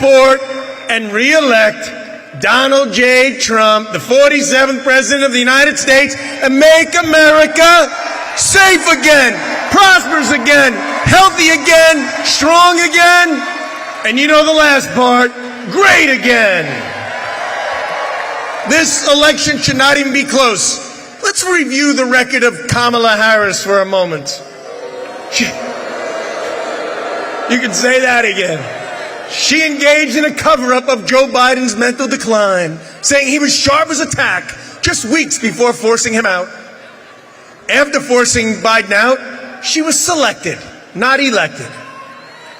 support and re-elect Donald J. Trump, the 47th President of the United States, and make America safe again, prosperous again, healthy again, strong again, and you know the last part, great again. This election should not even be close. Let's review the record of Kamala Harris for a moment. You can say that again. She engaged in a cover-up of Joe Biden's mental decline, saying he was sharp as a tack just weeks before forcing him out. After forcing Biden out, she was selected, not elected.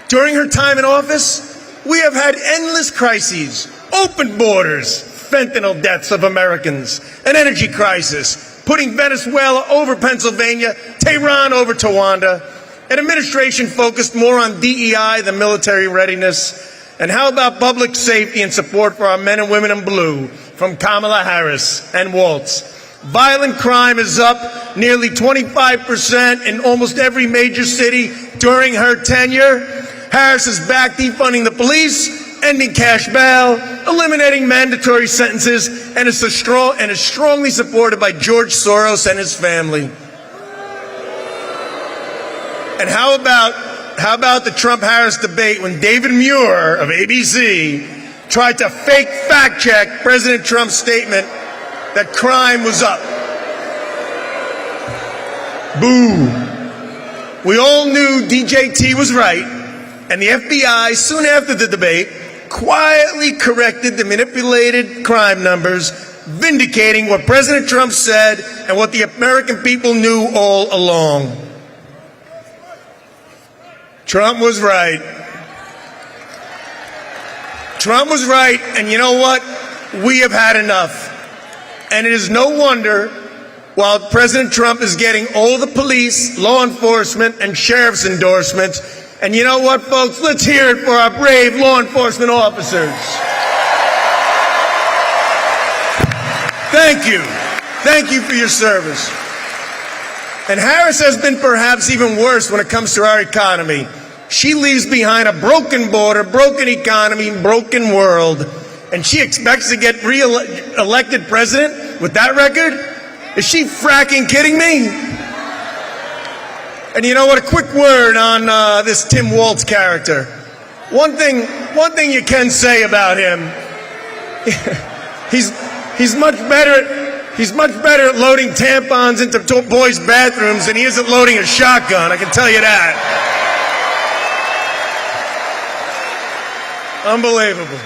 During her time in office, we have had endless crises, open borders, fentanyl deaths of Americans, an energy crisis, putting Venezuela over Pennsylvania, Tehran over Tawanda, an administration focused more on DEI than military readiness. And how about public safety and support for our men and women in blue from Kamala Harris and Waltz? Violent crime is up nearly 25% in almost every major city during her tenure. Harris is back defunding the police, ending cash bail, eliminating mandatory sentences, and is strongly supported by George Soros and his family. And how about the Trump-Harris debate when David Muir of ABC tried to fake fact-check President Trump's statement that crime was up? Boo. We all knew DJT was right, and the FBI, soon after the debate, quietly corrected the manipulated crime numbers, vindicating what President Trump said and what the American people knew all along. Trump was right. Trump was right, and you know what? We have had enough. And it is no wonder, while President Trump is getting all the police, law enforcement, and sheriff's endorsements, and you know what, folks? Let's hear it for our brave law enforcement officers. Thank you. Thank you for your service. And Harris has been perhaps even worse when it comes to our economy. She leaves behind a broken border, broken economy, broken world, and she expects to get re-elected president with that record? Is she fracking kidding me? And you know what? A quick word on this Tim Waltz character. One thing you can say about him, he's much better at loading tampons into boys' bathrooms than he is at loading a shotgun, I can tell you that. Unbelievable.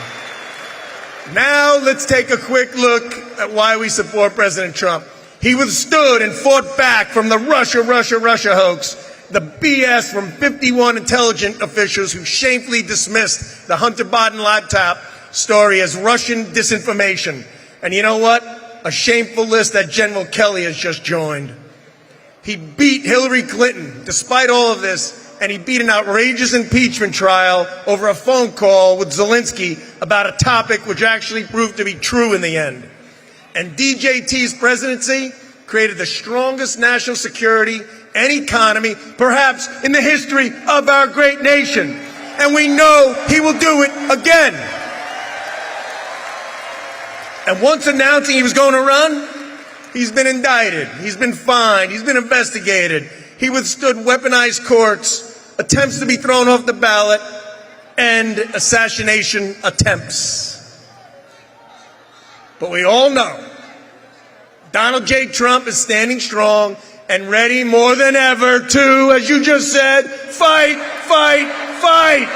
Now let's take a quick look at why we support President Trump. He withstood and fought back from the Russia hoax, the BS from 51 intelligence officials who shamefully dismissed the Hunter Biden laptop story as Russian disinformation. And you know what? A shameful list that General Kelly has just joined. He beat Hillary Clinton, despite all of this, and he beat an outrageous impeachment trial over a phone call with Zelensky about a topic which actually proved to be true in the end. And DJT's presidency created the strongest national security and economy, perhaps in the history of our great nation. And we know he will do it again. And once announcing he was going to run, he's been indicted, he's been fined, he's been investigated. He withstood weaponized courts, attempts to be thrown off the ballot, and assassination attempts. But we all know Donald J. Trump is standing strong and ready more than ever to, as you just said, fight, fight, fight.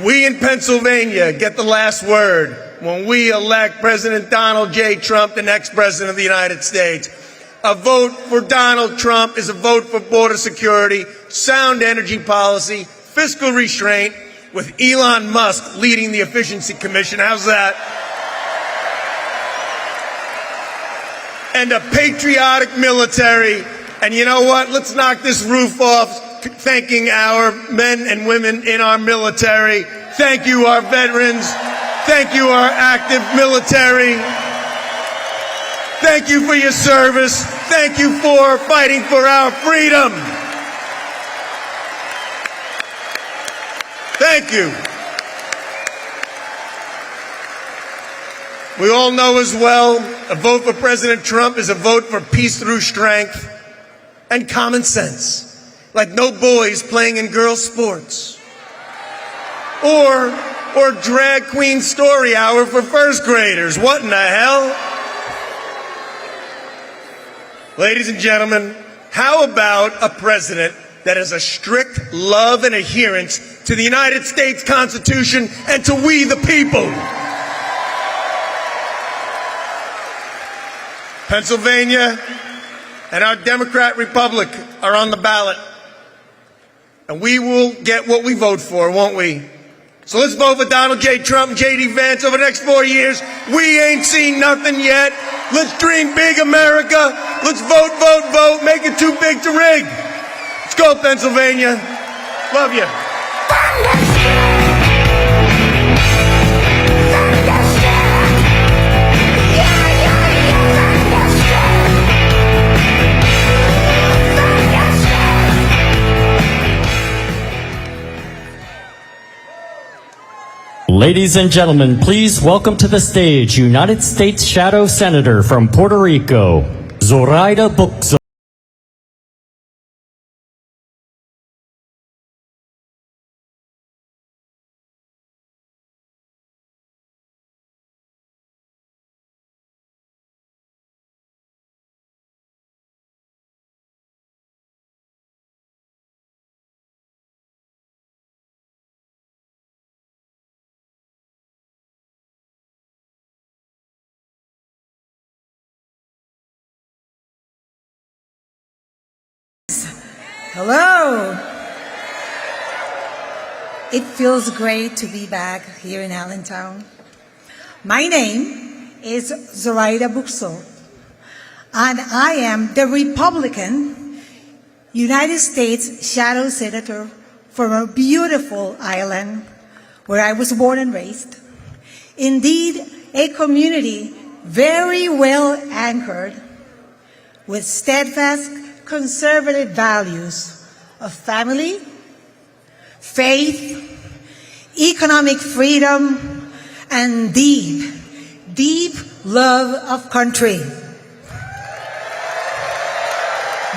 We in Pennsylvania get the last word when we elect President Donald J. Trump, the next president of the United States. A vote for Donald Trump is a vote for border security, sound energy policy, fiscal restraint, with Elon Musk leading the Efficiency Commission. How's that? And a patriotic military. And you know what? Let's knock this roof off, thanking our men and women in our military. Thank you, our veterans. Thank you, our active military. Thank you for your service. Thank you for fighting for our freedom. Thank you. We all know as well, a vote for President Trump is a vote for peace through strength and common sense. Like no boys playing in girls' sports. Or drag queen story hour for first graders. What in the hell? Ladies and gentlemen, how about a president that has a strict love and adherence to the United States Constitution and to we the people? Pennsylvania and our Democrat Republic are on the ballot. And we will get what we vote for, won't we? So let's vote for Donald J. Trump and J.D. Vance over the next 4 years. We ain't seen nothing yet. Let's dream big, America. Let's vote, vote, vote. Make it too big to rig. Let's go, Pennsylvania. Love you. Ladies and gentlemen, please welcome to the stage United States Shadow Senator from Puerto Rico, Zoraida Buxo. Hello. It feels great to be back here in Allentown. My name is Zoraida Buxo, and I am the Republican United States Shadow Senator from a beautiful island where I was born and raised. Indeed, a community very well anchored with steadfast conservative values of family, faith, economic freedom, and deep, deep love of country.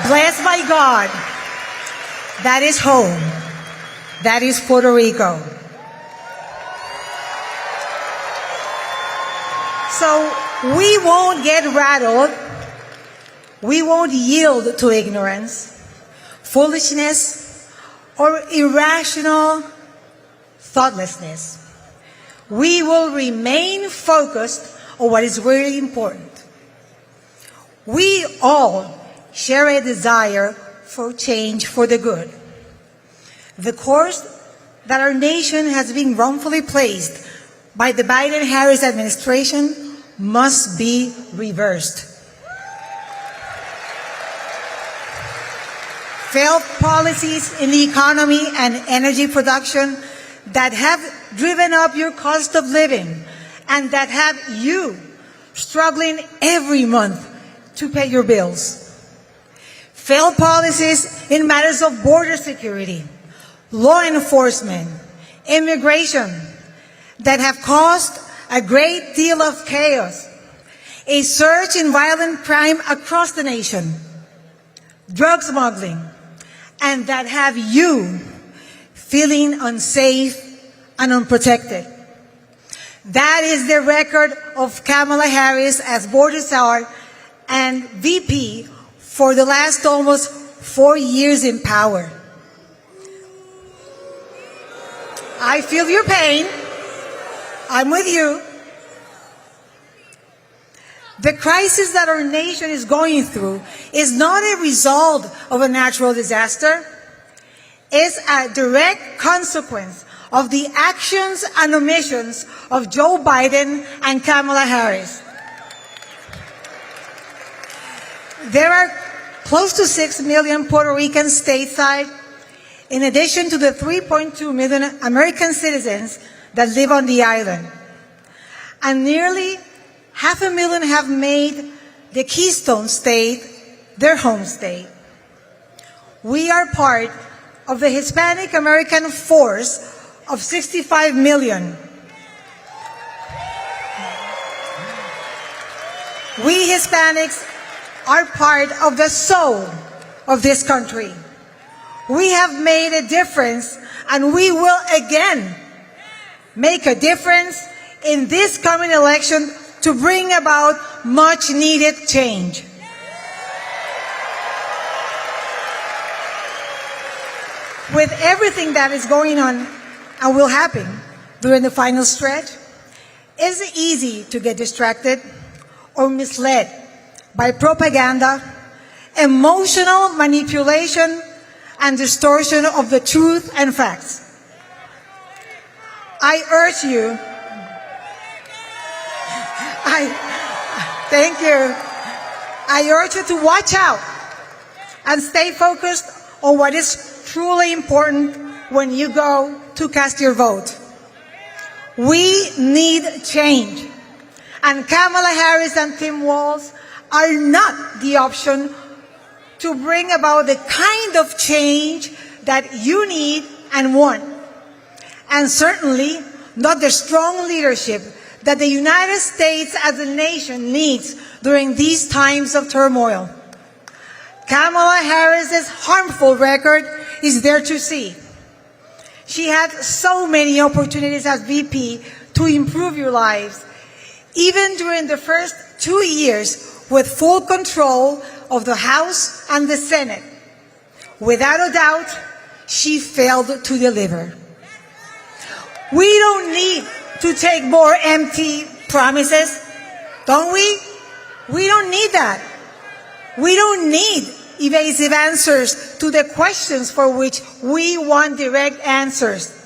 Blessed by God, that is home. That is Puerto Rico. So we won't get rattled. We won't yield to ignorance, foolishness, or irrational thoughtlessness. We will remain focused on what is really important. We all share a desire for change for the good. The course that our nation has been wrongfully placed by the Biden-Harris administration must be reversed. Failed policies in the economy and energy production that have driven up your cost of living and that have you struggling every month to pay your bills. Failed policies in matters of border security, law enforcement, immigration that have caused a great deal of chaos, a surge in violent crime across the nation, drug smuggling, and that have you feeling unsafe and unprotected. That is the record of Kamala Harris as border czar and VP for the last almost 4 years in power. I feel your pain. I'm with you. The crisis that our nation is going through is not a result of a natural disaster. It's a direct consequence of the actions and omissions of Joe Biden and Kamala Harris. There are close to 6 million Puerto Ricans stateside, in addition to the 3.2 million American citizens that live on the island. And nearly 500,000 have made the Keystone State their home state. We are part of the Hispanic American force of 65 million. We Hispanics are part of the soul of this country. We have made a difference, and we will again make a difference in this coming election to bring about much needed change. With everything that is going on and will happen during the final stretch, it's easy to get distracted or misled by propaganda, emotional manipulation, and distortion of the truth and facts. I urge you, thank you. I urge you to watch out and stay focused on what is truly important when you go to cast your vote. We need change, and Kamala Harris and Tim Walz are not the option to bring about the kind of change that you need and want, and certainly not the strong leadership that the United States as a nation needs during these times of turmoil. Kamala Harris's harmful record is there to see. She had so many opportunities as VP to improve your lives, even during the first 2 years with full control of the House and the Senate. Without a doubt, she failed to deliver. We don't need to take more empty promises, don't we? We don't need that. We don't need evasive answers to the questions for which we want direct answers.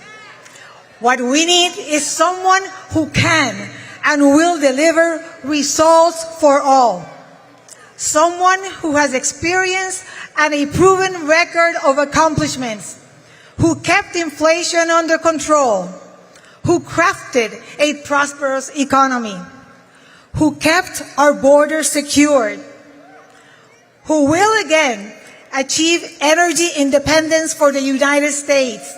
What we need is someone who can and will deliver results for all. Someone who has experience and a proven record of accomplishments, who kept inflation under control, who crafted a prosperous economy, who kept our borders secured, who will again achieve energy independence for the United States,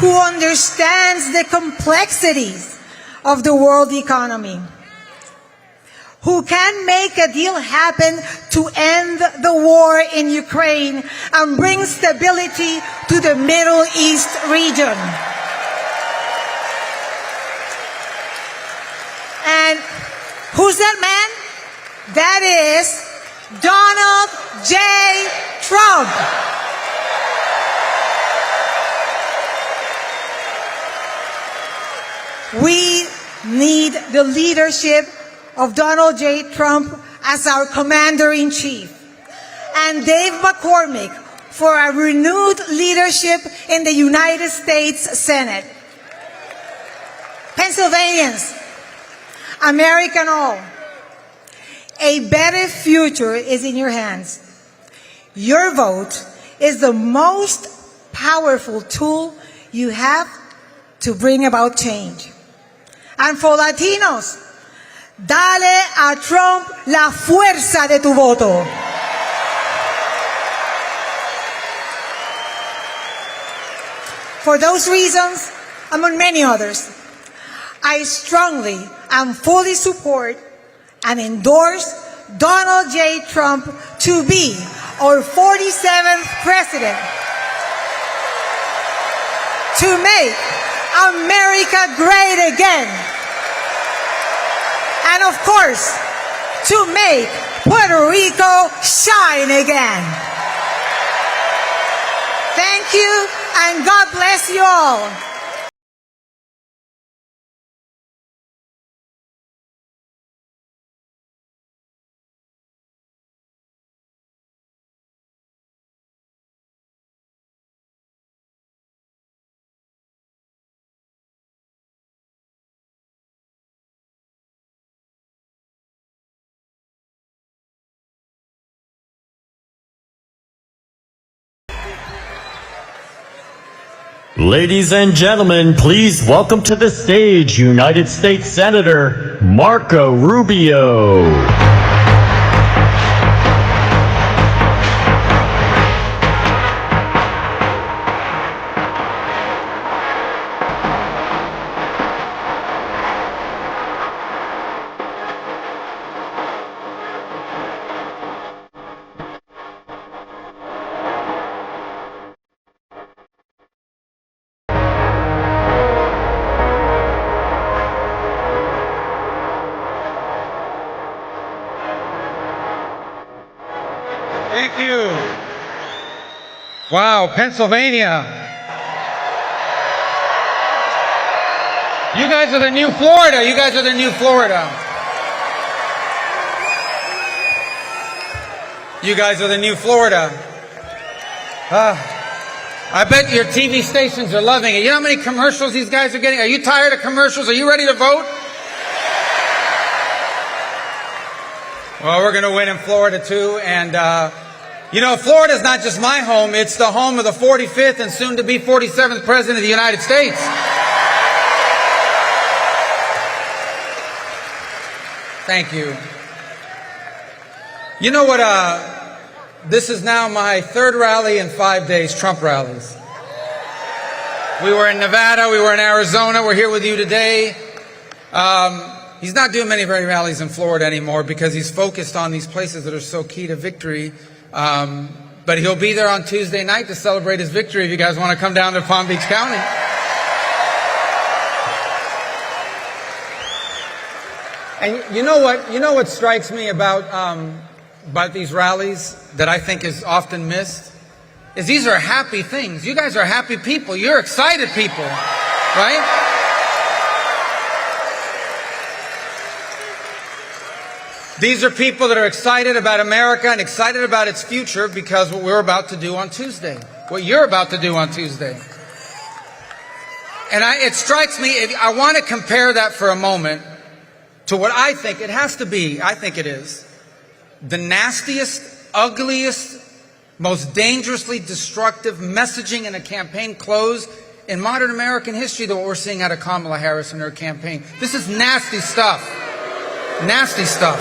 who understands the complexities of the world economy, who can make a deal happen to end the war in Ukraine and bring stability to the Middle East region. And who's that man? That is Donald J. Trump. We need the leadership of Donald J. Trump as our commander-in-chief, and Dave McCormick for a renewed leadership in the United States Senate. Pennsylvanians, American all, a better future is in your hands. Your vote is the most powerful tool you have to bring about change. And for Latinos, dale a Trump la fuerza de tu voto. For those reasons, among many others, I strongly and fully support and endorse Donald J. Trump to be our 47th president, to make America great again, and of course, to make Puerto Rico shine again. Thank you, and God bless you all. Ladies and gentlemen, please welcome to the stage United States Senator Marco Rubio. Thank you. Wow, Pennsylvania. You guys are the new Florida. You guys are the new Florida. You guys are the new Florida. I bet your TV stations are loving it. You know how many commercials these guys are getting? Are you tired of commercials? Are you ready to vote? Well, we're going to win in Florida too. And, you know, Florida's not just my home. It's the home of the 45th and soon to be 47th President of the United States. Thank you. You know what, this is now my third rally in 5 days, Trump rallies. We were in Nevada, we were in Arizona, we're here with you today. He's not doing many rallies in Florida anymore because he's focused on these places that are so key to victory. But he'll be there on Tuesday night to celebrate his victory if you guys want to come down to Palm Beach County. And you know what strikes me about these rallies that I think is often missed? Is these are happy things. You guys are happy people. You're excited people, right? These are people that are excited about America and excited about its future because what we're about to do on Tuesday, what you're about to do on Tuesday. And it strikes me, I want to compare that for a moment to what I think it has to be, I think it is, the nastiest, ugliest, most dangerously destructive messaging in a campaign close in modern American history than what we're seeing out of Kamala Harris in her campaign. This is nasty stuff. Nasty stuff.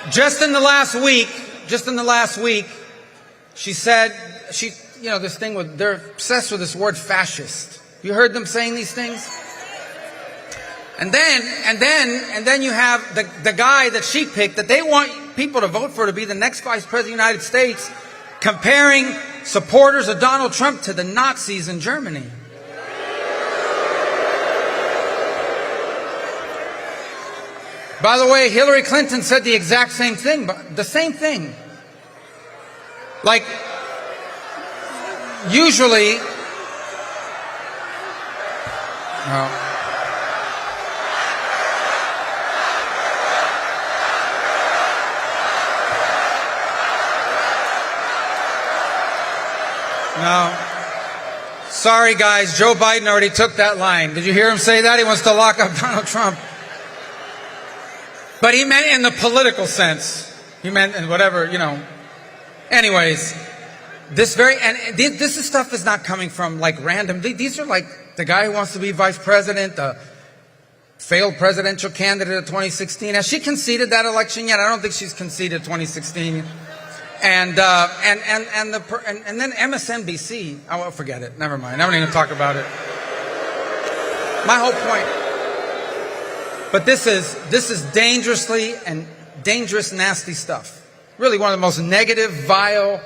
Just in the last week, she said, you know, this thing with, they're obsessed with this word fascist. You heard them saying these things? And then you have the guy that she picked that they want people to vote for to be the next Vice President of the United States, comparing supporters of Donald Trump to the Nazis in Germany. By the way, Hillary Clinton said the exact same thing, but the same thing. Like, usually, no. Sorry, guys. Joe Biden already took that line. Did you hear him say that? He wants to lock up Donald Trump. But he meant in the political sense. He meant in whatever, you know. Anyways, this stuff is not coming from like random. These are like the guy who wants to be vice president, the failed presidential candidate of 2016. Has she conceded that election yet? I don't think she's conceded 2016. And then MSNBC. Oh, well, forget it. Never mind. I don't even talk about it. My whole point. But this is dangerous, nasty stuff. Really one of the most negative, vile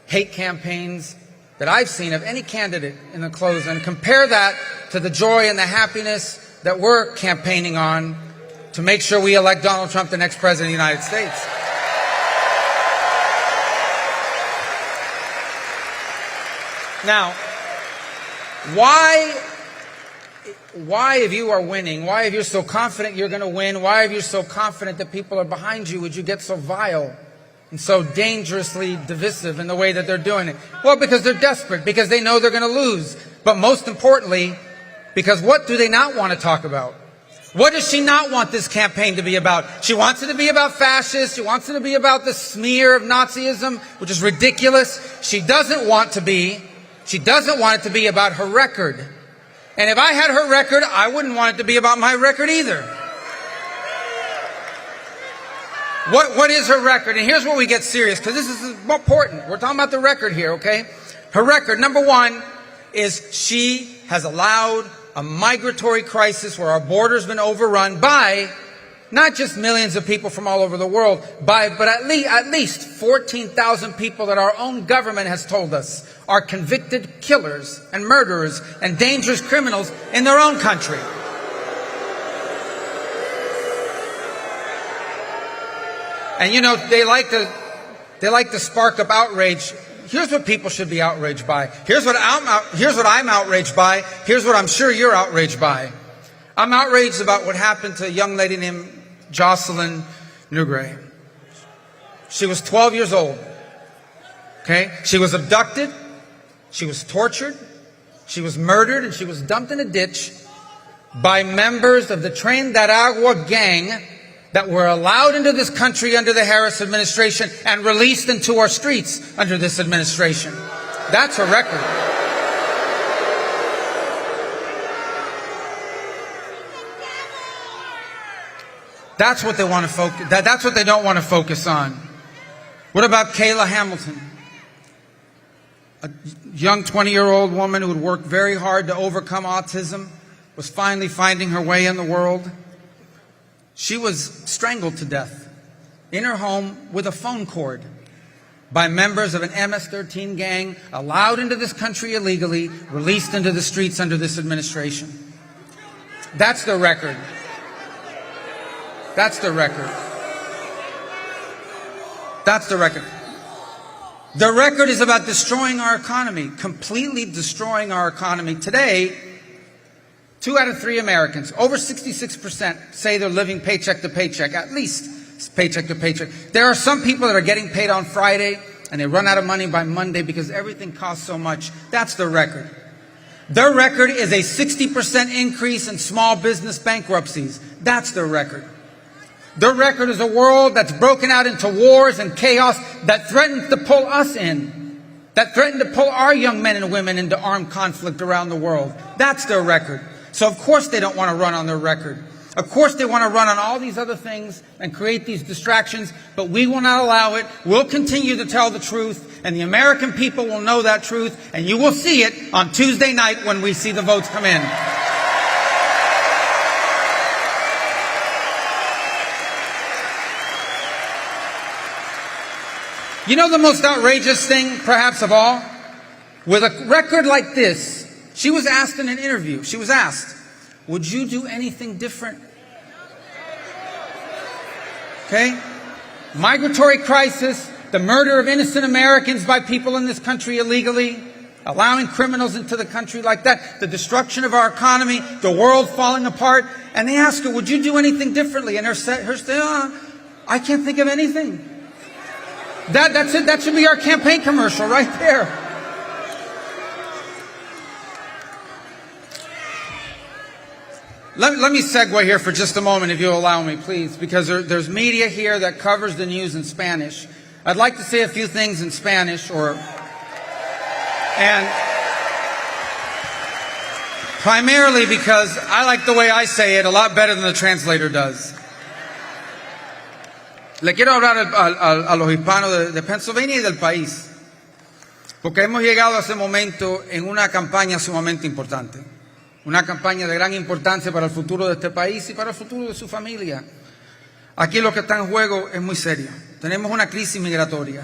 hate campaigns that I've seen of any candidate in the close. And compare that to the joy and the happiness that we're campaigning on to make sure we elect Donald Trump the next president of the United States. Now, why, if you are winning, why, if you're so confident you're going to win, why, if you're so confident that people are behind you, would you get so vile and so dangerously divisive in the way that they're doing it? Well, because they're desperate, because they know they're going to lose. But most importantly, because what do they not want to talk about? What does she not want this campaign to be about? She wants it to be about fascists. She wants it to be about the smear of Nazism, which is ridiculous. She doesn't want it to be about her record. And if I had her record, I wouldn't want it to be about my record either. What is her record? And here's where we get serious, because this is important. We're talking about the record here, okay? Her record, number one, is she has allowed a migratory crisis where our border's been overrun by not just millions of people from all over the world, but at least 14,000 people that our own government has told us are convicted killers and murderers and dangerous criminals in their own country. And you know, they like to spark up outrage. Here's what people should be outraged by. Here's what I'm outraged by. Here's what I'm sure you're outraged by. I'm outraged about what happened to a young lady named Jocelyn Nugre. She was 12 years old. Okay? She was abducted. She was tortured. She was murdered, and she was dumped in a ditch by members of the Tren de Aragua gang that were allowed into this country under the Harris administration and released into our streets under this administration. That's a record. That's what they want to focus. That's what they don't want to focus on. What about Kayla Hamilton? A young 20-year-old woman who had worked very hard to overcome autism, was finally finding her way in the world. She was strangled to death in her home with a phone cord by members of an MS-13 gang, allowed into this country illegally, released into the streets under this administration. That's the record. That's the record. That's the record. The record is about destroying our economy, completely destroying our economy. Today, 2 out of 3 Americans, over 66%, say they're living paycheck to paycheck, at least paycheck to paycheck. There are some people that are getting paid on Friday and they run out of money by Monday because everything costs so much. That's the record. Their record is a 60% increase in small business bankruptcies. That's their record. Their record is a world that's broken out into wars and chaos that threatens to pull us in, that threaten to pull our young men and women into armed conflict around the world. That's their record. So of course they don't want to run on their record. Of course they want to run on all these other things and create these distractions, but we will not allow it. We'll continue to tell the truth, and the American people will know that truth, and you will see it on Tuesday night when we see the votes come in. You know the most outrageous thing, perhaps of all? With a record like this, she was asked in an interview, she was asked, would you do anything different? Okay? Migratory crisis, the murder of innocent Americans by people in this country illegally, allowing criminals into the country like that, the destruction of our economy, the world falling apart. And they asked her, would you do anything differently? And her say, I can't think of anything. That's it. That should be our campaign commercial right there. Let me segue here for just a moment, if you'll allow me, please, because there's media here that covers the news in Spanish. I'd like to say a few things in Spanish, and primarily because I like the way I say it a lot better than the translator does. Le quiero hablar a los hispanos de Pennsylvania y del país, porque hemos llegado a ese momento en una campaña sumamente importante, una campaña de gran importancia para el futuro de este país y para el futuro de su familia. Aquí lo que está en juego es muy serio. Tenemos una crisis migratoria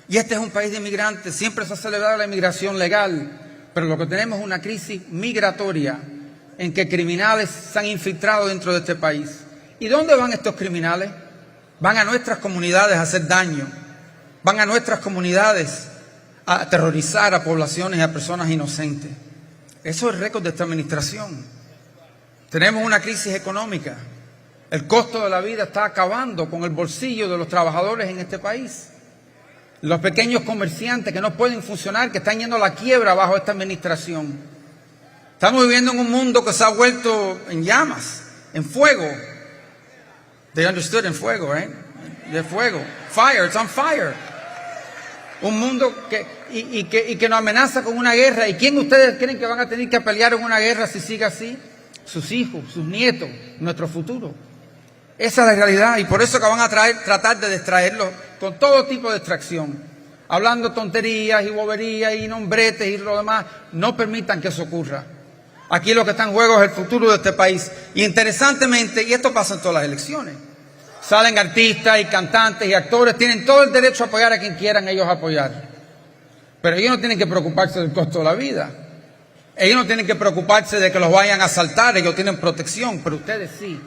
y este es un país de inmigrantes. Siempre se ha celebrado la inmigración legal, pero lo que tenemos es una crisis migratoria en que criminales se han infiltrado dentro de este país. ¿Y dónde van estos criminales? Van a nuestras comunidades a hacer daño. Van a nuestras comunidades a aterrorizar a poblaciones y a personas inocentes. Eso es el récord de esta administración. Tenemos una crisis económica. El costo de la vida está acabando con el bolsillo de los trabajadores en este país. Los pequeños comerciantes que no pueden funcionar, que están yendo a la quiebra bajo esta administración. Estamos viviendo en un mundo que se ha vuelto en llamas, en fuego. They understood en fuego, right? De fuego. Fire, it's on fire. Un mundo que nos amenaza con una guerra. ¿Y quién ustedes creen que van a tener que pelear en una guerra si sigue así? Sus hijos, sus nietos, nuestro futuro. Esa es la realidad, y por eso que van a tratar de distraerlos con todo tipo de distracción. Hablando tonterías y boberías y nombretes y lo demás. No permitan que eso ocurra. Aquí lo que está en juego es el futuro de este país. Y interesantemente, y esto pasa en todas las elecciones, salen artistas y cantantes y actores, tienen todo el derecho a apoyar a quien quieran ellos apoyar. Pero ellos no tienen que preocuparse del costo de la vida. Ellos no tienen que preocuparse de que los vayan a asaltar, ellos tienen protección, pero ustedes sí.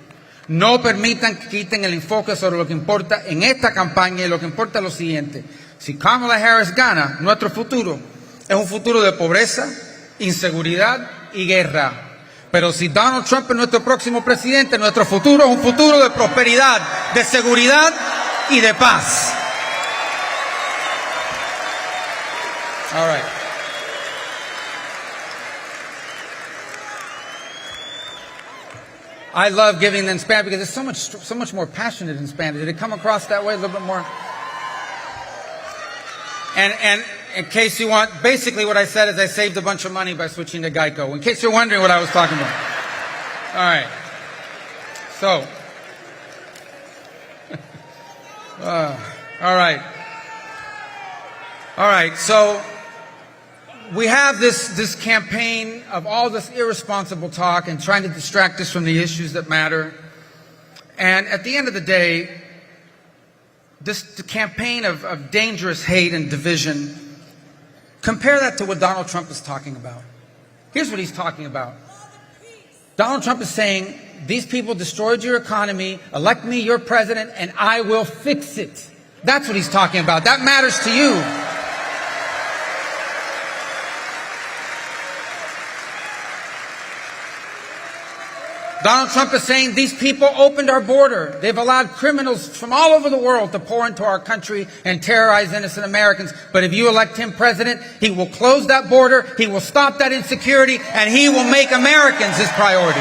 No permitan que quiten el enfoque sobre lo que importa en esta campaña y lo que importa es lo siguiente. Si Kamala Harris gana, nuestro futuro es un futuro de pobreza, inseguridad y guerra. Pero si Donald Trump es nuestro próximo presidente, nuestro futuro es un futuro de prosperidad, de seguridad y de paz. All right. I love giving them Spanish because it's so much more passionate in Spanish. Did it come across that way a little bit more? And in case you want, basically what I said is I saved a bunch of money by switching to Geico. In case you're wondering what I was talking about. All right. So. All right. All right. So we have this campaign of all this irresponsible talk and trying to distract us from the issues that matter. And at the end of the day, the campaign of dangerous hate and division, compare that to what Donald Trump is talking about. Here's what he's talking about. Donald Trump is saying, these people destroyed your economy, elect me your president, and I will fix it. That's what he's talking about. That matters to you. Donald Trump is saying these people opened our border. They've allowed criminals from all over the world to pour into our country and terrorize innocent Americans. But if you elect him president, he will close that border, he will stop that insecurity, and he will make Americans his priority.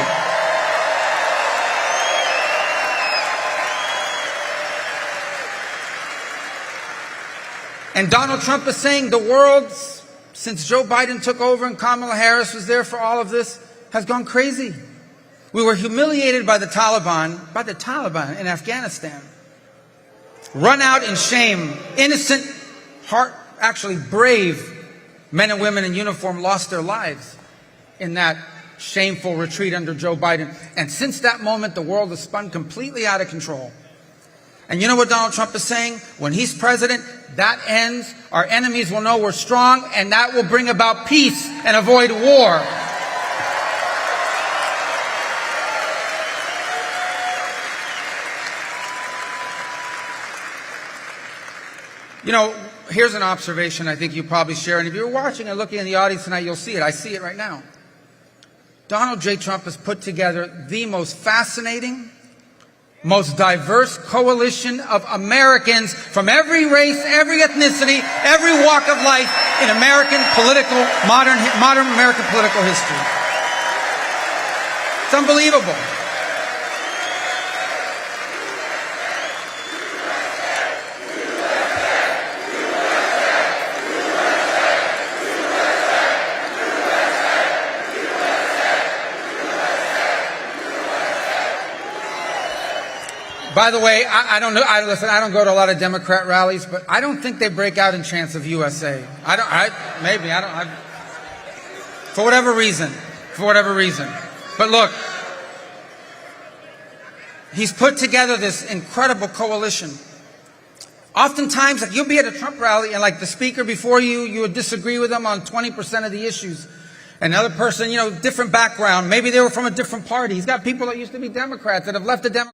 And Donald Trump is saying the world, since Joe Biden took over and Kamala Harris was there for all of this, has gone crazy. We were humiliated by the Taliban in Afghanistan. Run out in shame. Innocent, actually brave men and women in uniform lost their lives in that shameful retreat under Joe Biden. And since that moment, the world has spun completely out of control. And you know what Donald Trump is saying? When he's president, that ends. Our enemies will know we're strong, and that will bring about peace and avoid war. You know, here's an observation I think you probably share, and if you're watching and looking in the audience tonight, you'll see it. I see it right now. Donald J. Trump has put together the most fascinating, most diverse coalition of Americans from every race, every ethnicity, every walk of life in American political, modern American political history. It's unbelievable. By the way, I don't know. Listen, I don't go to a lot of Democrat rallies, but I don't think they break out in chants of USA. For whatever reason. But look, he's put together this incredible coalition. Oftentimes, like, you'll be at a Trump rally and like the speaker before you would disagree with them on 20% of the issues. Another person, different background. Maybe they were from a different party. He's got people that used to be Democrats that have left the Democrats.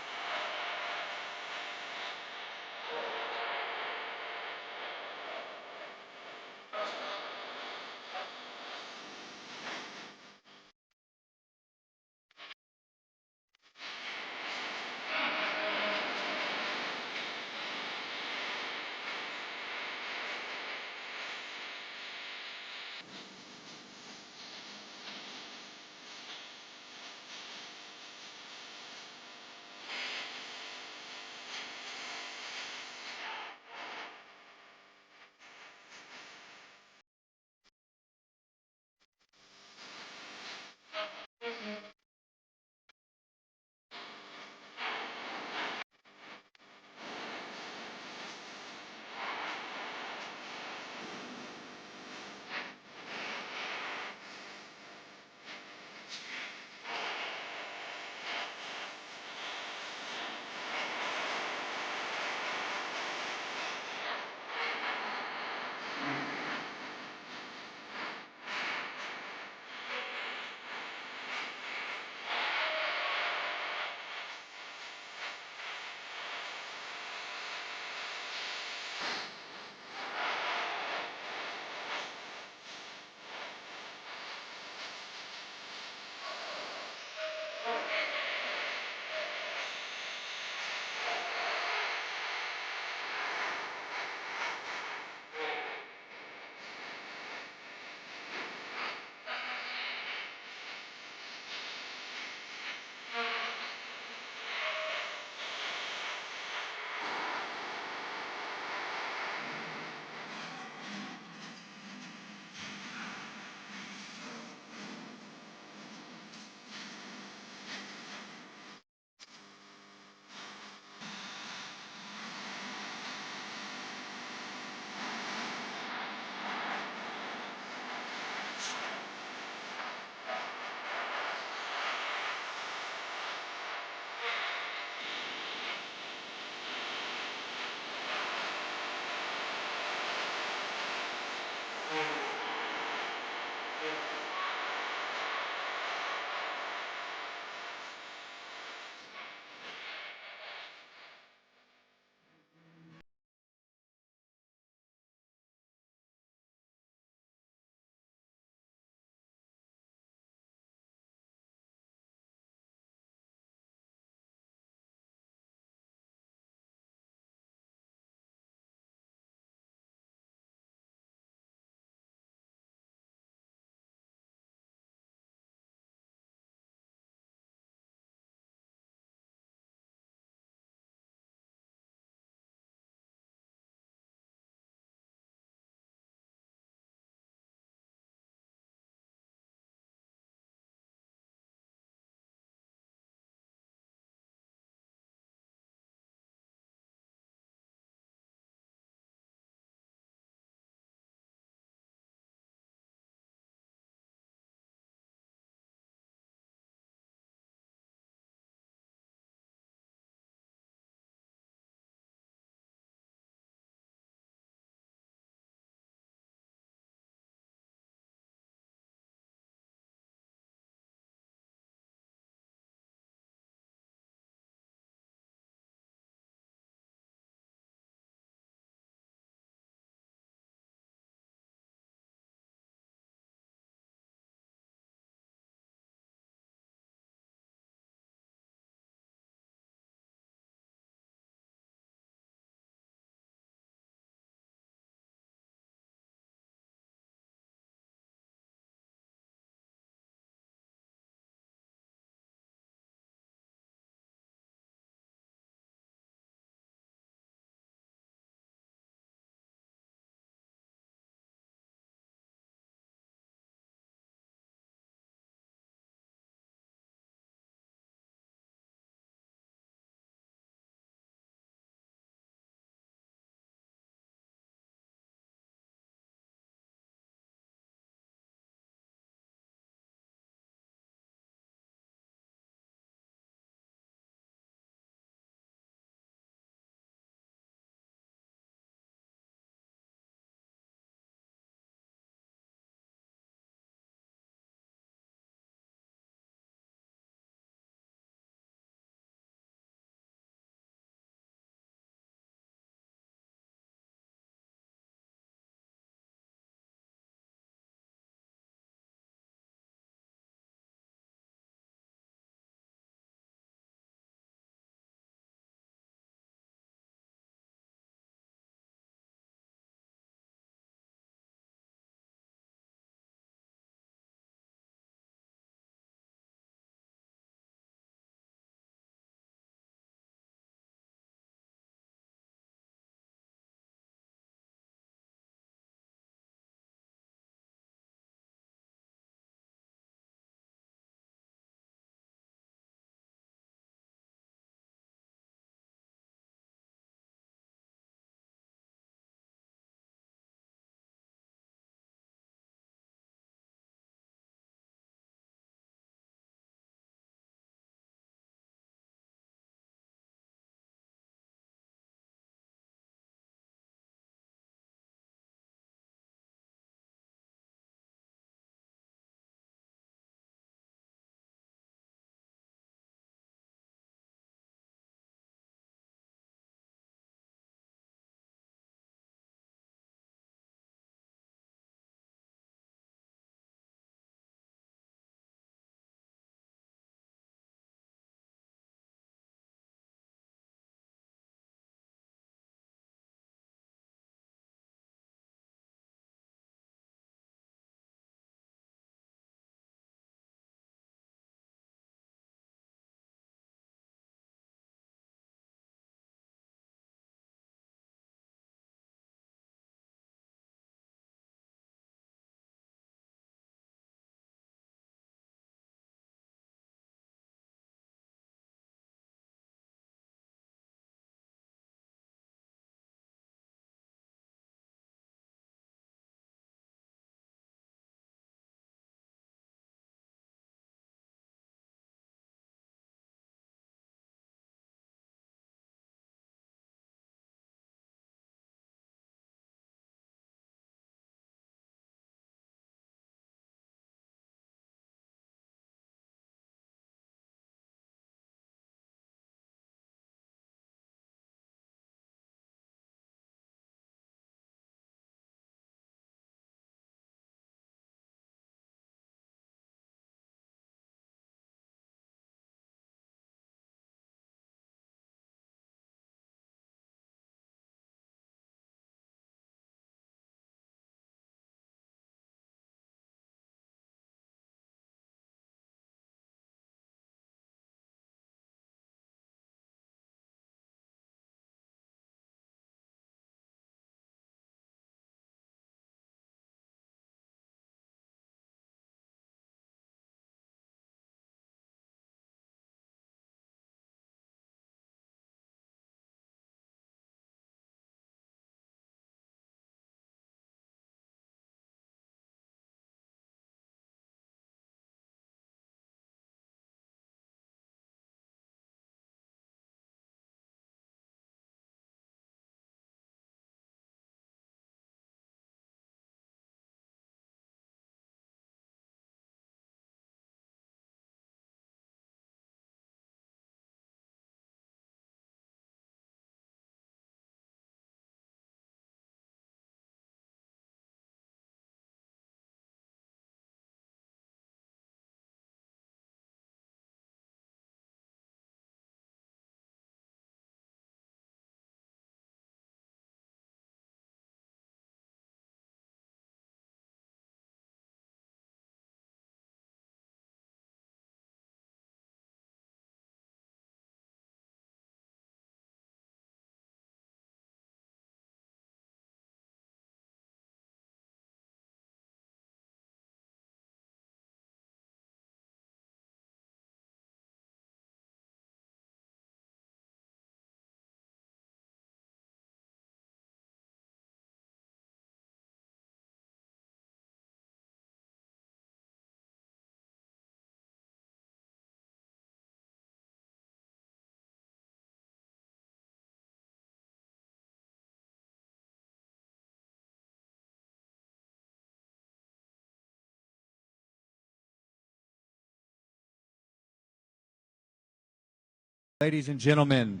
Ladies and gentlemen,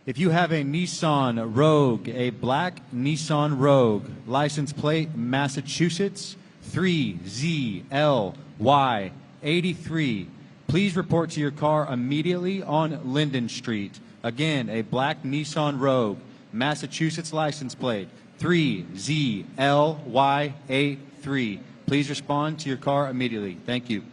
if you have a Nissan Rogue, a black Nissan Rogue, license plate Massachusetts 3ZLY83, please report to your car immediately on Linden Street. Again, a black Nissan Rogue, Massachusetts license plate 3ZLY83. Please respond to your car immediately. Thank you.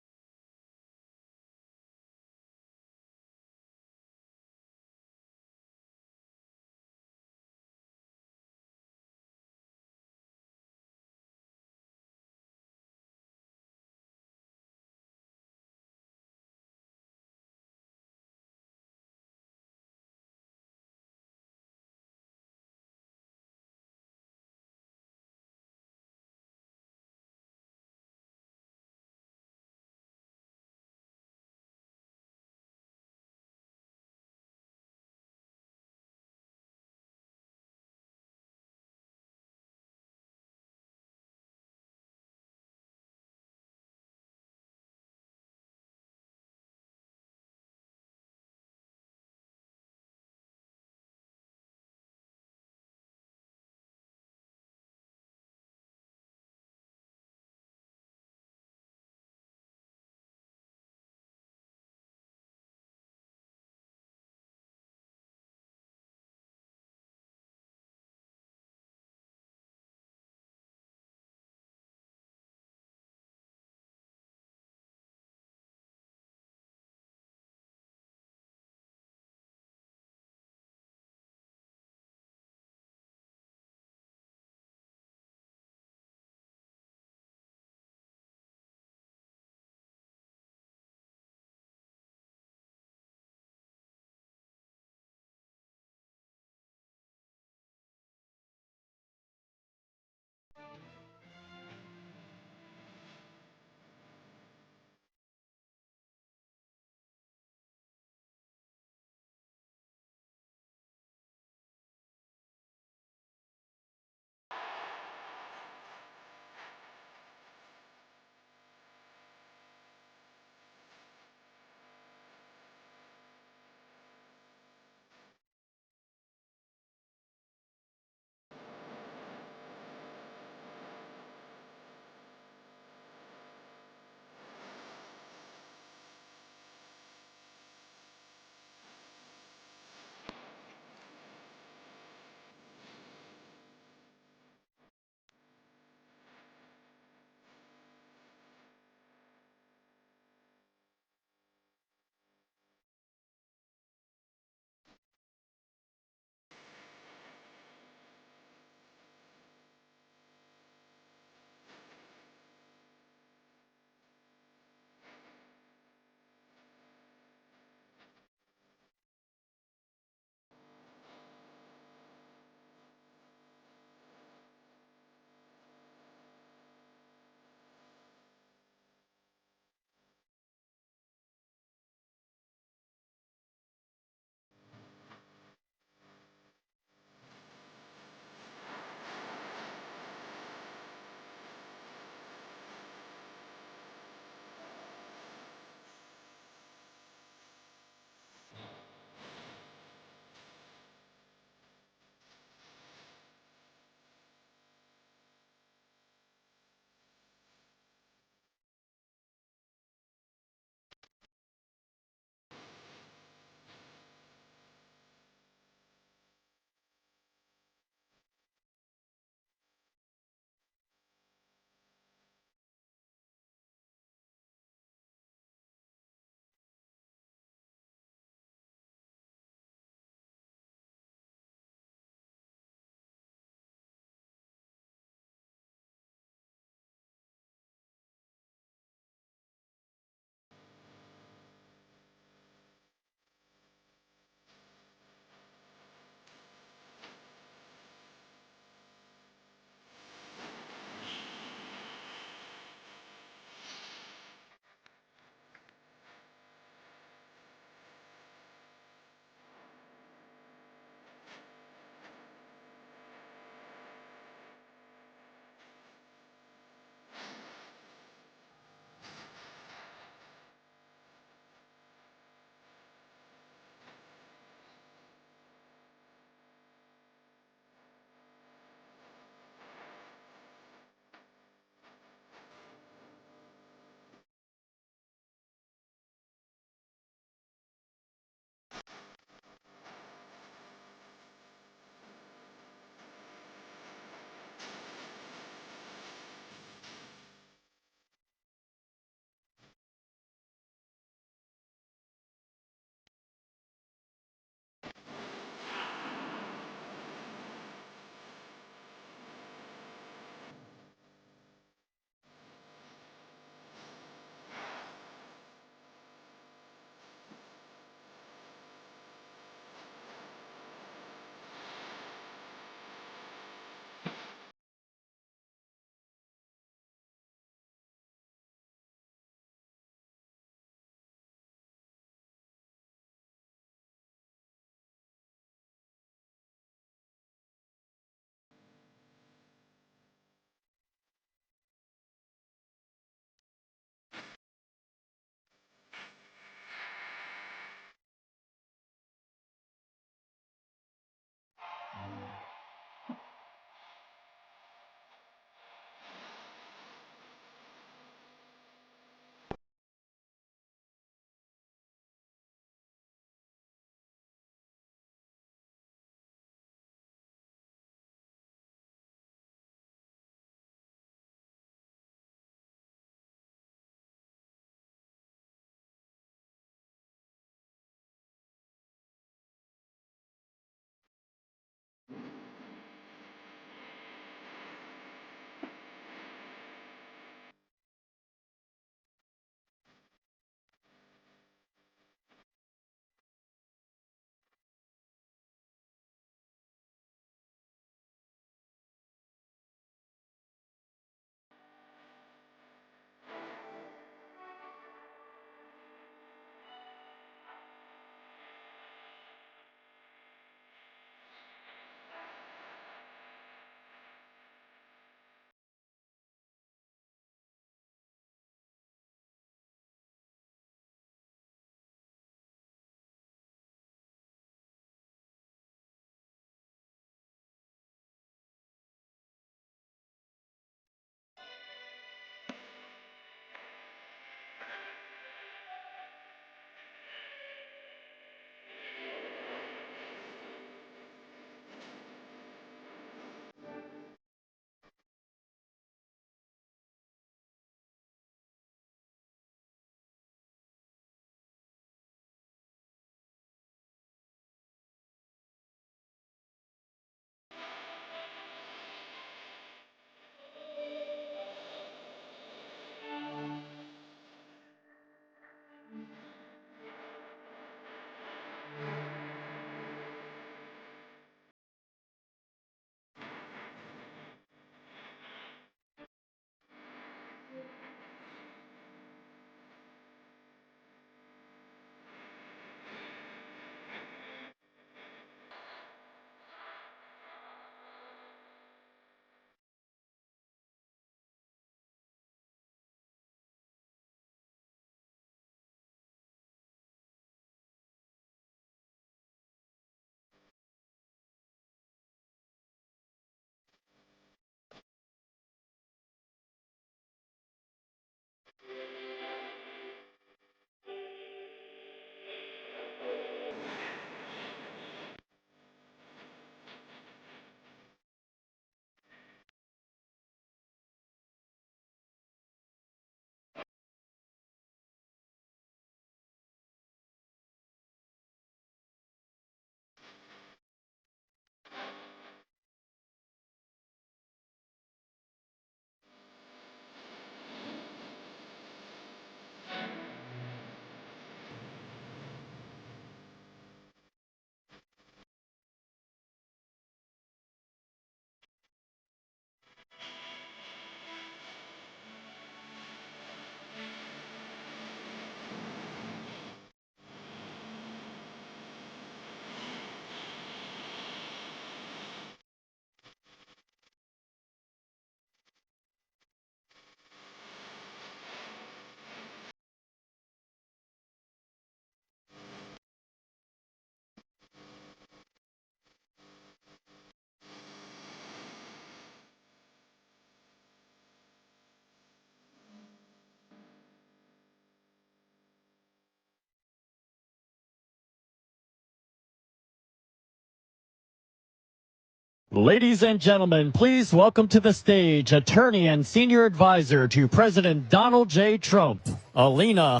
Ladies and gentlemen, please welcome to the stage attorney and senior advisor to President Donald J. Trump, Alina.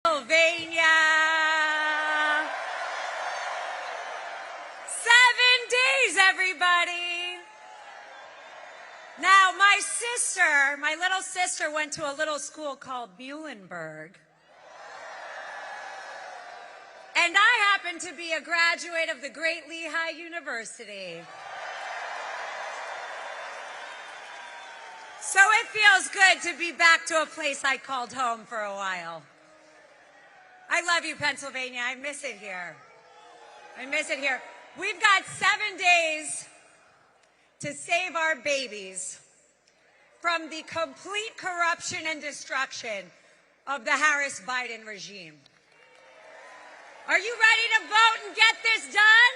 Pennsylvania. 7 days, everybody. Now, my little sister went to a little school called Muhlenberg. And I happen to be a graduate of the great Lehigh University. So it feels good to be back to a place I called home for a while. I love you, Pennsylvania. I miss it here. I miss it here. We've got 7 days to save our babies from the complete corruption and destruction of the Harris-Biden regime. Are you ready to vote and get this done?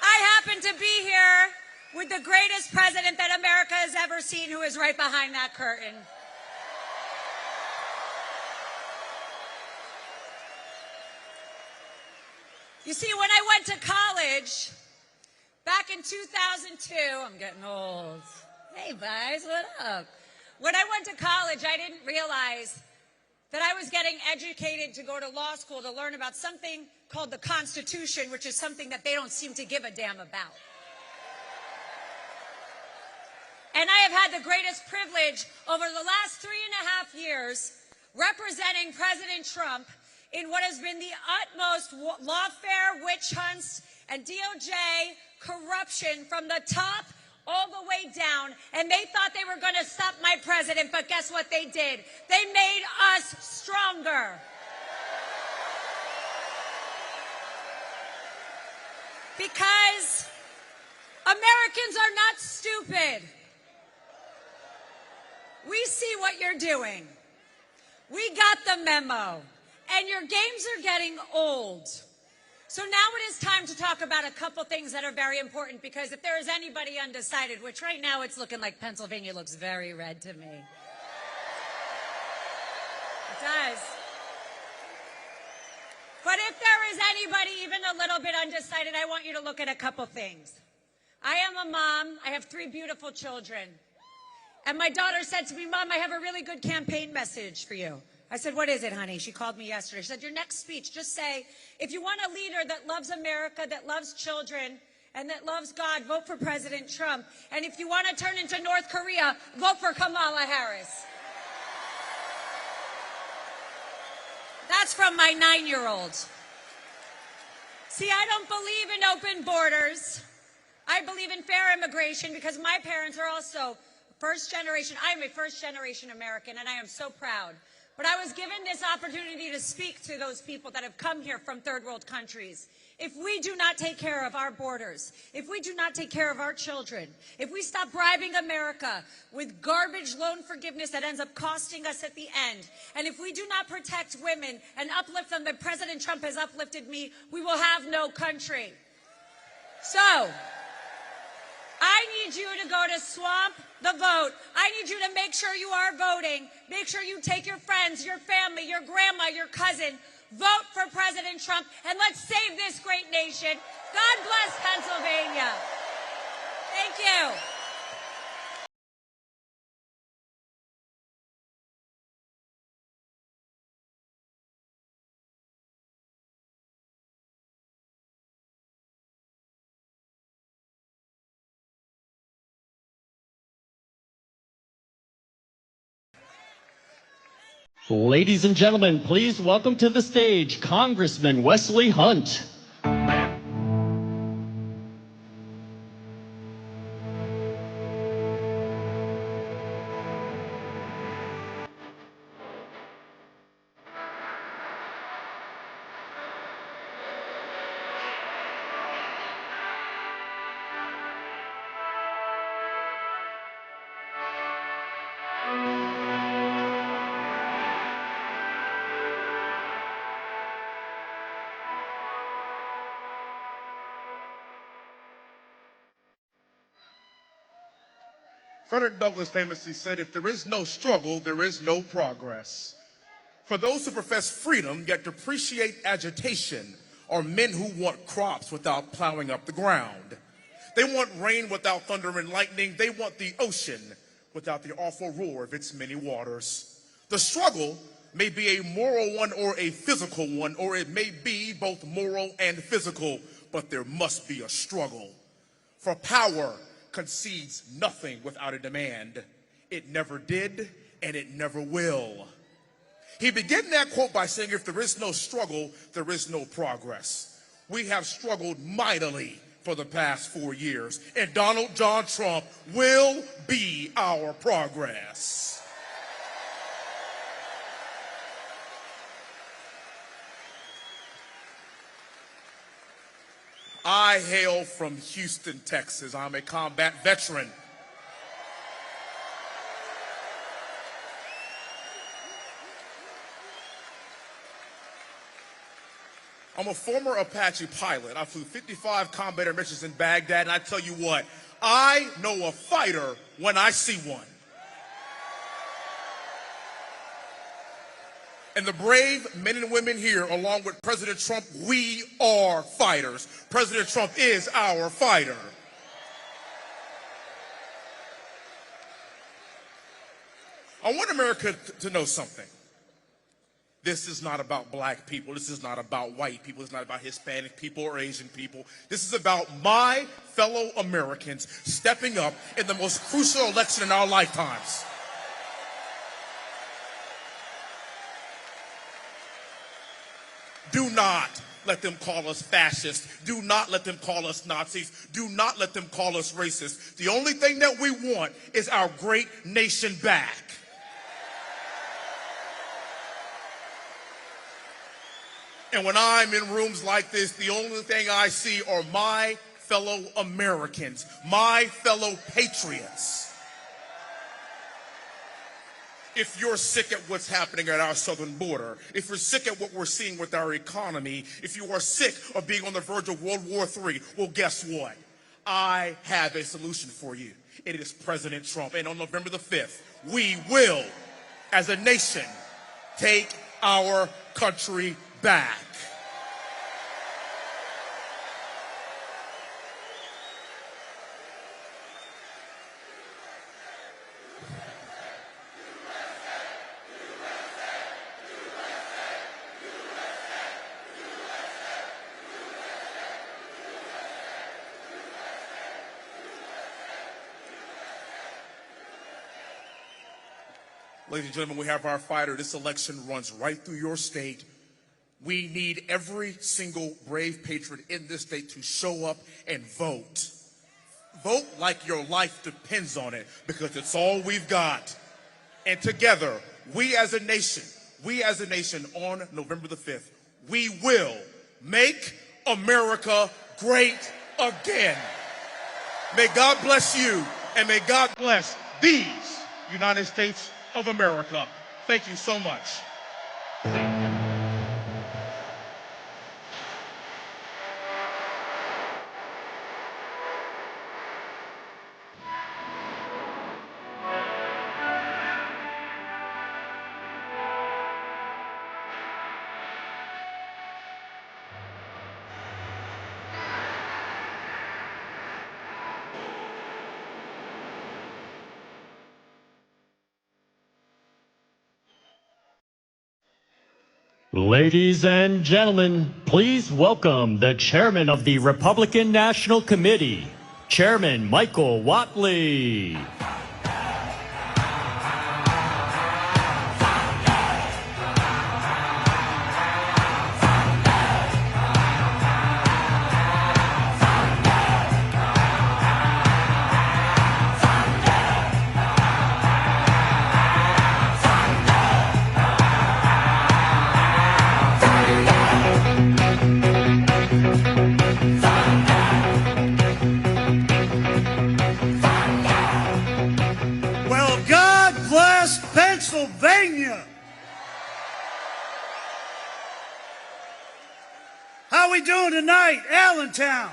I happen to be here with the greatest president that America has ever seen, who is right behind that curtain. You see, when I went to college, back in 2002, I'm getting old. Hey, guys, what up? When I went to college, I didn't realize that I was getting educated to go to law school to learn about something called the Constitution, which is something that they don't seem to give a damn about. And I have had the greatest privilege over the last 3.5 years representing President Trump in what has been the utmost lawfare, witch hunts, and DOJ corruption from the top all the way down. And they thought they were going to stop my president, but guess what they did? They made us stronger. Because Americans are not stupid. We see what you're doing. We got the memo. And your games are getting old. So now it is time to talk about a couple things that are very important, because if there is anybody undecided, which right now it's looking like Pennsylvania looks very red to me. It does. But if there is anybody even a little bit undecided, I want you to look at a couple things. I am a mom. I have 3 beautiful children. And my daughter said to me, Mom, I have a really good campaign message for you. I said, what is it, honey? She called me yesterday. She said, your next speech, just say, if you want a leader that loves America, that loves children, and that loves God, vote for President Trump. And if you want to turn into North Korea, vote for Kamala Harris. That's from my 9-year-old. See, I don't believe in open borders. I believe in fair immigration because my parents are also first generation. I am a first generation American, and I am so proud. But I was given this opportunity to speak to those people that have come here from third world countries. If we do not take care of our borders, if we do not take care of our children, if we stop bribing America with garbage loan forgiveness that ends up costing us at the end, and if we do not protect women and uplift them that President Trump has uplifted me, we will have no country. So, I need you to go to Swamp the Vote. I need you to make sure you are voting. Make sure you take your friends, your family, your grandma, your cousin. Vote for President Trump, and let's save this great nation. God bless Pennsylvania. Thank you. Ladies and gentlemen, please welcome to the stage Congressman Wesley Hunt. Frederick Douglass famously said, if there is no struggle, there is no progress. For those who profess freedom yet depreciate agitation are men who want crops without plowing up the ground. They want rain without thunder and lightning. They want the ocean without the awful roar of its many waters. The struggle may be a moral one or a physical one, or it may be both moral and physical, but there must be a struggle. For power concedes nothing without a demand. It never did, and it never will. He began that quote by saying, if there is no struggle, there is no progress. We have struggled mightily for the past 4 years, and Donald John Trump will be our progress. I hail from Houston, Texas. I'm a combat veteran. I'm a former Apache pilot. I flew 55 combat air missions in Baghdad, and I tell you what, I know a fighter when I see one. And the brave men and women here, along with President Trump, we are fighters. President Trump is our fighter. I want America to know something. This is not about black people. This is not about white people. It's not about Hispanic people or Asian people. This is about my fellow Americans stepping up in the most crucial election in our lifetimes. Do not let them call us fascists. Do not let them call us Nazis. Do not let them call us racist. The only thing that we want is our great nation back. And when I'm in rooms like this, the only thing I see are my fellow Americans, my fellow patriots. If you're sick at what's happening at our southern border, if you're sick at what we're seeing with our economy, if you are sick of being on the verge of World War III, well, guess what? I have a solution for you. It is President Trump. And on November the 5th, we will, as a nation, take our country back. Ladies and gentlemen, we have our fighter. This election runs right through your state. We need every single brave patriot in this state to show up and vote. Vote like your life depends on it, because it's all we've got. And together, we as a nation on November the 5th, we will make America great again. May God bless you, and may God bless these United States of America. Thank you so much. Ladies and gentlemen, please welcome the chairman of the Republican National Committee, Chairman Michael Whatley. Well, God bless Pennsylvania. How we doing tonight, Allentown?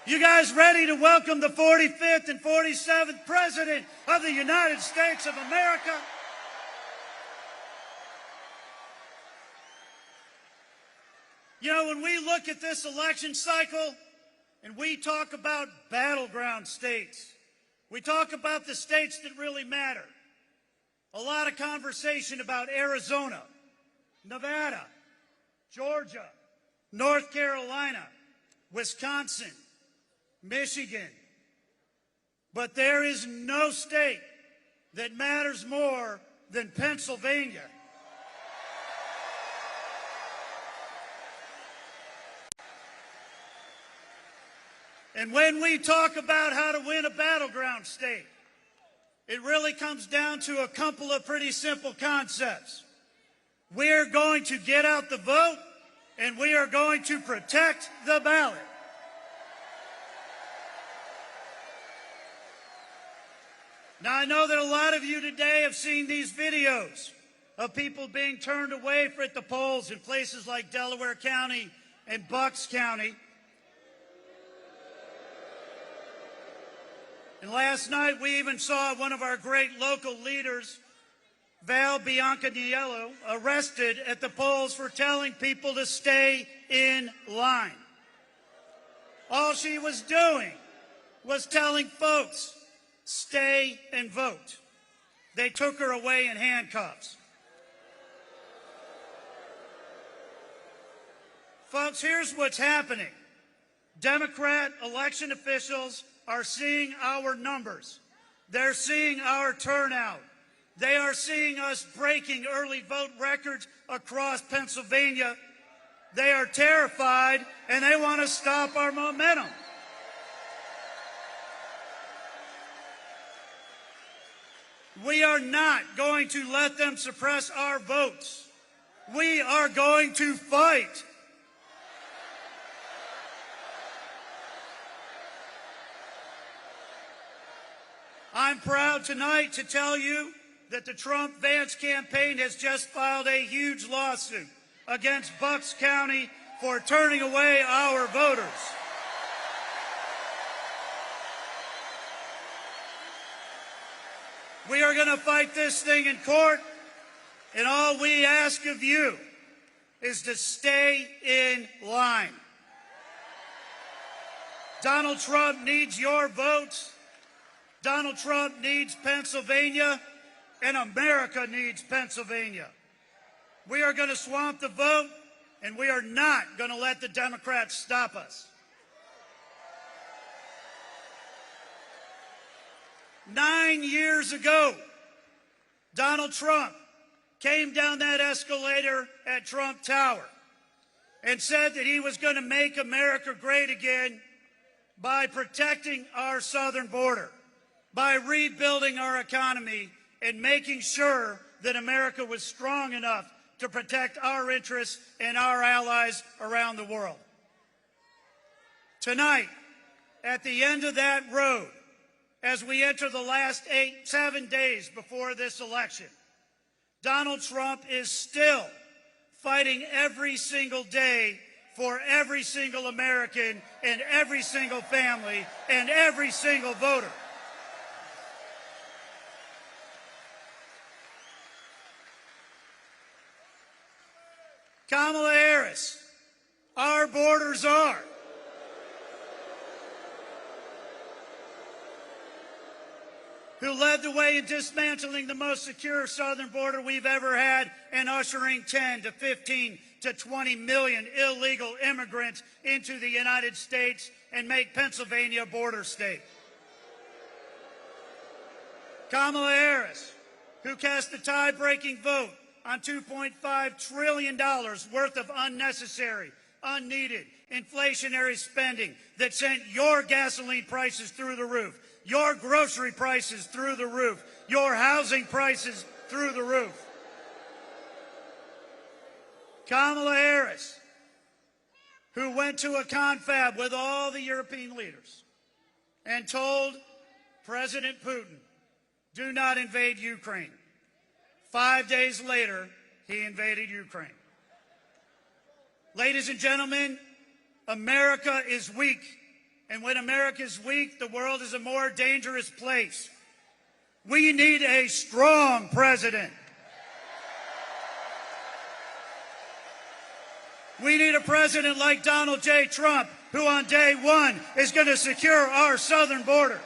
You guys ready to welcome the 45th and 47th President of the United States of America? You know, when we look at this election cycle and we talk about battleground states, we talk about the states that really matter. A lot of conversation about Arizona, Nevada, Georgia, North Carolina, Wisconsin, Michigan. But there is no state that matters more than Pennsylvania. And when we talk about how to win a battleground state, it really comes down to a couple of pretty simple concepts. We're going to get out the vote, and we are going to protect the ballot. Now, I know that a lot of you today have seen these videos of people being turned away at the polls in places like Delaware County and Bucks County. And last night, we even saw one of our great local leaders, Val Biancaniello, arrested at the polls for telling people to stay in line. All she was doing was telling folks, stay and vote. They took her away in handcuffs. Folks, here's what's happening. Democrat election officials are seeing our numbers. They're seeing our turnout. They are seeing us breaking early vote records across Pennsylvania. They are terrified, and they want to stop our momentum. We are not going to let them suppress our votes. We are going to fight. I'm proud tonight to tell you that the Trump-Vance campaign has just filed a huge lawsuit against Bucks County for turning away our voters. We are going to fight this thing in court, and all we ask of you is to stay in line. Donald Trump needs your votes. Donald Trump needs Pennsylvania, and America needs Pennsylvania. We are going to swamp the vote, and we are not going to let the Democrats stop us. 9 years ago, Donald Trump came down that escalator at Trump Tower and said that he was going to make America great again by protecting our southern border, by rebuilding our economy and making sure that America was strong enough to protect our interests and our allies around the world. Tonight, at the end of that road, as we enter the last 7 days before this election, Donald Trump is still fighting every single day for every single American and every single family and every single voter. Kamala Harris, our borders are. Who led the way in dismantling the most secure southern border we've ever had and ushering 10 to 15 to 20 million illegal immigrants into the United States and make Pennsylvania a border state. Kamala Harris, who cast the tie-breaking vote on $2.5 trillion worth of unnecessary, unneeded, inflationary spending that sent your gasoline prices through the roof, your grocery prices through the roof, your housing prices through the roof. Kamala Harris, who went to a confab with all the European leaders and told President Putin, do not invade Ukraine. 5 days later, he invaded Ukraine. Ladies and gentlemen, America is weak. And when America is weak, the world is a more dangerous place. We need a strong president. We need a president like Donald J. Trump, who on day one is going to secure our southern border.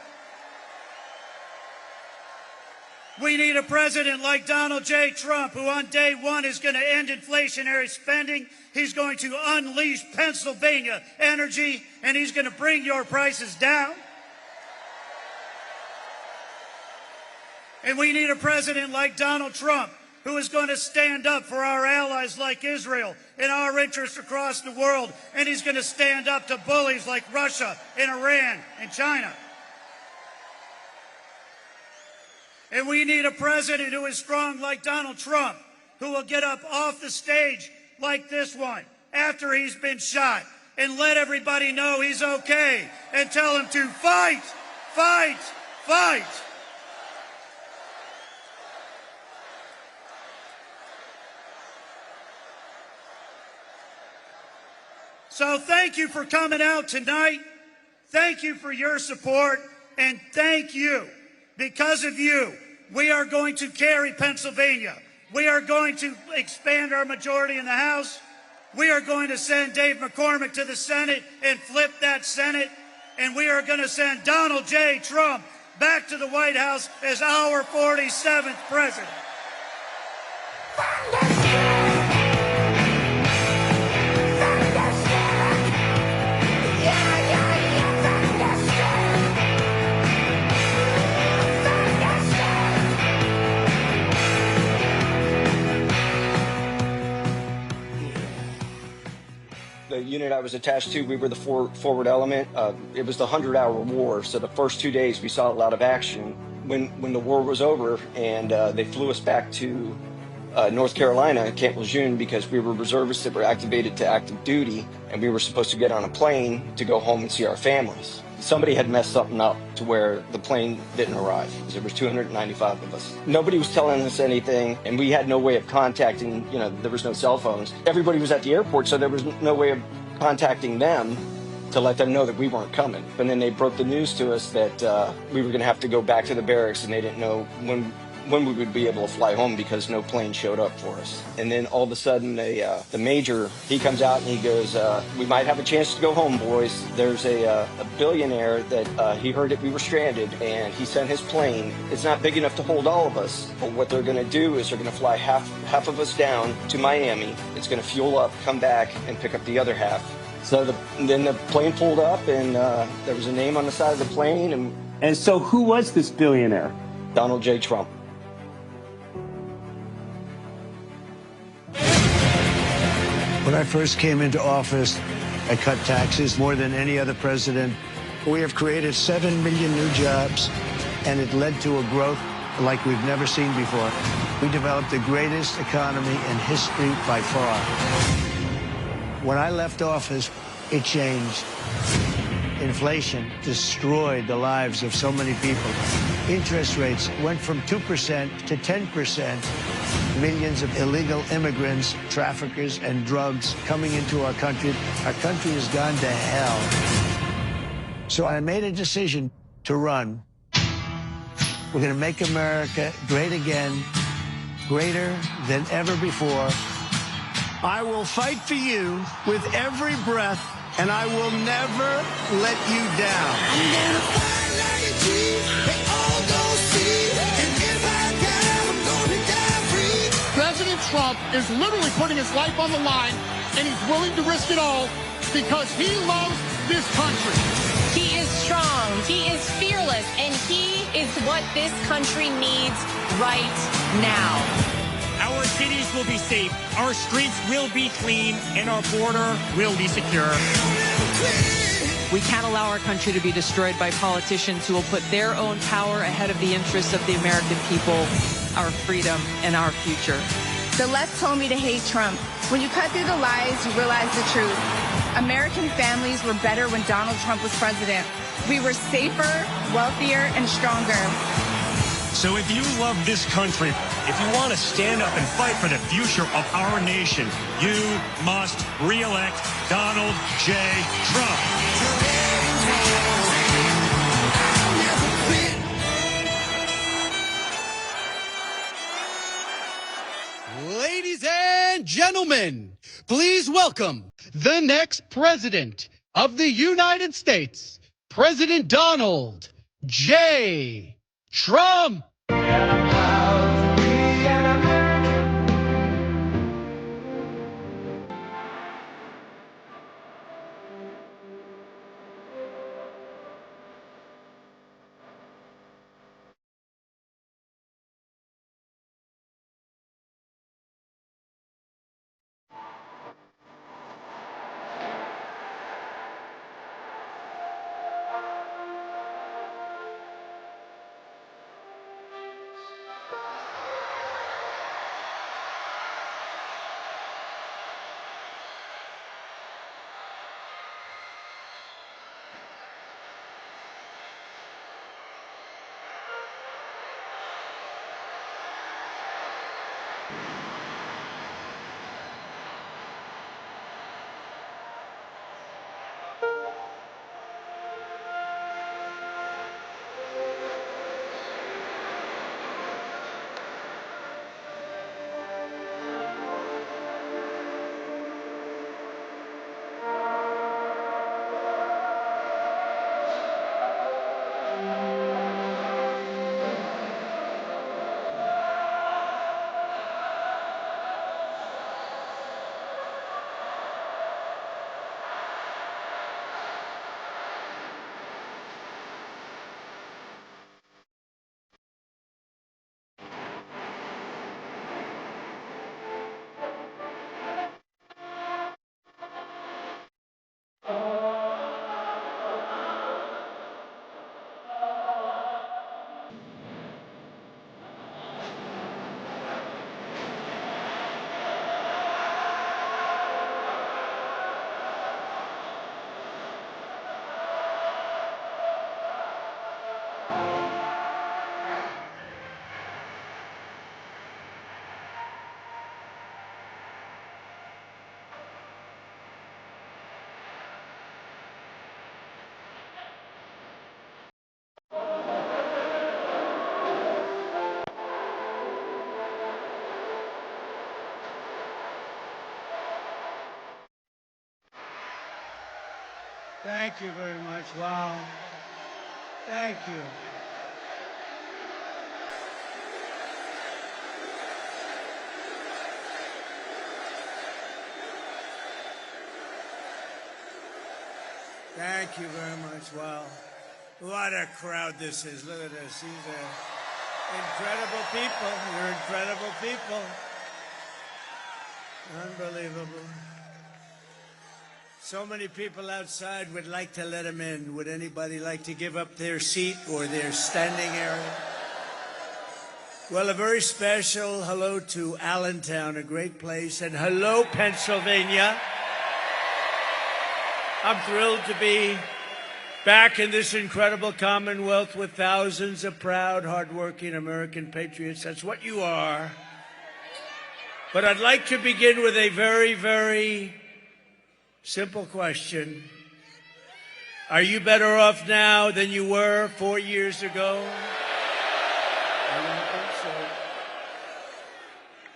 We need a president like Donald J. Trump, who on day one is going to end inflationary spending. He's going to unleash Pennsylvania energy, and he's going to bring your prices down. And we need a president like Donald Trump, who is going to stand up for our allies like Israel and our interests across the world, and he's going to stand up to bullies like Russia and Iran and China. And we need a president who is strong like Donald Trump, who will get up off the stage like this one after he's been shot and let everybody know he's okay and tell him to fight, fight, fight. So thank you for coming out tonight. Thank you for your support, and thank you. Because of you, we are going to carry Pennsylvania. We are going to expand our majority in the House. We are going to send Dave McCormick to the Senate and flip that Senate. And we are going to send Donald J. Trump back to the White House as our 47th president. The unit I was attached to, we were the forward element. It was the 100-hour war, so the first 2 days we saw a lot of action. When the war was over and they flew us back to North Carolina, Camp Lejeune, because we were reservists that were activated to active duty, and we were supposed to get on a plane to go home and see our families. Somebody had messed something up to where the plane didn't arrive. There was 295 of us. Nobody was telling us anything, and we had no way of contacting, there was no cell phones. Everybody was at the airport, so there was no way of contacting them to let them know that we weren't coming. And then they broke the news to us that we were going to have to go back to the barracks, and they didn't know when we would be able to fly home because no plane showed up for us. And then all of a sudden, the major, he comes out and he goes, we might have a chance to go home, boys. There's a billionaire that he heard that we were stranded, and he sent his plane. It's not big enough to hold all of us, but what they're going to do is they're going to fly half of us down to Miami. It's going to fuel up, come back, and pick up the other half. So then the plane pulled up, and there was a name on the side of the plane. And so who was this billionaire? Donald J. Trump. When I first came into office, I cut taxes more than any other president We have created 7 million new jobs, and it led to a growth like we've never seen before. We developed the greatest economy in history by far. When I left office, it changed. Inflation destroyed the lives of so many people. Interest rates went from 2% to 10%. Millions of illegal immigrants, traffickers, and drugs coming into our country. Our country has gone to hell. So I made a decision to run. We're going to make America great again, greater than ever before. I will fight for you with every breath, and I will never let you down. I'm gonna fight like a G, they all gon' see, and if I die, I'm gonna die free. President Trump is literally putting his life on the line, and he's willing to risk it all because he loves this country. He is strong, he is fearless, and he is what this country needs right now. Our cities will be safe, our streets will be clean, and our border will be secure. We can't allow our country to be destroyed by politicians who will put their own power ahead of the interests of the American people, our freedom, and our future. The left told me to hate Trump. When you cut through the lies, you realize the truth. American families were better when Donald Trump was president. We were safer, wealthier, and stronger. So if you love this country, if you want to stand up and fight for the future of our nation, you must re-elect Donald J. Trump. Ladies and gentlemen, please welcome the next president of the United States, President Donald J. Trump. Thank you very much. Wow. Thank you. Thank you very much. Wow. What a crowd this is. Look at this. These are incredible people. You're incredible people. Unbelievable. So many people outside would like to let him in. Would anybody like to give up their seat or their standing area? Well, a very special hello to Allentown, a great place, and hello, Pennsylvania. I'm thrilled to be back in this incredible Commonwealth with thousands of proud, hardworking American patriots. That's what you are. But I'd like to begin with a very, very simple question. Are you better off now than you were 4 years ago? I don't think so.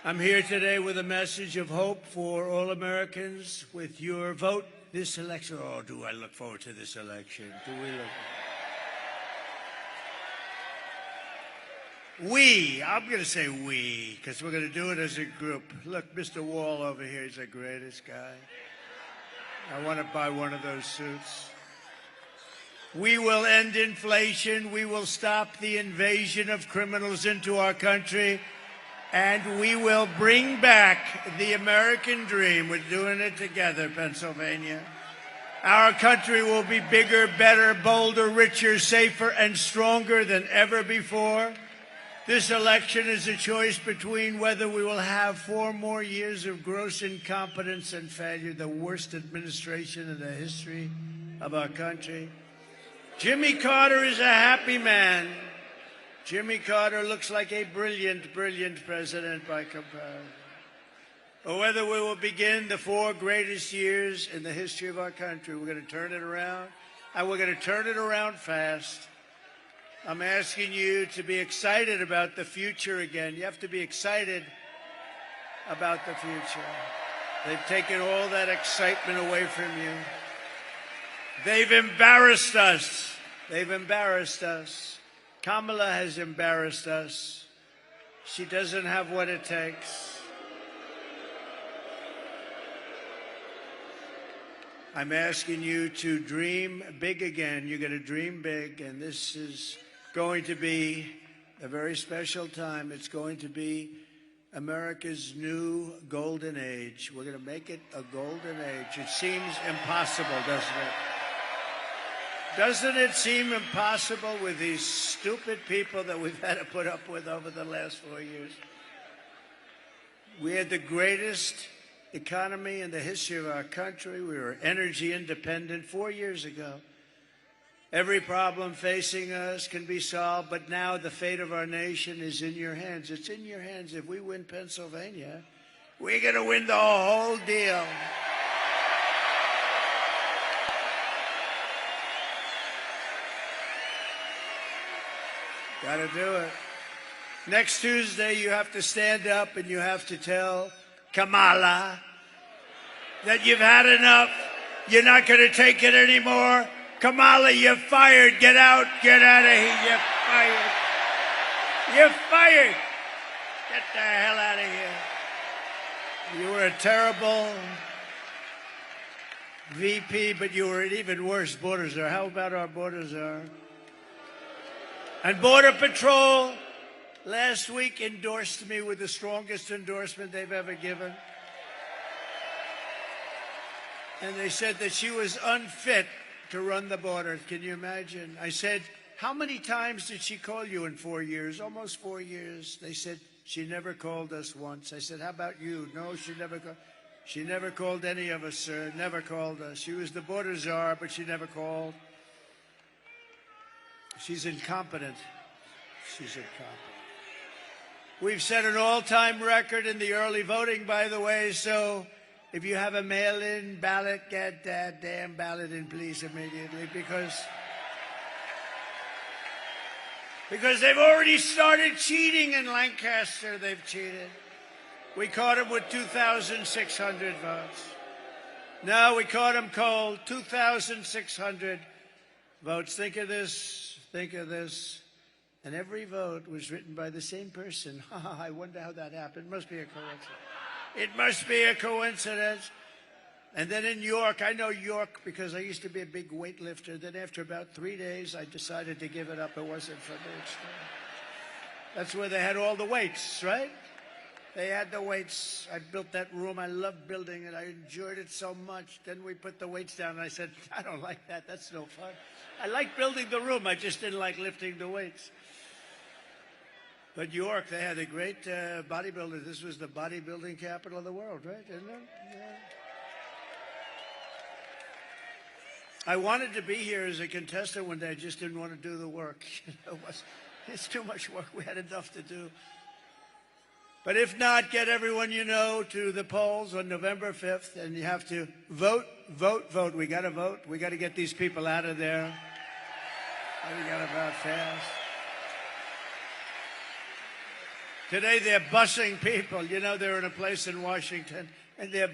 I'm here today with a message of hope for all Americans. With your vote this election, oh, do I look forward to this election? Do we look? I'm going to say we, because we're going to do it as a group. Look, Mr. Wall over here, he's the greatest guy. I want to buy one of those suits. We will end inflation. We will stop the invasion of criminals into our country. And we will bring back the American dream. We're doing it together, Pennsylvania. Our country will be bigger, better, bolder, richer, safer, and stronger than ever before. This election is a choice between whether we will have 4 more years of gross incompetence and failure, the worst administration in the history of our country. Jimmy Carter is a happy man. Jimmy Carter looks like a brilliant, brilliant president by comparison. Or whether we will begin the 4 greatest years in the history of our country. We're going to turn it around, and we're going to turn it around fast. I'm asking you to be excited about the future again. You have to be excited about the future. They've taken all that excitement away from you. They've embarrassed us. They've embarrassed us. Kamala has embarrassed us. She doesn't have what it takes. I'm asking you to dream big again. You're going to dream big, and this is going to be a very special time. It's going to be America's new golden age. We're going to make it a golden age. It seems impossible, doesn't it? Doesn't it seem impossible with these stupid people that we've had to put up with over the last 4 years? We had the greatest economy in the history of our country. We were energy independent 4 years ago. Every problem facing us can be solved, but now the fate of our nation is in your hands. It's in your hands. If we win Pennsylvania, we're going to win the whole deal. Got to do it. Next Tuesday, you have to stand up and you have to tell Kamala that you've had enough. You're not going to take it anymore. Kamala, you're fired. Get out. Get out of here. You're fired. You're fired. Get the hell out of here. You were a terrible VP, but you were an even worse border czar. How about our border czar? And Border Patrol last week endorsed me with the strongest endorsement they've ever given. And they said that she was unfit to run the border. Can you imagine? I said, how many times did she call you in 4 years? Almost 4 years. They said, she never called us once. I said, how about you? No, she never called. She never called any of us, sir. Never called us. She was the border czar, but she never called. She's incompetent. She's incompetent. We've set an all-time record in the early voting, by the way, so if you have a mail-in ballot, get that damn ballot in, please, immediately, because they've already started cheating in Lancaster. They've cheated. We caught them with 2,600 votes. No, we caught them cold. 2,600 votes. Think of this. Think of this. And every vote was written by the same person. I wonder how that happened. It must be a coincidence. It must be a coincidence. And then in York, I know York because I used to be a big weightlifter. Then after about 3 days, I decided to give it up. It wasn't for me. That's where they had all the weights, right? They had the weights. I built that room. I loved building it. I enjoyed it so much. Then we put the weights down, and I said, I don't like that. That's no fun. I like building the room. I just didn't like lifting the weights. But New York, they had a great bodybuilder. This was the bodybuilding capital of the world, right? Isn't it? Yeah. I wanted to be here as a contestant one day. I just didn't want to do the work. It's too much work. We had enough to do. But if not, get everyone you know to the polls on November 5th, and you have to vote, vote, vote. We got to vote. We got to get these people out of there. We got to vote fast. Today they're busing people. You know, they're in a place in Washington, and they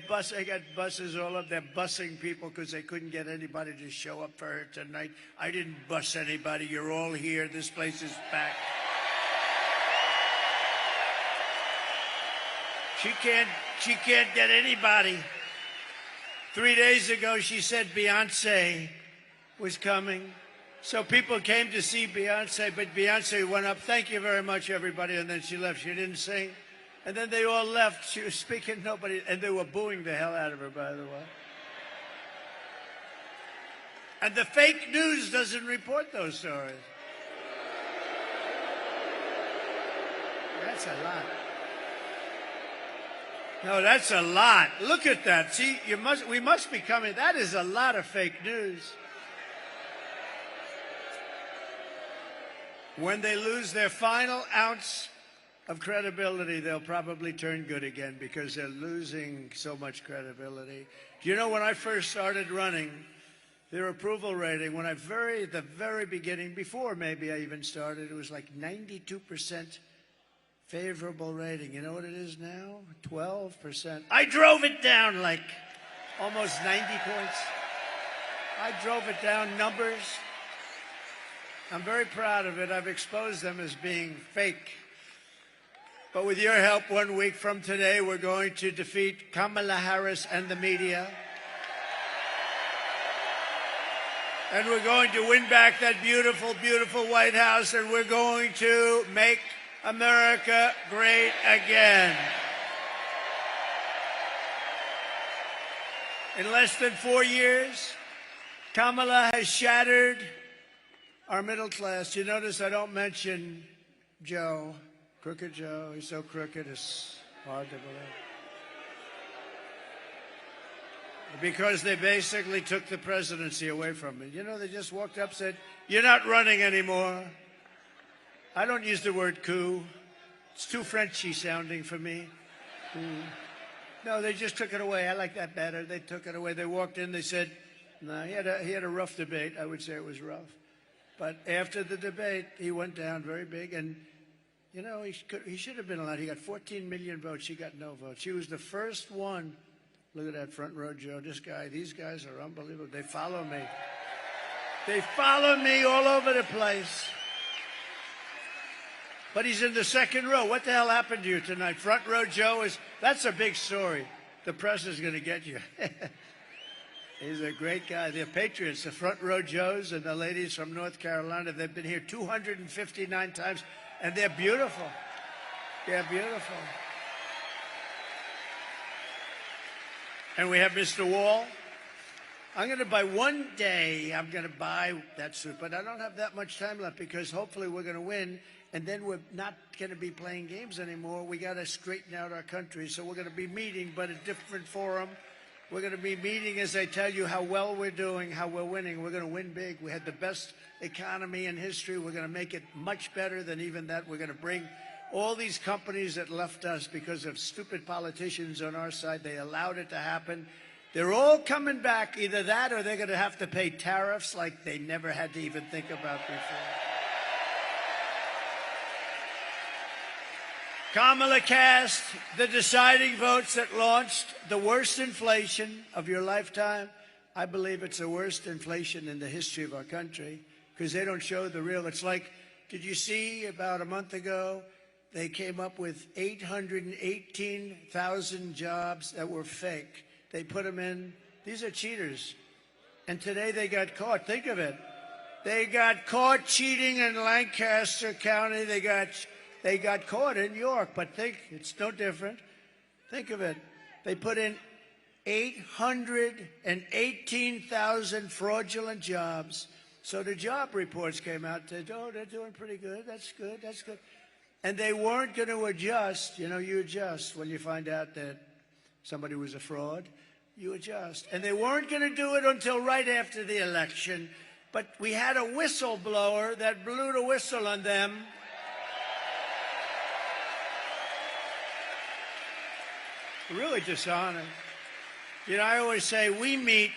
got buses all up. They're busing people because they couldn't get anybody to show up for her tonight. I didn't bus anybody. You're all here. This place is packed. She can't get anybody. 3 days ago, she said Beyonce was coming. So people came to see Beyonce, but Beyonce went up, thank you very much, everybody, and then she left. She didn't sing. And then they all left. She was speaking, nobody, and they were booing the hell out of her, by the way. And the fake news doesn't report those stories. That's a lot. No, that's a lot. Look at that. See, we must be coming. That is a lot of fake news. When they lose their final ounce of credibility, they'll probably turn good again because they're losing so much credibility. Do you know when I first started running, their approval rating, at the very beginning, before maybe I even started, it was like 92%. Favorable rating. You know what it is now? 12%. I drove it down like almost 90 points. I drove it down numbers. I'm very proud of it. I've exposed them as being fake. But with your help, 1 week from today, we're going to defeat Kamala Harris and the media. And we're going to win back that beautiful, beautiful White House, and we're going to make America great again. In less than 4 years, Kamala has shattered our middle class. You notice I don't mention Joe, Crooked Joe. He's so crooked, it's hard to believe. Because they basically took the presidency away from me. You know, they just walked up and said, you're not running anymore. I don't use the word coup. It's too Frenchy sounding for me. No, they just took it away. I like that better. They took it away. They walked in. They said, no, he had a rough debate. I would say it was rough. But after the debate, he went down very big. And, you know, he should have been allowed. He got 14 million votes. She got no votes. She was the first one. Look at that front row, Joe. These guys are unbelievable. They follow me. They follow me all over the place. But he's in the second row. What the hell happened to you tonight? Front row Joe that's a big story. The press is going to get you. He's a great guy. They're patriots. The front row Joes and the ladies from North Carolina, they've been here 259 times, and they're beautiful. They're beautiful. And we have Mr. Wall. I'm going to buy one day, I'm going to buy that suit, but I don't have that much time left because hopefully we're going to win. And then we're not going to be playing games anymore. We got to straighten out our country. So we're going to be meeting, but a different forum. We're going to be meeting as I tell you how well we're doing, how we're winning. We're going to win big. We had the best economy in history. We're going to make it much better than even that. We're going to bring all these companies that left us because of stupid politicians on our side. They allowed it to happen. They're all coming back. Either that or they're going to have to pay tariffs like they never had to even think about before. Kamala cast the deciding votes that launched the worst inflation of your lifetime. I believe it's the worst inflation in the history of our country because they don't show the real. It's like, did you see about a month ago, they came up with 818,000 jobs that were fake. They put them in. These are cheaters. And today they got caught. Think of it. They got caught cheating in Lancaster County. They got they got caught in York, but think it's no different. Think of it. They put in 818,000 fraudulent jobs. So the job reports came out. Said, oh, they're doing pretty good. That's good. That's good. And they weren't going to adjust. You know, you adjust when you find out that somebody was a fraud. You adjust. And they weren't going to do it until right after the election. But we had a whistleblower that blew the whistle on them. Really dishonest. You know, I always say we meet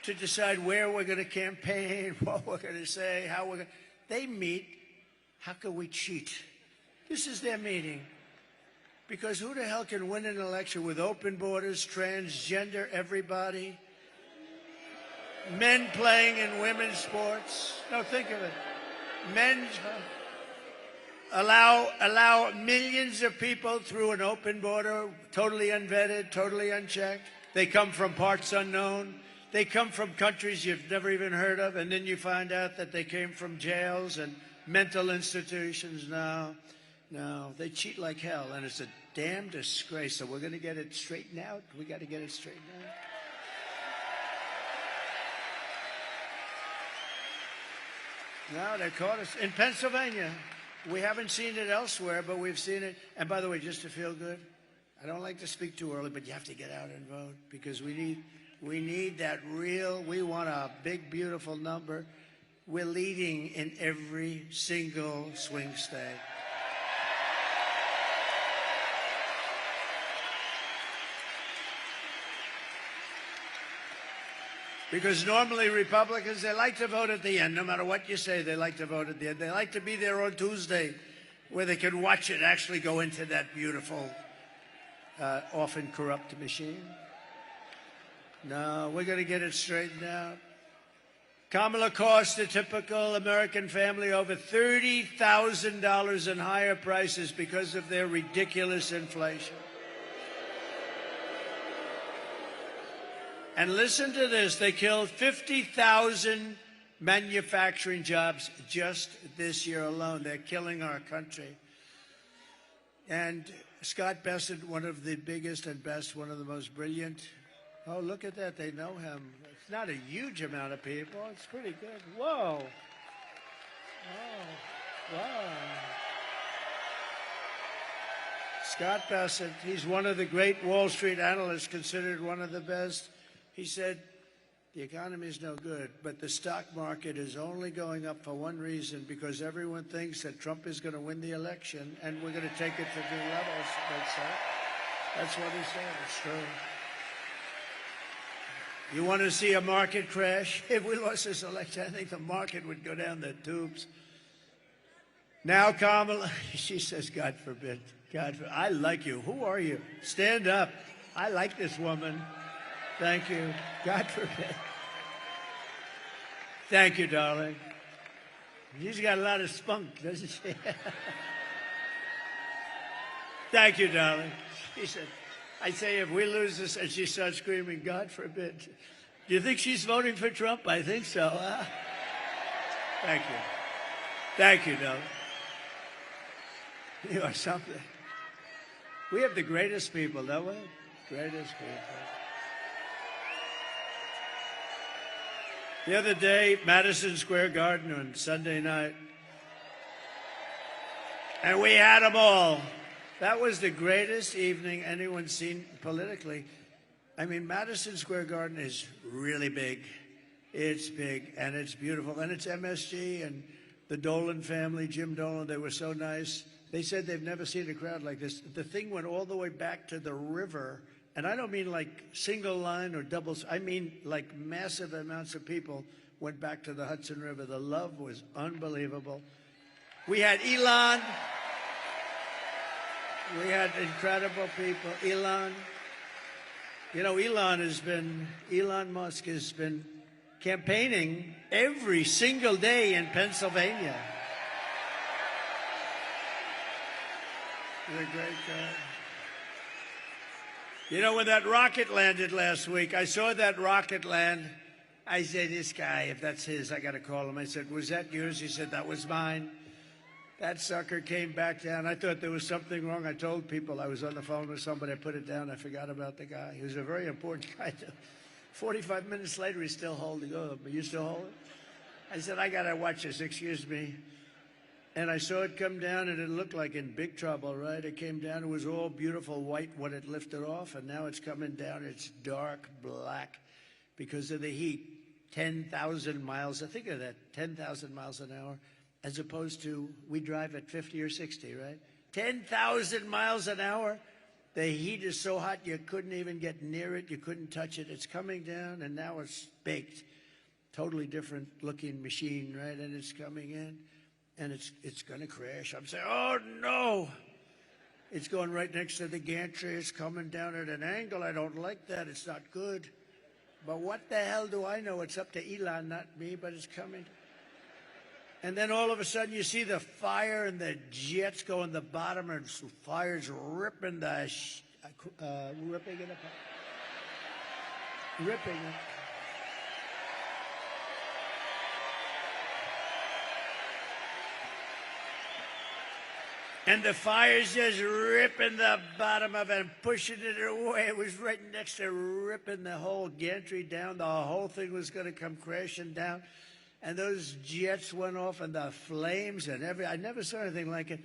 to decide where we're going to campaign, what we're going to say, how we're going to... They meet, how can we cheat? This is their meeting. Because who the hell can win an election with open borders, transgender everybody, men playing in women's sports? No, think of it. Men's... Allow millions of people through an open border, totally unvetted, totally unchecked. They come from parts unknown. They come from countries you've never even heard of, and then you find out that they came from jails and mental institutions. No, they cheat like hell, and it's a damn disgrace. So we're going to get it straightened out. We got to get it straightened out. No, they caught us in Pennsylvania. We haven't seen it elsewhere, but we've seen it. And by the way, just to feel good, I don't like to speak too early, but you have to get out and vote because we need that real, we want a big, beautiful number. We're leading in every single swing state. Because normally Republicans, they like to vote at the end. No matter what you say, they like to vote at the end. They like to be there on Tuesday where they can watch it actually go into that beautiful, often corrupt machine. No, we're going to get it straightened out. Kamala cost a typical American family over $30,000 in higher prices because of their ridiculous inflation. And listen to this, they killed 50,000 manufacturing jobs just this year alone. They're killing our country. And Scott Bessent, one of the biggest and best, one of the most brilliant. Oh, look at that, they know him. It's not a huge amount of people, it's pretty good. Whoa. Oh, wow. Scott Bessent, he's one of the great Wall Street analysts, considered one of the best. He said, the economy is no good, but the stock market is only going up for one reason, because everyone thinks that Trump is going to win the election, and we're going to take it to new levels. That's what he said. It's true. You want to see a market crash? If we lost this election, I think the market would go down the tubes. Now, Kamala, she says, God forbid. God forbid. I like you. Who are you? Stand up. I like this woman. Thank you. God forbid. Thank you, darling. She's got a lot of spunk, doesn't she? Thank you, darling. She said, I say, if we lose this, and she starts screaming, God forbid. Do you think she's voting for Trump? I think so. Huh? Thank you. Thank you, darling. You are something. We have the greatest people, don't we? Greatest people. The other day, Madison Square Garden on Sunday night, and we had them all. That was the greatest evening anyone's seen politically. I mean, Madison Square Garden is really big. It's big, and it's beautiful, and it's MSG, and the Dolan family, Jim Dolan, they were so nice. They said they've never seen a crowd like this. The thing went all the way back to the river. And I don't mean like single line or doubles. I mean like massive amounts of people went back to the Hudson River. The love was unbelievable. We had Elon. We had incredible people. Elon. You know, Elon Musk has been campaigning every single day in Pennsylvania. What a great guy. You know, when that rocket landed last week, I saw that rocket land. I said, this guy, if that's his, I got to call him. I said, was that yours? He said, that was mine. That sucker came back down. I thought there was something wrong. I told people I was on the phone with somebody. I put it down. I forgot about the guy. He was a very important guy. 45 minutes later, he's still holding. Oh, but you still holding? I said, I got to watch this. Excuse me. And I saw it come down, and it looked like in big trouble, right? It came down. It was all beautiful white when it lifted off, and now it's coming down. It's dark black because of the heat. 10,000 miles. I think of that, 10,000 miles an hour, as opposed to we drive at 50 or 60, right? 10,000 miles an hour. The heat is so hot you couldn't even get near it. You couldn't touch it. It's coming down, and now it's baked. Totally different looking machine, right? And it's coming in, and it's going to crash. I'm saying, oh, no. It's going right next to the gantry. It's coming down at an angle. I don't like that. It's not good. But what the hell do I know? It's up to Elon, not me, but it's coming. And then all of a sudden you see the fire and the jets go in the bottom, and fire's ripping the ripping it apart. Ripping it. And the fire's just ripping the bottom of it and pushing it away. It was right next to ripping the whole gantry down. The whole thing was going to come crashing down. And those jets went off, and the flames and I never saw anything like it.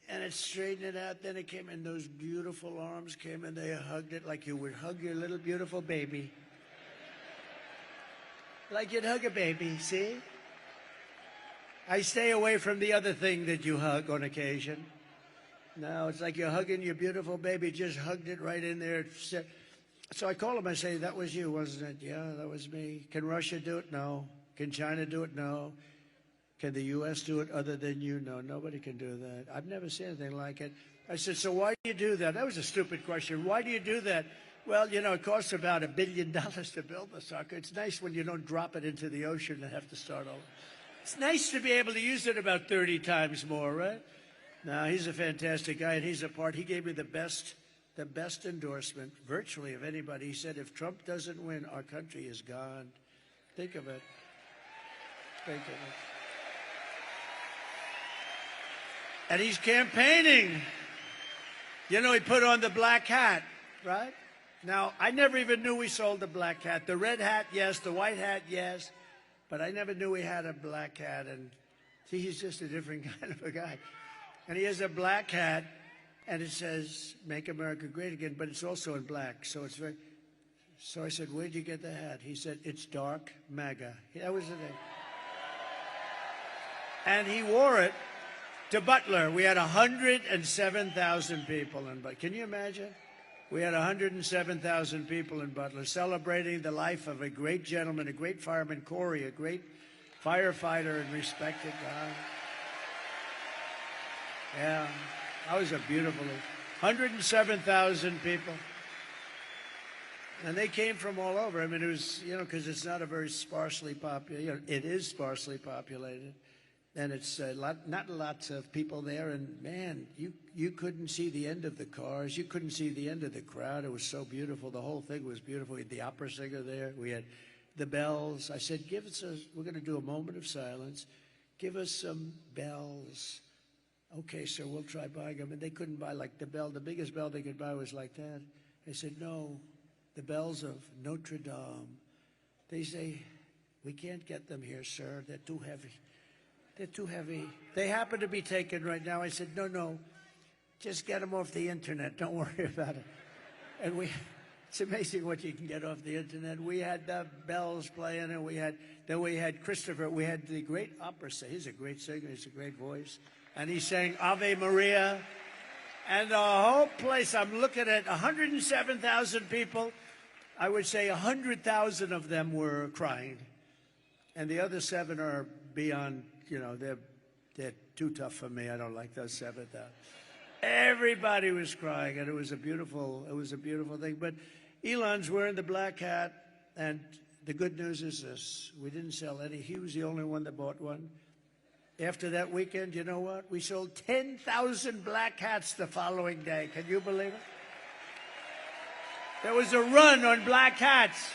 And it straightened it out. Then it came in, those beautiful arms came, and they hugged it like you would hug your little beautiful baby. Like you'd hug a baby, see? I stay away from the other thing that you hug on occasion. No, it's like you're hugging your beautiful baby. Just hugged it right in there. So I call him. I say, that was you, wasn't it? Yeah, that was me. Can Russia do it? No. Can China do it? No. Can the U.S. do it other than you? No, nobody can do that. I've never seen anything like it. I said, so why do you do that? That was a stupid question. Why do you do that? Well, you know, it costs about $1 billion to build the sucker. It's nice when you don't drop it into the ocean and have to start over. It's nice to be able to use it about 30 times more, right? No, he's a fantastic guy, and he's a part. He gave me the best endorsement virtually of anybody. He said, if Trump doesn't win, our country is gone. Think of it. Think of it. And he's campaigning. You know, he put on the black hat, right? Now, I never even knew we sold the black hat. The red hat, yes. The white hat, yes. But I never knew he had a black hat. And see, he's just a different kind of a guy. And he has a black hat, and it says, Make America Great Again, but it's also in black. So it's very... So I said, where'd you get the hat? He said, it's dark MAGA. That was the name. And he wore it to Butler. We had 107,000 people in Butler. Can you imagine? We had 107,000 people in Butler celebrating the life of a great gentleman, a great fireman, Corey, a great firefighter and respected guy. Yeah, that was a beautiful 107,000 people. And they came from all over. I mean, it was, you know, because it's not a very sparsely populated, you know, it is sparsely populated. And it's not lots of people there. And, man, you couldn't see the end of the cars. You couldn't see the end of the crowd. It was so beautiful. The whole thing was beautiful. We had the opera singer there. We had the bells. I said, we're going to do a moment of silence. Give us some bells. Okay, sir, we'll try buying them. And they couldn't buy, like, the bell. The biggest bell they could buy was like that. They said, no, the bells of Notre Dame. They say, we can't get them here, sir. They're too heavy. They're too heavy. They happen to be taken right now. I said, no, just get them off the internet. Don't worry about it. And it's amazing what you can get off the internet. We had the bells playing, and then we had Christopher. We had the great opera singer. He's a great singer. He's a great voice. And he sang Ave Maria. And the whole place, I'm looking at 107,000 people. I would say 100,000 of them were crying. And the other 7 are beyond, you know, they're too tough for me. I don't like those 7,000. Everybody was crying, and it was a beautiful thing. But Elon's wearing the black hat, and the good news is this: we didn't sell any. He was the only one that bought one. After that weekend, you know what? We sold 10,000 black hats the following day. Can you believe it? There was a run on black hats.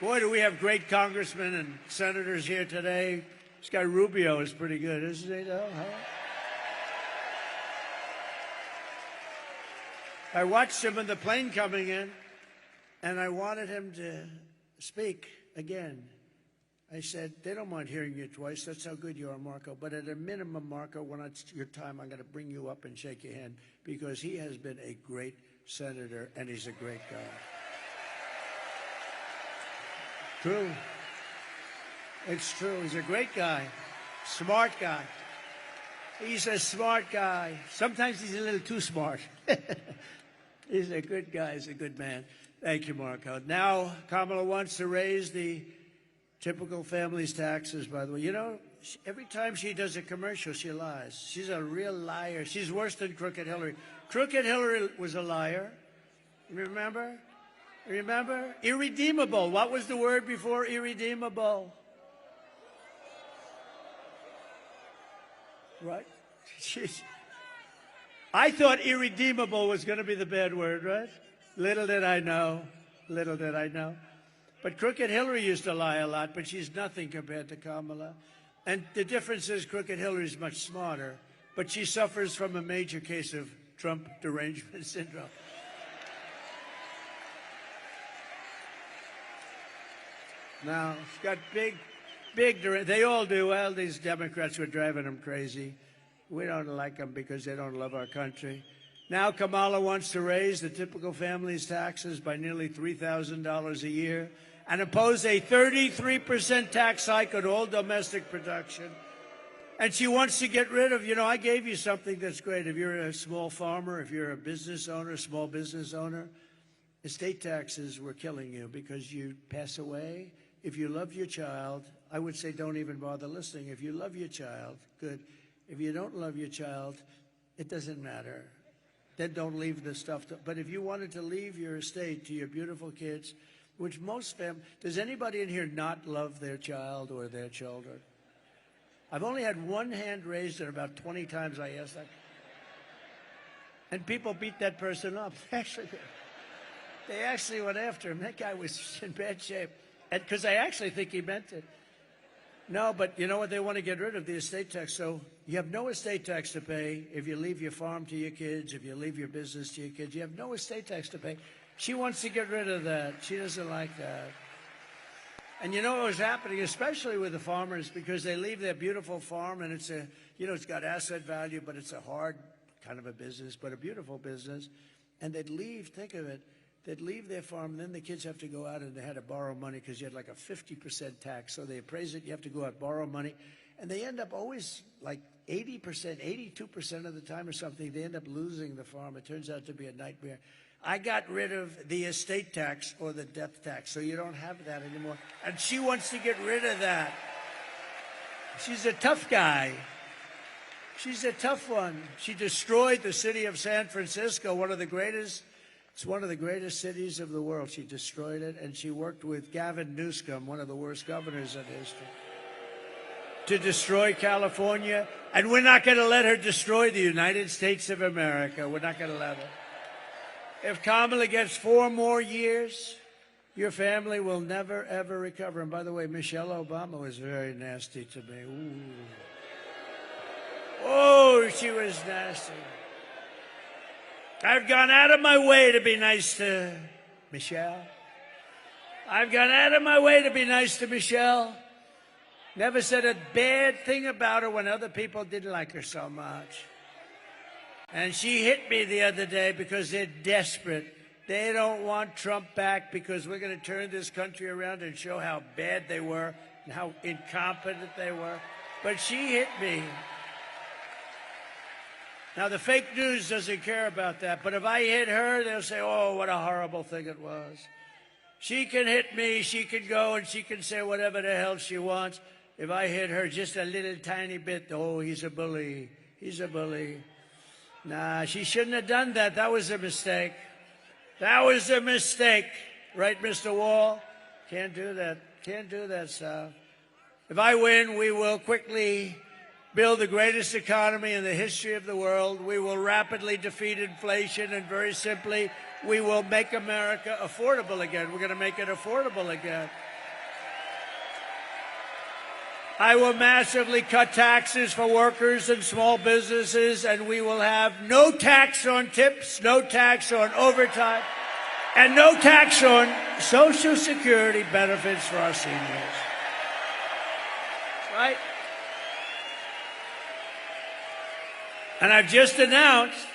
Boy, do we have great congressmen and senators here today. This guy Rubio is pretty good, isn't he, though? Huh? I watched him in the plane coming in, and I wanted him to speak again. I said, they don't mind hearing you twice. That's how good you are, Marco. But at a minimum, Marco, when it's your time, I'm going to bring you up and shake your hand because he has been a great senator, and he's a great guy. True. It's true. He's a great guy, smart guy. He's a smart guy. Sometimes he's a little too smart. He's a good guy. He's a good man. Thank you, Marco. Now, Kamala wants to raise the typical family's taxes, by the way. You know, every time she does a commercial, she lies. She's a real liar. She's worse than Crooked Hillary. Crooked Hillary was a liar. Remember? Remember? Irredeemable. What was the word before irredeemable? Right? I thought irredeemable was going to be the bad word, right? Little did I know. Little did I know. But Crooked Hillary used to lie a lot, but she's nothing compared to Kamala. And the difference is Crooked Hillary is much smarter, but she suffers from a major case of Trump derangement syndrome. Now, she's got big, they all do. Well, these Democrats were driving them crazy. We don't like them because they don't love our country. Now Kamala wants to raise the typical family's taxes by nearly $3,000 a year and impose a 33% tax hike on all domestic production. And she wants to get rid of, you know, I gave you something that's great. If you're a small farmer, if you're a business owner, small business owner, estate taxes were killing you because you pass away. If you love your child, I would say don't even bother listening. If you love your child, good. If you don't love your child, it doesn't matter. Then don't leave the stuff. But if you wanted to leave your estate to your beautiful kids, which most families, does anybody in here not love their child or their children? I've only had one hand raised, and about 20 times I asked that. And people beat that person up. They actually went after him. That guy was in bad shape. Because I actually think he meant it. No, but you know what? They want to get rid of the estate tax. So you have no estate tax to pay if you leave your farm to your kids, if you leave your business to your kids. You have no estate tax to pay. She wants to get rid of that. She doesn't like that. And you know what was happening, especially with the farmers, because they leave their beautiful farm and it's a, you know, it's got asset value, but it's a hard kind of a business, but a beautiful business. And they'd leave, think of it, they'd leave their farm, and then the kids have to go out and they had to borrow money because you had like a 50% tax. So they appraise it, you have to go out, borrow money. And they end up always like 80%, 82% of the time or something, they end up losing the farm. It turns out to be a nightmare. I got rid of the estate tax or the death tax, so you don't have that anymore. And she wants to get rid of that. She's a tough guy. She's a tough one. She destroyed the city of San Francisco, one of the greatest. It's one of the greatest cities of the world. She destroyed it, and she worked with Gavin Newsom, one of the worst governors in history, to destroy California. And we're not going to let her destroy the United States of America. We're not going to let her. If Kamala gets 4 more years, your family will never, ever recover. And by the way, Michelle Obama was very nasty to me. Ooh. Oh, she was nasty. I've gone out of my way to be nice to Michelle. I've gone out of my way to be nice to Michelle. Never said a bad thing about her when other people didn't like her so much. And she hit me the other day because they're desperate. They don't want Trump back because we're going to turn this country around and show how bad they were and how incompetent they were. But she hit me. Now, the fake news doesn't care about that. But if I hit her, they'll say, oh, what a horrible thing it was. She can hit me. She can go and she can say whatever the hell she wants. If I hit her just a little tiny bit, oh, he's a bully. He's a bully. Nah, she shouldn't have done that. That was a mistake. That was a mistake. Right, Mr. Wall? Can't do that. Can't do that, Sal. If I win, we will quickly build the greatest economy in the history of the world. We will rapidly defeat inflation, and very simply, we will make America affordable again. We're going to make it affordable again. I will massively cut taxes for workers and small businesses, and we will have no tax on tips, no tax on overtime, and no tax on Social Security benefits for our seniors. Right? And I've just announced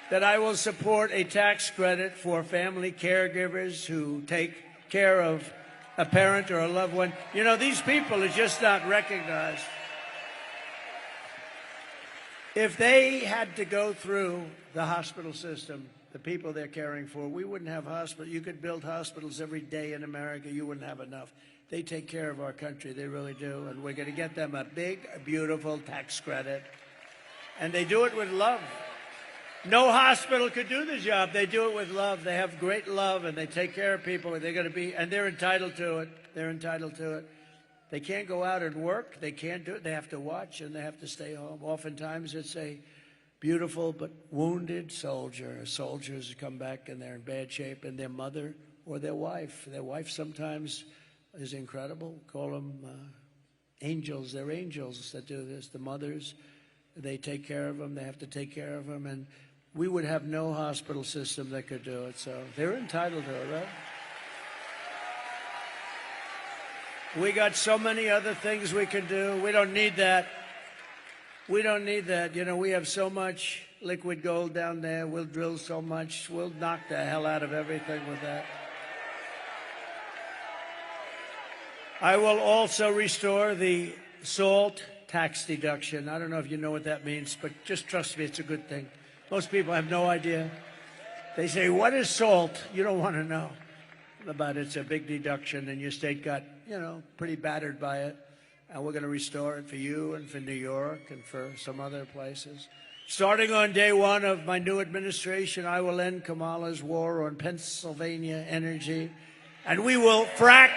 that I will support a tax credit for family caregivers who take care of a parent or a loved one. You know, these people are just not recognized. If they had to go through the hospital system, the people they're caring for, we wouldn't have hospitals. You could build hospitals every day in America. You wouldn't have enough. They take care of our country. They really do. And we're going to get them a big, beautiful tax credit. And they do it with love. No hospital could do the job. They do it with love. They have great love, and they take care of people. They're going to be, and they're entitled to it. They're entitled to it. They can't go out and work. They can't do it. They have to watch, and they have to stay home. Oftentimes, it's a beautiful but wounded soldier. Soldiers come back, and they're in bad shape, and their mother or their wife. Their wife sometimes is incredible. Call them angels. They're angels that do this. The mothers, they take care of them. They have to take care of them, and we would have no hospital system that could do it. So they're entitled to it, right? We got so many other things we can do. We don't need that. We don't need that. You know, we have so much liquid gold down there. We'll drill so much. We'll knock the hell out of everything with that. I will also restore the SALT tax deduction. I don't know if you know what that means, but just trust me, it's a good thing. Most people have no idea. They say, what is SALT? You don't want to know about it. It's a big deduction, and your state got, you know, pretty battered by it. And we're going to restore it for you and for New York and for some other places. Starting on day one of my new administration, I will end Kamala's war on Pennsylvania energy. And we will frack,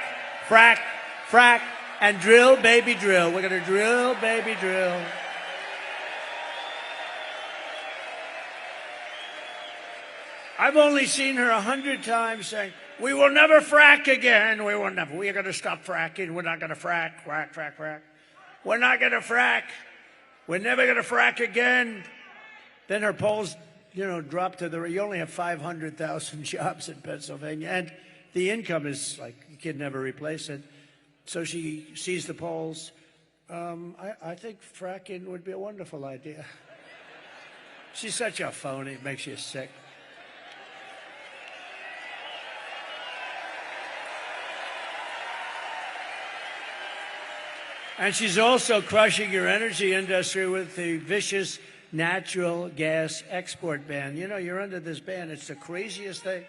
frack, frack, and drill, baby, drill. We're going to drill, baby, drill. I've only seen her 100 times saying, we will never frack again. We will never. We are going to stop fracking. We're not going to frack, frack, frack, frack. We're not going to frack. We're never going to frack again. Then her polls, you know, drop to the, you only have 500,000 jobs in Pennsylvania. And the income is like, you can never replace it. So she sees the polls. I think fracking would be a wonderful idea. She's such a phony. It makes you sick. And she's also crushing your energy industry with the vicious natural gas export ban. You know, you're under this ban. It's the craziest thing.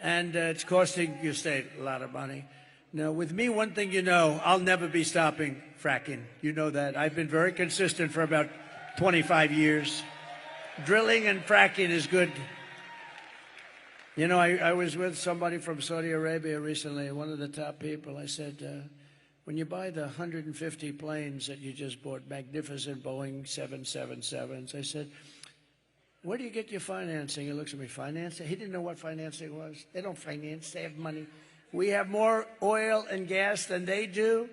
And it's costing your state a lot of money. Now, with me, one thing you know, I'll never be stopping fracking. You know that. I've been very consistent for about 25 years. Drilling and fracking is good. You know, I was with somebody from Saudi Arabia recently, one of the top people. I said, when you buy the 150 planes that you just bought, magnificent Boeing 777s, I said, where do you get your financing? He looks at me, financing? He didn't know what financing was. They don't finance, they have money. We have more oil and gas than they do.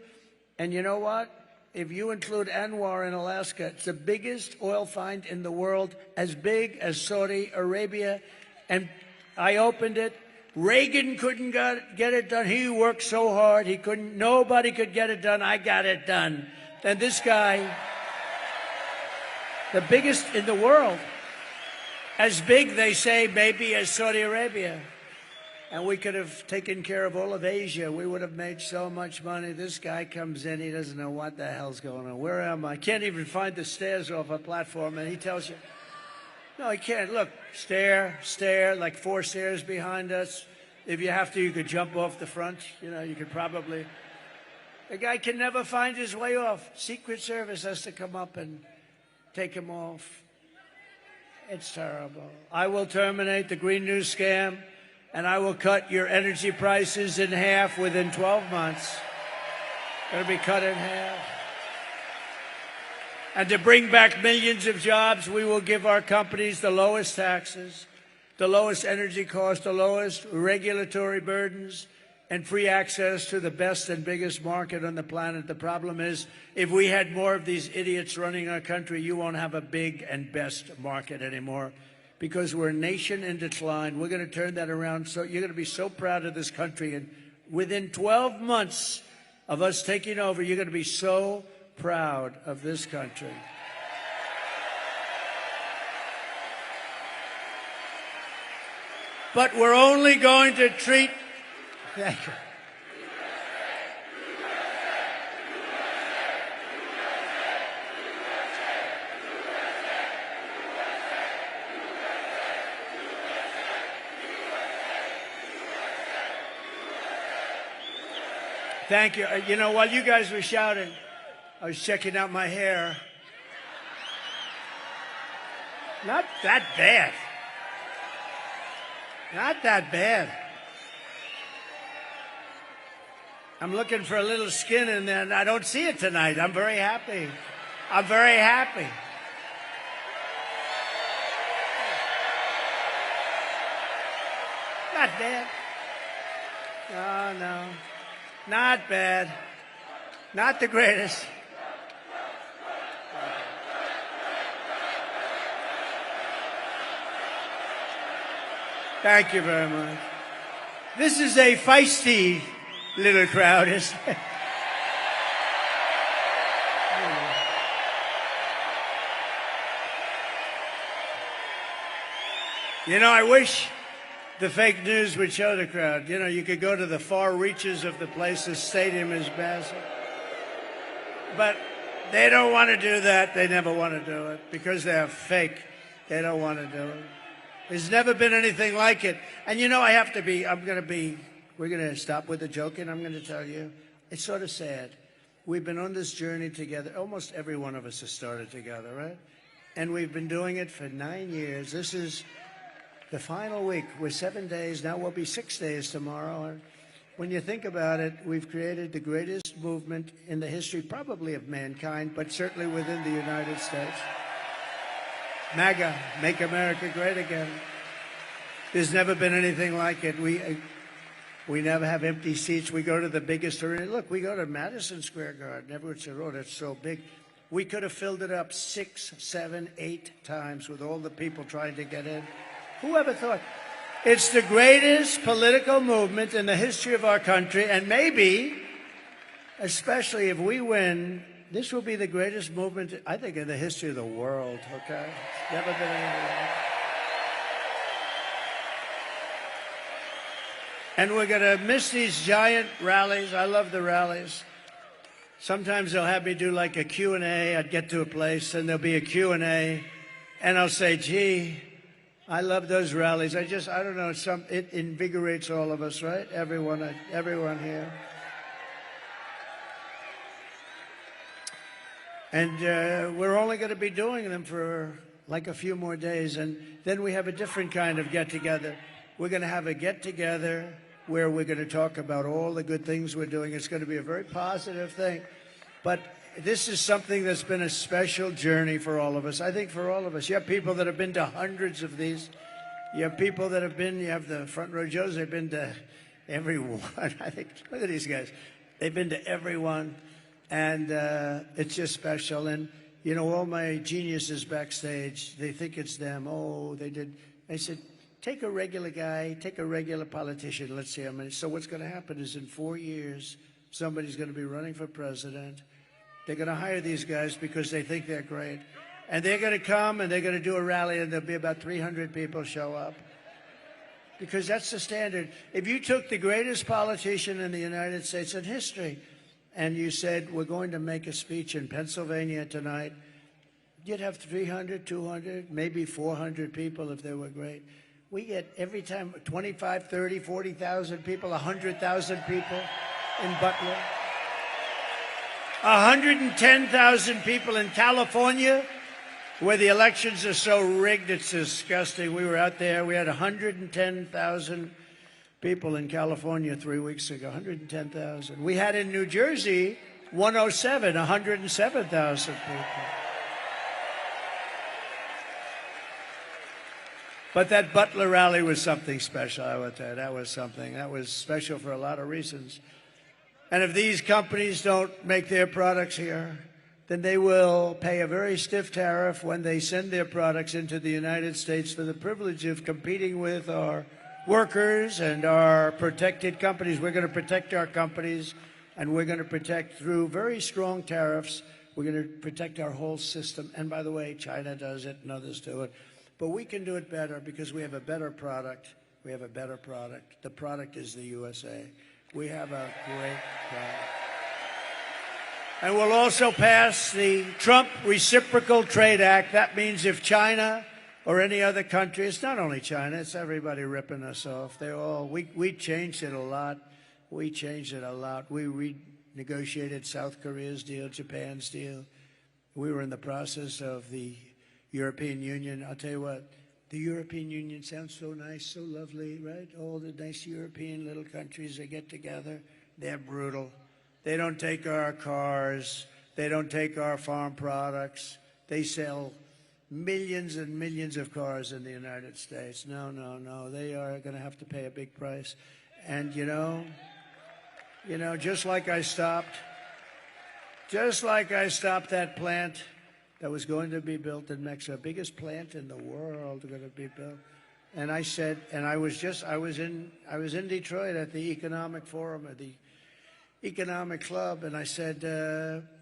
And you know what? If you include Anwar in Alaska, it's the biggest oil find in the world, as big as Saudi Arabia. And I opened it. Reagan couldn't get it done. He worked so hard. He couldn't. Nobody could get it done. I got it done. And this guy, the biggest in the world, as big, they say, maybe as Saudi Arabia. And we could have taken care of all of Asia. We would have made so much money. This guy comes in. He doesn't know what the hell's going on. Where am I? Can't even find the stairs off a platform. And he tells you, no, he can't. Look, stair, like 4 stairs behind us. If you have to, you could jump off the front. You know, you could probably. The guy can never find his way off. Secret Service has to come up and take him off. It's terrible. I will terminate the Green New scam, and I will cut your energy prices in half within 12 months. Going to be cut in half. And to bring back millions of jobs, we will give our companies the lowest taxes, the lowest energy costs, the lowest regulatory burdens, and free access to the best and biggest market on the planet. The problem is, if we had more of these idiots running our country, you won't have a big and best market anymore, because we're a nation in decline. We're going to turn that around. So you're going to be so proud of this country. And within 12 months of us taking over, you're going to be so proud of this country. But we're only going to treat... Thank you. Thank you. You know, while you guys were shouting, I was checking out my hair. Not that bad. Not that bad. I'm looking for a little skin in there, and I don't see it tonight. I'm very happy. I'm very happy. Not bad. Oh, no. Not bad. Not the greatest. Thank you very much. This is a feisty little crowd, isn't it? You know, I wish the fake news would show the crowd. You know, you could go to the far reaches of the place. The stadium is massive. But they don't want to do that. They never want to do it because they're fake. They don't want to do it. There's never been anything like it. And you know, we're going to stop with the joking. I'm going to tell you, it's sort of sad. We've been on this journey together. Almost every one of us has started together, right? And we've been doing it for 9 years. This is the final week. We're 7 days. Now we'll be 6 days tomorrow. And when you think about it, we've created the greatest movement in the history, probably of mankind, but certainly within the United States. MAGA, Make America Great Again. There's never been anything like it. We never have empty seats. We go to the biggest arena. Look, we go to Madison Square Garden. Everyone said, oh, that's so big. We could have filled it up 6, 7, 8 times with all the people trying to get in. Who ever thought? It's the greatest political movement in the history of our country, and maybe, especially if we win, this will be the greatest movement, I think, in the history of the world, okay? It's never been anything like it. And we're going to miss these giant rallies. I love the rallies. Sometimes they'll have me do like a Q&A. I'd get to a place, and there'll be a Q&A, and I'll say, gee, I love those rallies. I don't know, it invigorates all of us, right? Everyone here. And we're only going to be doing them for like a few more days. And then we have a different kind of get-together. We're going to have a get-together where we're going to talk about all the good things we're doing. It's going to be a very positive thing. But this is something that's been a special journey for all of us. I think for all of us. You have people that have been to hundreds of these. You have people that have been, you have the front row Joes, they've been to everyone. I think, look at these guys. They've been to everyone. And it's just special. And, you know, all my geniuses backstage, they think it's them. Oh, they did. I said, take a regular guy, take a regular politician. Let's see how many. So what's going to happen is in 4 years, somebody's going to be running for president. They're going to hire these guys because they think they're great. And they're going to come and they're going to do a rally and there'll be about 300 people show up. Because that's the standard. If you took the greatest politician in the United States in history and you said, we're going to make a speech in Pennsylvania tonight, you'd have 300, 200, maybe 400 people if they were great. We get every time 25, 30, 40,000 people, 100,000 people in Butler. 110,000 people in California, where the elections are so rigged, it's disgusting. We were out there, we had 110,000 people in California 3 weeks ago, 110,000. We had in New Jersey, 107,000 people. But that Butler rally was something special, I would tell you. That was something. That was special for a lot of reasons. And if these companies don't make their products here, then they will pay a very stiff tariff when they send their products into the United States for the privilege of competing with our workers and our protected companies. We're going to protect our companies, and we're going to protect through very strong tariffs. We're going to protect our whole system. And by the way, China does it and others do it. But we can do it better because we have a better product. We have a better product. The product is the USA. We have a great product. And we'll also pass the Trump Reciprocal Trade Act. That means if China or any other country, it's not only China, it's everybody ripping us off. We changed it a lot. We changed it a lot. We renegotiated South Korea's deal, Japan's deal. We were in the process of the European Union. I'll tell you what, the European Union sounds so nice, so lovely, right? All the nice European little countries, they get together. They're brutal. They don't take our cars. They don't take our farm products. They sell millions and millions of cars in the United States. No, no, no. They are going to have to pay a big price. And, you know, just like I stopped that plant that was going to be built in Mexico, biggest plant in the world going to be built. And I said, and I was in Detroit at the Economic Forum, at the Economic Club, and I said,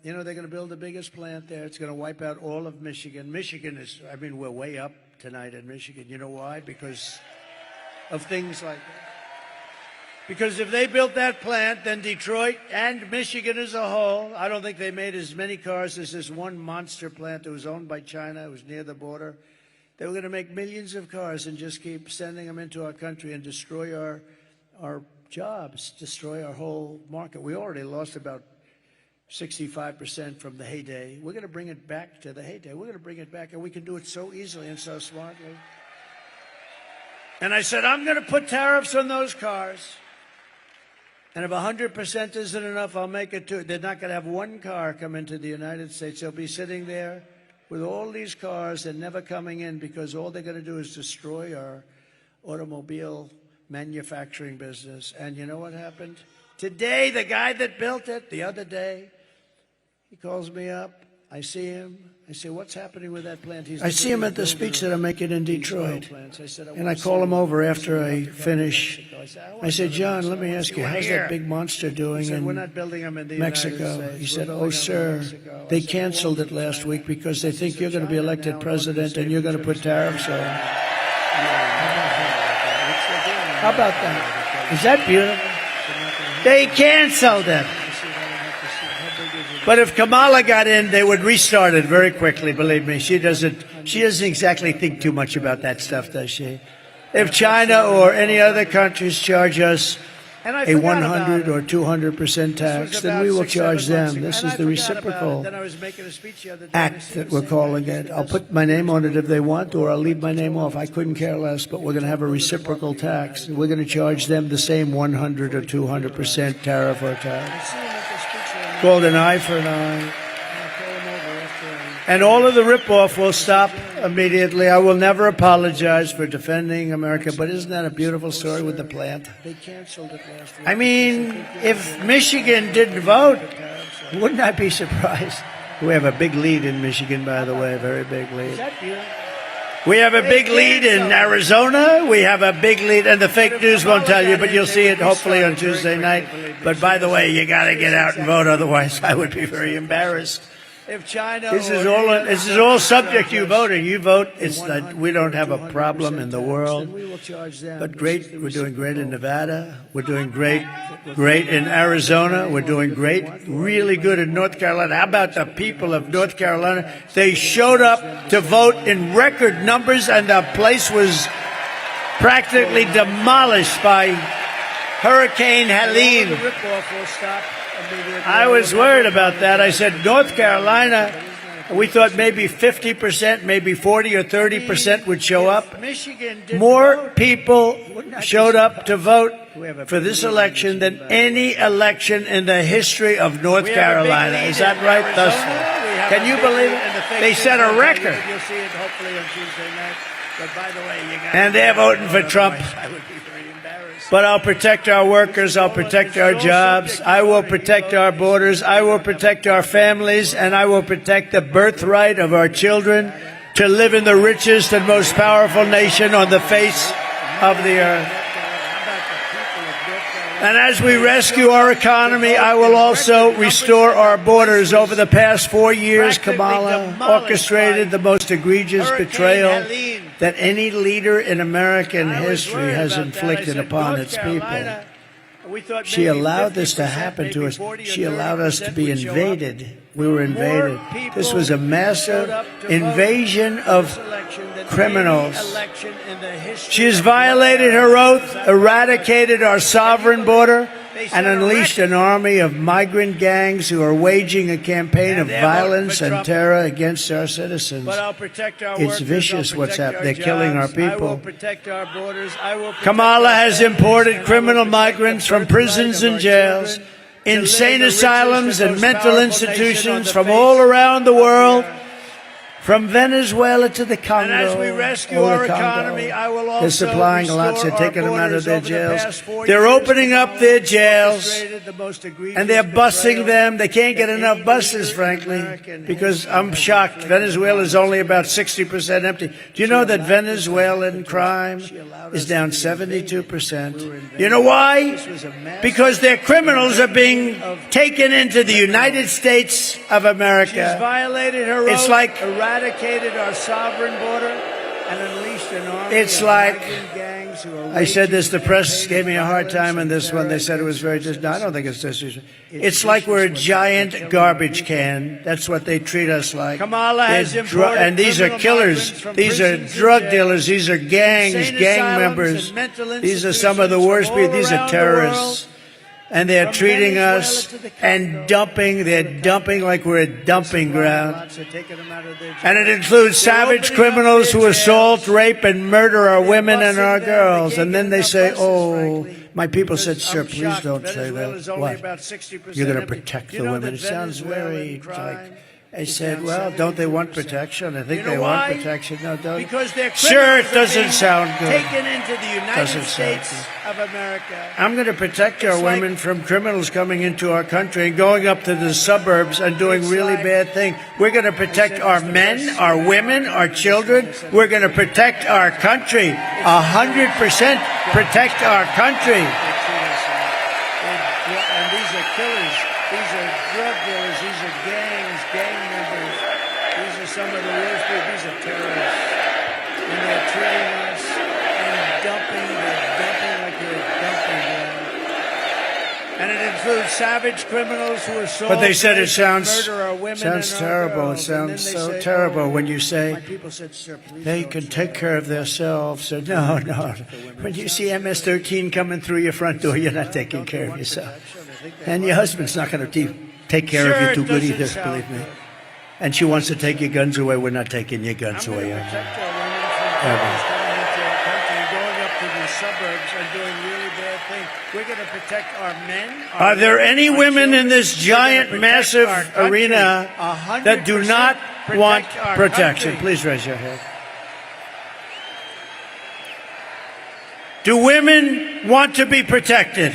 you know, they're going to build the biggest plant there. It's going to wipe out all of Michigan. Michigan is, I mean, we're way up tonight in Michigan. You know why? Because of things like that. Because if they built that plant, then Detroit and Michigan as a whole, I don't think they made as many cars as this one monster plant that was owned by China. It was near the border. They were going to make millions of cars and just keep sending them into our country and destroy our jobs, destroy our whole market. We already lost about 65% from the heyday. We're going to bring it back to the heyday. We're going to bring it back, and we can do it so easily and so smartly. And I said, I'm going to put tariffs on those cars. And if 100% isn't enough, I'll make it too. They're not going to have one car come into the United States. They'll be sitting there with all these cars and never coming in because all they're going to do is destroy our automobile manufacturing business. And you know what happened? Today, the guy that built it, the other day, he calls me up. I see him. I say, what's happening with that plant? I see him at the speech that I'm making in Detroit. And I call him over after I finish. I said, John, let me ask you, how's that big monster doing in Mexico? He said, oh, sir, they canceled it last week because they think you're going to be elected president and you're going to put tariffs on. How about that? Is that beautiful? They canceled it. But if Kamala got in, they would restart it very quickly, believe me. She doesn't exactly think too much about that stuff, does she? If China or any other countries charge us a 100 or 200% tax, then we will charge them. This is the reciprocal act that we're calling it. I'll put my name on it if they want, or I'll leave my name off. I couldn't care less, but we're going to have a reciprocal tax. We're going to charge them the same 100 or 200% tariff or tax. Called an eye for an eye. And all of the ripoff will stop immediately. I will never apologize for defending America, but isn't that a beautiful story with the plant? They canceled it last week. I mean, if Michigan didn't vote, wouldn't I be surprised? We have a big lead in Michigan, by the way, a very big lead. We have a big lead in Arizona. We have a big lead, and the fake news won't tell you, but you'll see it hopefully on Tuesday night. But by the way, you got to get out and vote, otherwise I would be very embarrassed. If China, this is all subject to you voting. You vote. We don't have a problem in the world. But great, we're doing great in Nevada. We're doing great in Arizona. We're doing great, really good in North Carolina. How about the people of North Carolina? They showed up to vote in record numbers, and the place was practically demolished by Hurricane Helene. I was worried about that. I said, North Carolina, we thought maybe 50%, maybe 40 or 30% would show up. More people showed up to vote for this election than any election in the history of North Carolina. Is that right? Thus far. Can you believe it? They set a record. You'll see it hopefully on Tuesday night. But by the way, you got And they're voting for Trump. I would be very embarrassed. But I'll protect our workers. I'll protect our jobs. I will protect our borders. I will protect our families. And I will protect the birthright of our children to live in the richest and most powerful nation on the face of the earth. And as we rescue our economy, I will also restore our borders. Over the past 4 years, Kamala orchestrated the most egregious betrayal that any leader in American history has inflicted upon its people. She allowed this to happen to us. She allowed us to be invaded. We were invaded. This was a massive invasion of criminals. She has violated her oath, eradicated our sovereign border, and unleashed an army of migrant gangs who are waging a campaign of violence and terror against our citizens. It's vicious what's happening. They're killing our people. Kamala has imported criminal migrants from prisons and jails, insane asylums and mental institutions from all around the world, from Venezuela to the Congo. And as we rescue our economy, I will also they're supplying lots. They're taking them out of their jails. They're years, opening up their jails, and and they're busing them. They can't get enough buses, frankly, because I'm shocked. Venezuela is only about 60% empty. Do you know that Venezuelan crime is down 72%? You know why? Because their criminals are being taken into the United States of America. She's violated her It's oath, like eradicated our sovereign border, and unleashed an army It's of like, migrant gangs who are I said this, the waging press a gave me a hard campaign of time on this violence one. They and said it was very terror no, I don't think it's disrespectful. It's like we're a giant garbage can. That's what they treat us like. Kamala has They're imported and these are criminal killers. migrants from These are prisons and drug jails, dealers. These are gangs, insane gang asylums members. and mental These are some of the institutions worst from people. all These are around the terrorists. And they're From treating Venezuela us to the Congo, and dumping. They're dumping like we're a dumping ground. Lots are taking them out of their And it jails. includes They're savage opening criminals up who their assault, jails. rape, and murder our They're women and busing our them. They girls. can't And then get they enough say, buses, oh, frankly. my people Because said, sir, I'm please shocked. don't say Venezuela's that. only What? about 60% You're going to empty. protect Do the you know women. that It sounds Venezuelan very crime like... I is said, down well, don't they want 72%? protection? I think You know they why? want protection. No, don't. Because they're Sure, it criminals are doesn't being sound good. taken into the United Doesn't sound States of America. I'm going to protect our It's like- women from criminals coming into our country and going up to the suburbs and doing It's really like- bad things. We're going to protect said our this to men, us. our women, our children. We're going to protect our country. 100% protect our country. And these are killers. These are drug dealers. These are gangs, gang members. These are some of the worst people. These are terrorists. And they're treating us and dumping. They're dumping like we're a dumping ground. And it includes savage criminals who assault, But they said it rape, sounds murder our women sounds and our terrible. It girls. And then sounds they so say, terrible oh, when you say my people said, sir, please they don't can say take that. care of themselves. So no, no. When you see MS-13 coming through your front door, you're not taking care of yourself. And your husband's not going to take care Sure, of you it too good doesn't either, sound believe me. good. And she wants to take your guns away. We're not taking your guns I'm away. going to protect our women from terrorists coming into our country, going up to the suburbs and doing really bad things. We're going to protect our men. Are there any our women children. in this We're gonna giant, protect massive our country. arena that do 100% not want protect our protection? country. Please raise your hand. Do women want to be protected?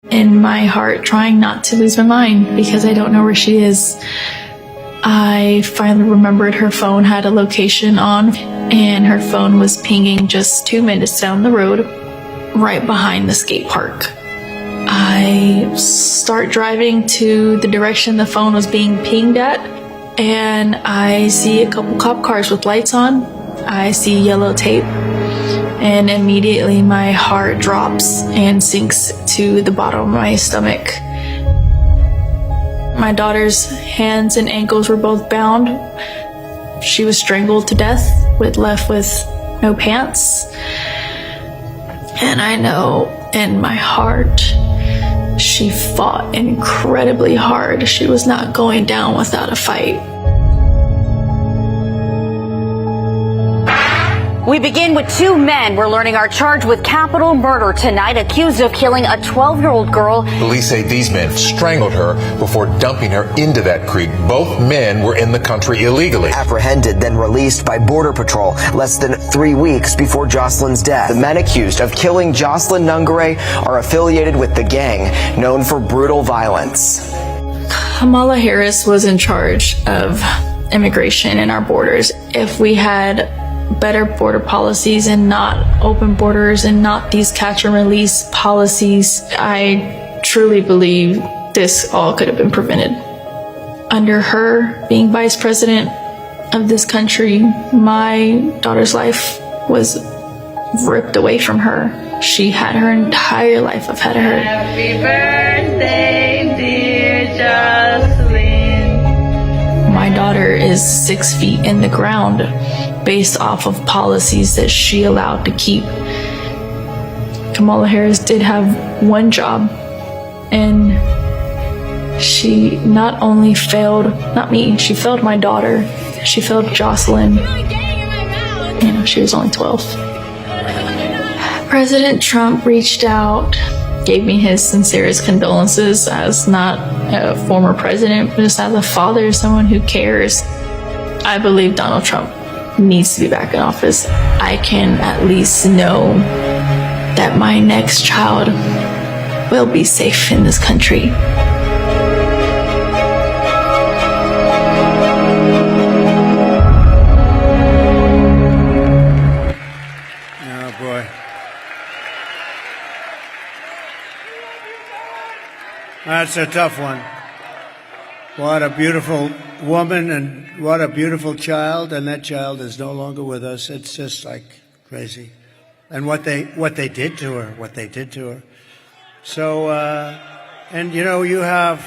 in my heart, trying not to lose my mind because I don't know where she is. I finally remembered her phone had a location on, and her phone was pinging just 2 minutes down the road, right behind the skate park. I start driving to the direction the phone was being pinged at, and I see a couple cop cars with lights on. I see yellow tape, and immediately my heart drops and sinks to the bottom of my stomach. My daughter's hands and ankles were both bound. She was strangled to death, left with no pants. And I know in my heart, she fought incredibly hard. She was not going down without a fight. We begin with 2 men we're learning are charged with capital murder tonight, accused of killing a 12-year-old girl. Police say these men strangled her before dumping her into that creek. Both men were in the country illegally. Apprehended, then released by Border Patrol less than 3 weeks before Jocelyn's death. The men accused of killing Jocelyn Nungare are affiliated with the gang known for brutal violence. Kamala Harris was in charge of immigration and our borders. If we had better border policies and not open borders and not these catch and release policies, I truly believe this all could have been prevented. Under her being vice president of this country, my daughter's life was ripped away from her. She had her entire life ahead of her. Happy birthday, dear Jocelyn. My daughter is 6 feet in the ground based off of policies that she allowed to keep. Kamala Harris did have one job, and she not only failed, not me, she failed my daughter. She failed Jocelyn. You know, she was only 12. President Trump reached out, gave me his sincerest condolences as not a former president, but just as a father, someone who cares. I believe Donald Trump needs to be back in office. I can at least know that my next child will be safe in this country. Oh boy. That's a tough one. What a beautiful woman and what a beautiful child, and that child is no longer with us. It's just like crazy. And what they did to her, So, and you know, you have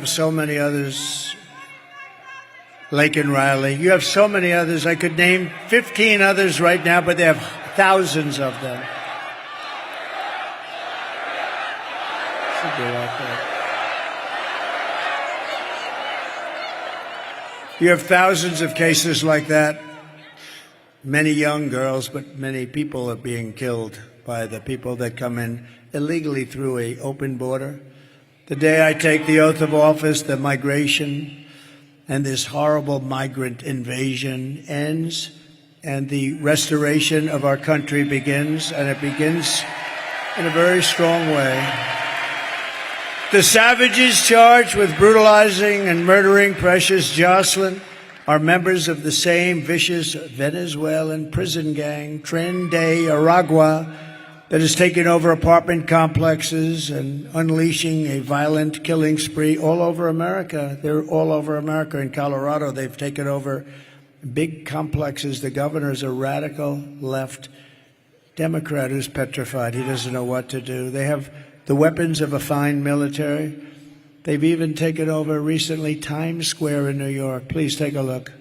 so many others, Lake and Riley. You have so many others. I could name 15 others right now, but they have thousands of them. Should be like that. You have thousands of cases like that. Many young girls, but many people are being killed by the people that come in illegally through an open border. The day I take the oath of office, the migration and this horrible migrant invasion ends, and the restoration of our country begins, and it begins in a very strong way. The savages charged with brutalizing and murdering precious Jocelyn are members of the same vicious Venezuelan prison gang, Tren de Aragua, that has taken over apartment complexes and unleashing a violent killing spree all over America. They're all over America. In Colorado, they've taken over big complexes. The governor is a radical left Democrat who's petrified. He doesn't know what to do. They have the weapons of a fine military. They've even taken over recently Times Square in New York. Please take a look.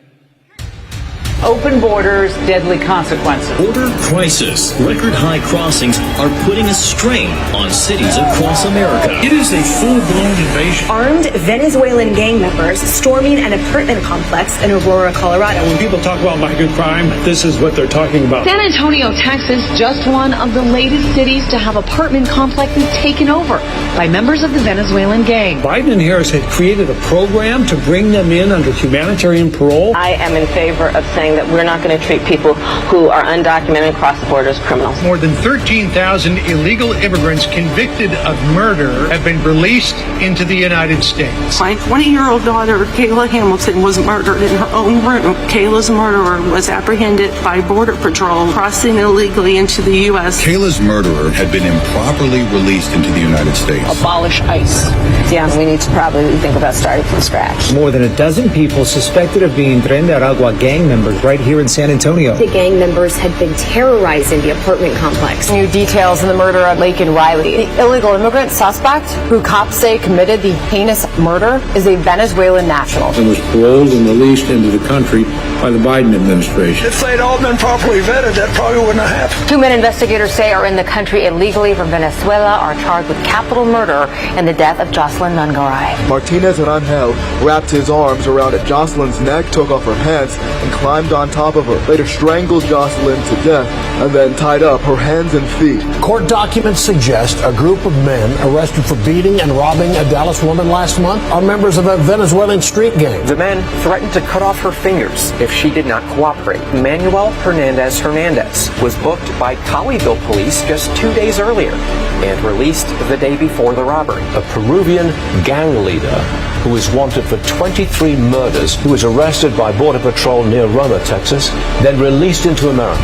Open borders, deadly consequences. Border crisis. Record high crossings are putting a strain on cities across America. It is a full-blown invasion. Armed Venezuelan gang members storming an apartment complex in Aurora, Colorado. When people talk about migrant crime, this is what they're talking about. San Antonio, Texas, just one of the latest cities to have apartment complexes taken over by members of the Venezuelan gang. Biden and Harris had created a program to bring them in under humanitarian parole. I am in favor of saying saying that we're not going to treat people who are undocumented and cross the border as criminals. More than 13,000 illegal immigrants convicted of murder have been released into the United States. My 20-year-old daughter, Kayla Hamilton, was murdered in her own room. Kayla's murderer was apprehended by Border Patrol crossing illegally into the U.S. Kayla's murderer had been improperly released into the United States. Abolish ICE. Yeah, we need to probably think about starting from scratch. More than a dozen people suspected of being Tren de Aragua gang members right here in San Antonio. The gang members had been terrorizing the apartment complex. New details in the murder at Lake and Riley. The illegal immigrant suspect, who cops say committed the heinous murder, is a Venezuelan national. And was paroled and released into the country by the Biden administration. If they'd all been properly vetted, that probably wouldn't have happened. 2 men investigators say are in the country illegally from Venezuela are charged with capital murder in the death of Jocelyn Nungaray. Martinez Rangel wrapped his arms around Jocelyn's neck, took off her pants, and climbed on top of her. Later strangled Jocelyn to death and then tied up her hands and feet. Court documents suggest a group of men arrested for beating and robbing a Dallas woman last month are members of a Venezuelan street gang. The men threatened to cut off her fingers if she did not cooperate. Manuel Hernandez was booked by Colleyville police just 2 days earlier and released the day before the robbery. A Peruvian gang leader who is wanted for 23 murders, who was arrested by Border Patrol near Roma, Texas, then released into America.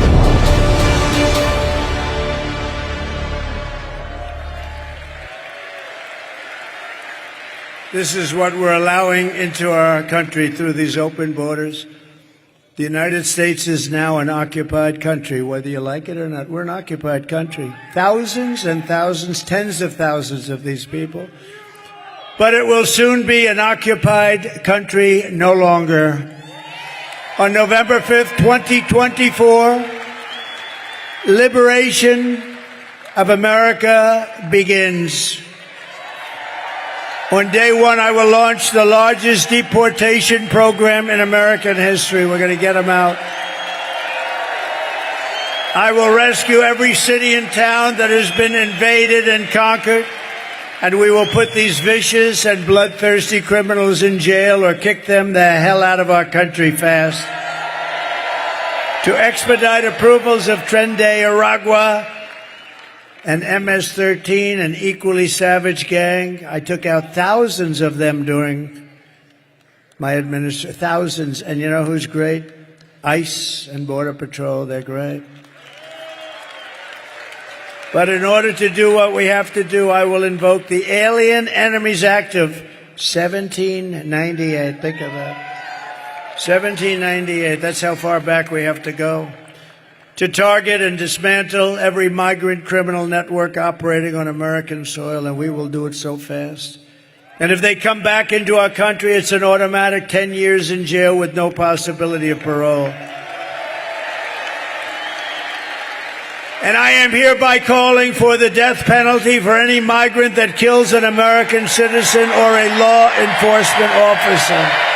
This is what we're allowing into our country through these open borders. The United States is now an occupied country, whether you like it or not. We're an occupied country. Thousands and thousands, tens of thousands of these people. But it will soon be an occupied country no longer. On November 5th, 2024, liberation of America begins. On day one, I will launch the largest deportation program in American history. We're going to get them out. I will rescue every city and town that has been invaded and conquered, and we will put these vicious and bloodthirsty criminals in jail or kick them the hell out of our country fast. To expedite approvals of Tren de Aragua and MS-13, an equally savage gang. I took out thousands of them during my administration. Thousands. And you know who's great? ICE and Border Patrol. They're great. But in order to do what we have to do, I will invoke the Alien Enemies Act of 1798. Think of that. 1798. That's how far back we have to go. To target and dismantle every migrant criminal network operating on American soil, and we will do it so fast. And if they come back into our country, it's an automatic 10 years in jail with no possibility of parole. And I am hereby calling for the death penalty for any migrant that kills an American citizen or a law enforcement officer.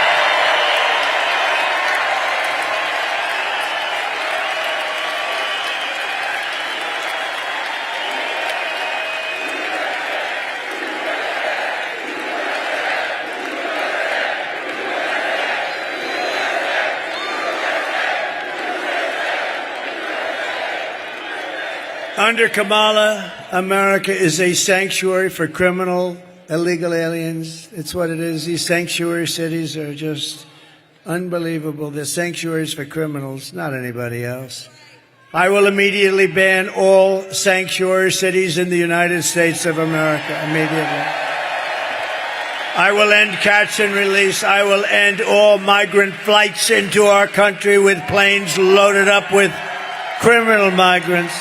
Under Kamala, America is a sanctuary for criminal, illegal aliens. It's what it is. These sanctuary cities are just unbelievable. They're sanctuaries for criminals, not anybody else. I will immediately ban all sanctuary cities in the United States of America, immediately. I will end catch and release. I will end all migrant flights into our country with planes loaded up with criminal migrants.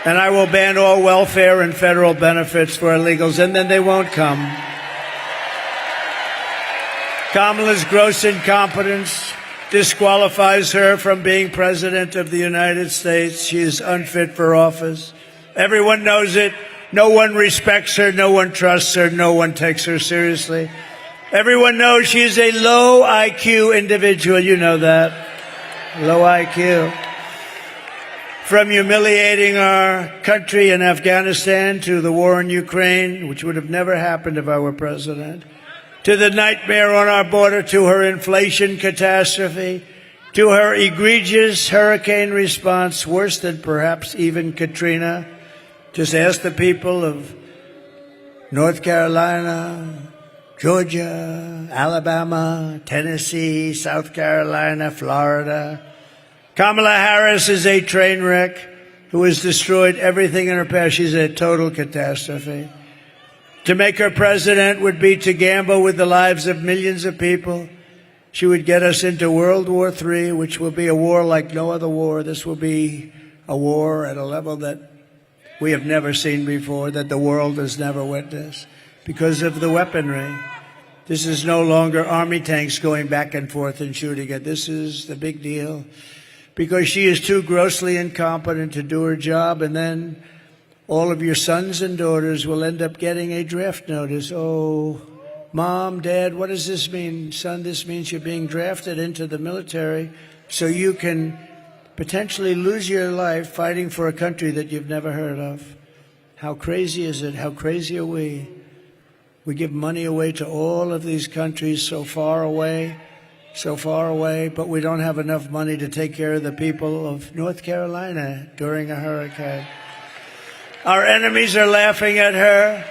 And I will ban all welfare and federal benefits for illegals, and then they won't come. Kamala's gross incompetence disqualifies her from being president of the United States. She is unfit for office. Everyone knows it. No one respects her. No one trusts her. No one takes her seriously. Everyone knows she is a low IQ individual. You know that. Low IQ. From humiliating our country in Afghanistan to the war in Ukraine, which would have never happened if I were president, to the nightmare on our border, to her inflation catastrophe, to her egregious hurricane response, worse than perhaps even Katrina. Just ask the people of North Carolina, Georgia, Alabama, Tennessee, South Carolina, Florida. Kamala Harris is a train wreck who has destroyed everything in her path. She's a total catastrophe. To make her president would be to gamble with the lives of millions of people. She would get us into World War III, which will be a war like no other war. This will be a war at a level that we have never seen before, that the world has never witnessed, because of the weaponry. This is no longer army tanks going back and forth and shooting it. This is the big deal, because she is too grossly incompetent to do her job, and then all of your sons and daughters will end up getting a draft notice. Oh, Mom, Dad, what does this mean? Son, this means you're being drafted into the military so you can potentially lose your life fighting for a country that you've never heard of. How crazy is it? How crazy are we? We give money away to all of these countries so far away, but we don't have enough money to take care of the people of North Carolina during a hurricane. Our enemies are laughing at her.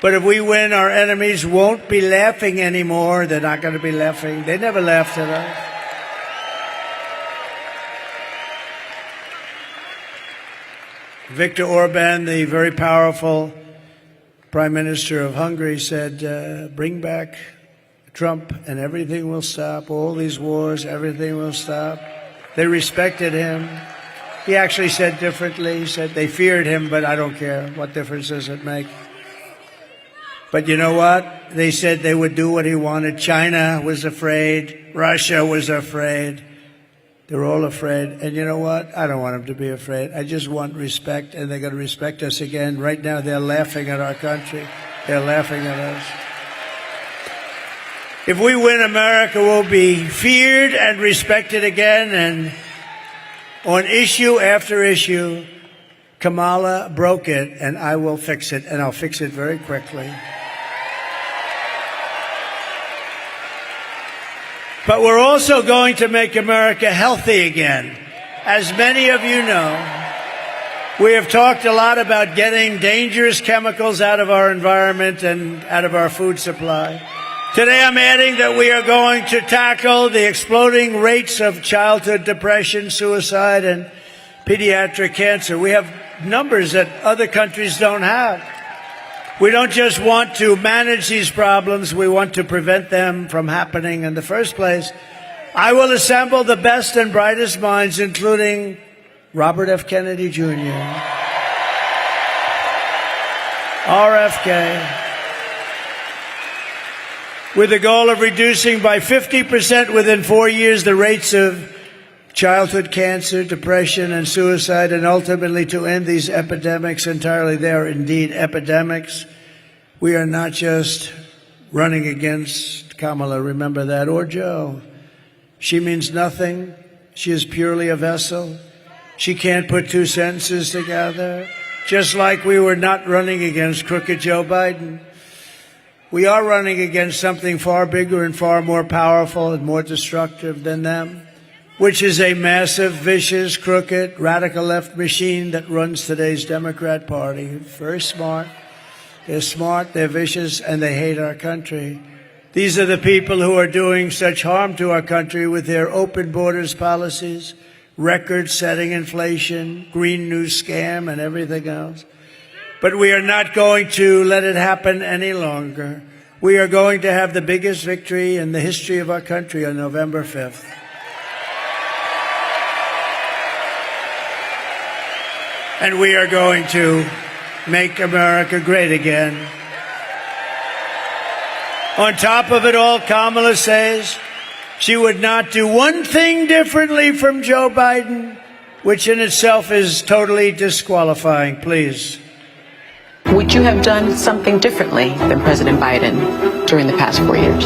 But if we win, our enemies won't be laughing anymore. They're not going to be laughing. They never laughed at us. Viktor Orban, the very powerful Prime Minister of Hungary, said, bring back Trump and everything will stop. All these wars, everything will stop. They respected him. He actually said differently. He said they feared him, but I don't care. What difference does it make? But you know what? They said they would do what he wanted. China was afraid. Russia was afraid. They're all afraid. And you know what? I don't want them to be afraid. I just want respect, and they're going to respect us again. Right now, they're laughing at our country. They're laughing at us. If we win, America will be feared and respected again. And on issue after issue, Kamala broke it, and I will fix it, and I'll fix it very quickly. But we're also going to make America healthy again. As many of you know, we have talked a lot about getting dangerous chemicals out of our environment and out of our food supply. Today I'm adding that we are going to tackle the exploding rates of childhood depression, suicide, and pediatric cancer. We have numbers that other countries don't have. We don't just want to manage these problems, we want to prevent them from happening in the first place. I will assemble the best and brightest minds, including Robert F. Kennedy Jr., RFK, with the goal of reducing by 50% within 4 years the rates of childhood cancer, depression, and suicide, and ultimately to end these epidemics entirely. They are indeed epidemics. We are not just running against Kamala, remember that, or Joe. She means nothing. She is purely a vessel. She can't put two sentences together. Just like we were not running against crooked Joe Biden. We are running against something far bigger and far more powerful and more destructive than them, which is a massive, vicious, crooked, radical left machine that runs today's Democrat Party. Very smart. They're smart, they're vicious, and they hate our country. These are the people who are doing such harm to our country with their open borders policies, record-setting inflation, Green New Scam, and everything else. But we are not going to let it happen any longer. We are going to have the biggest victory in the history of our country on November 5th. And we are going to make America great again. On top of it all, Kamala says she would not do one thing differently from Joe Biden, which in itself is totally disqualifying. Please. Would you have done something differently than President Biden during the past 4 years?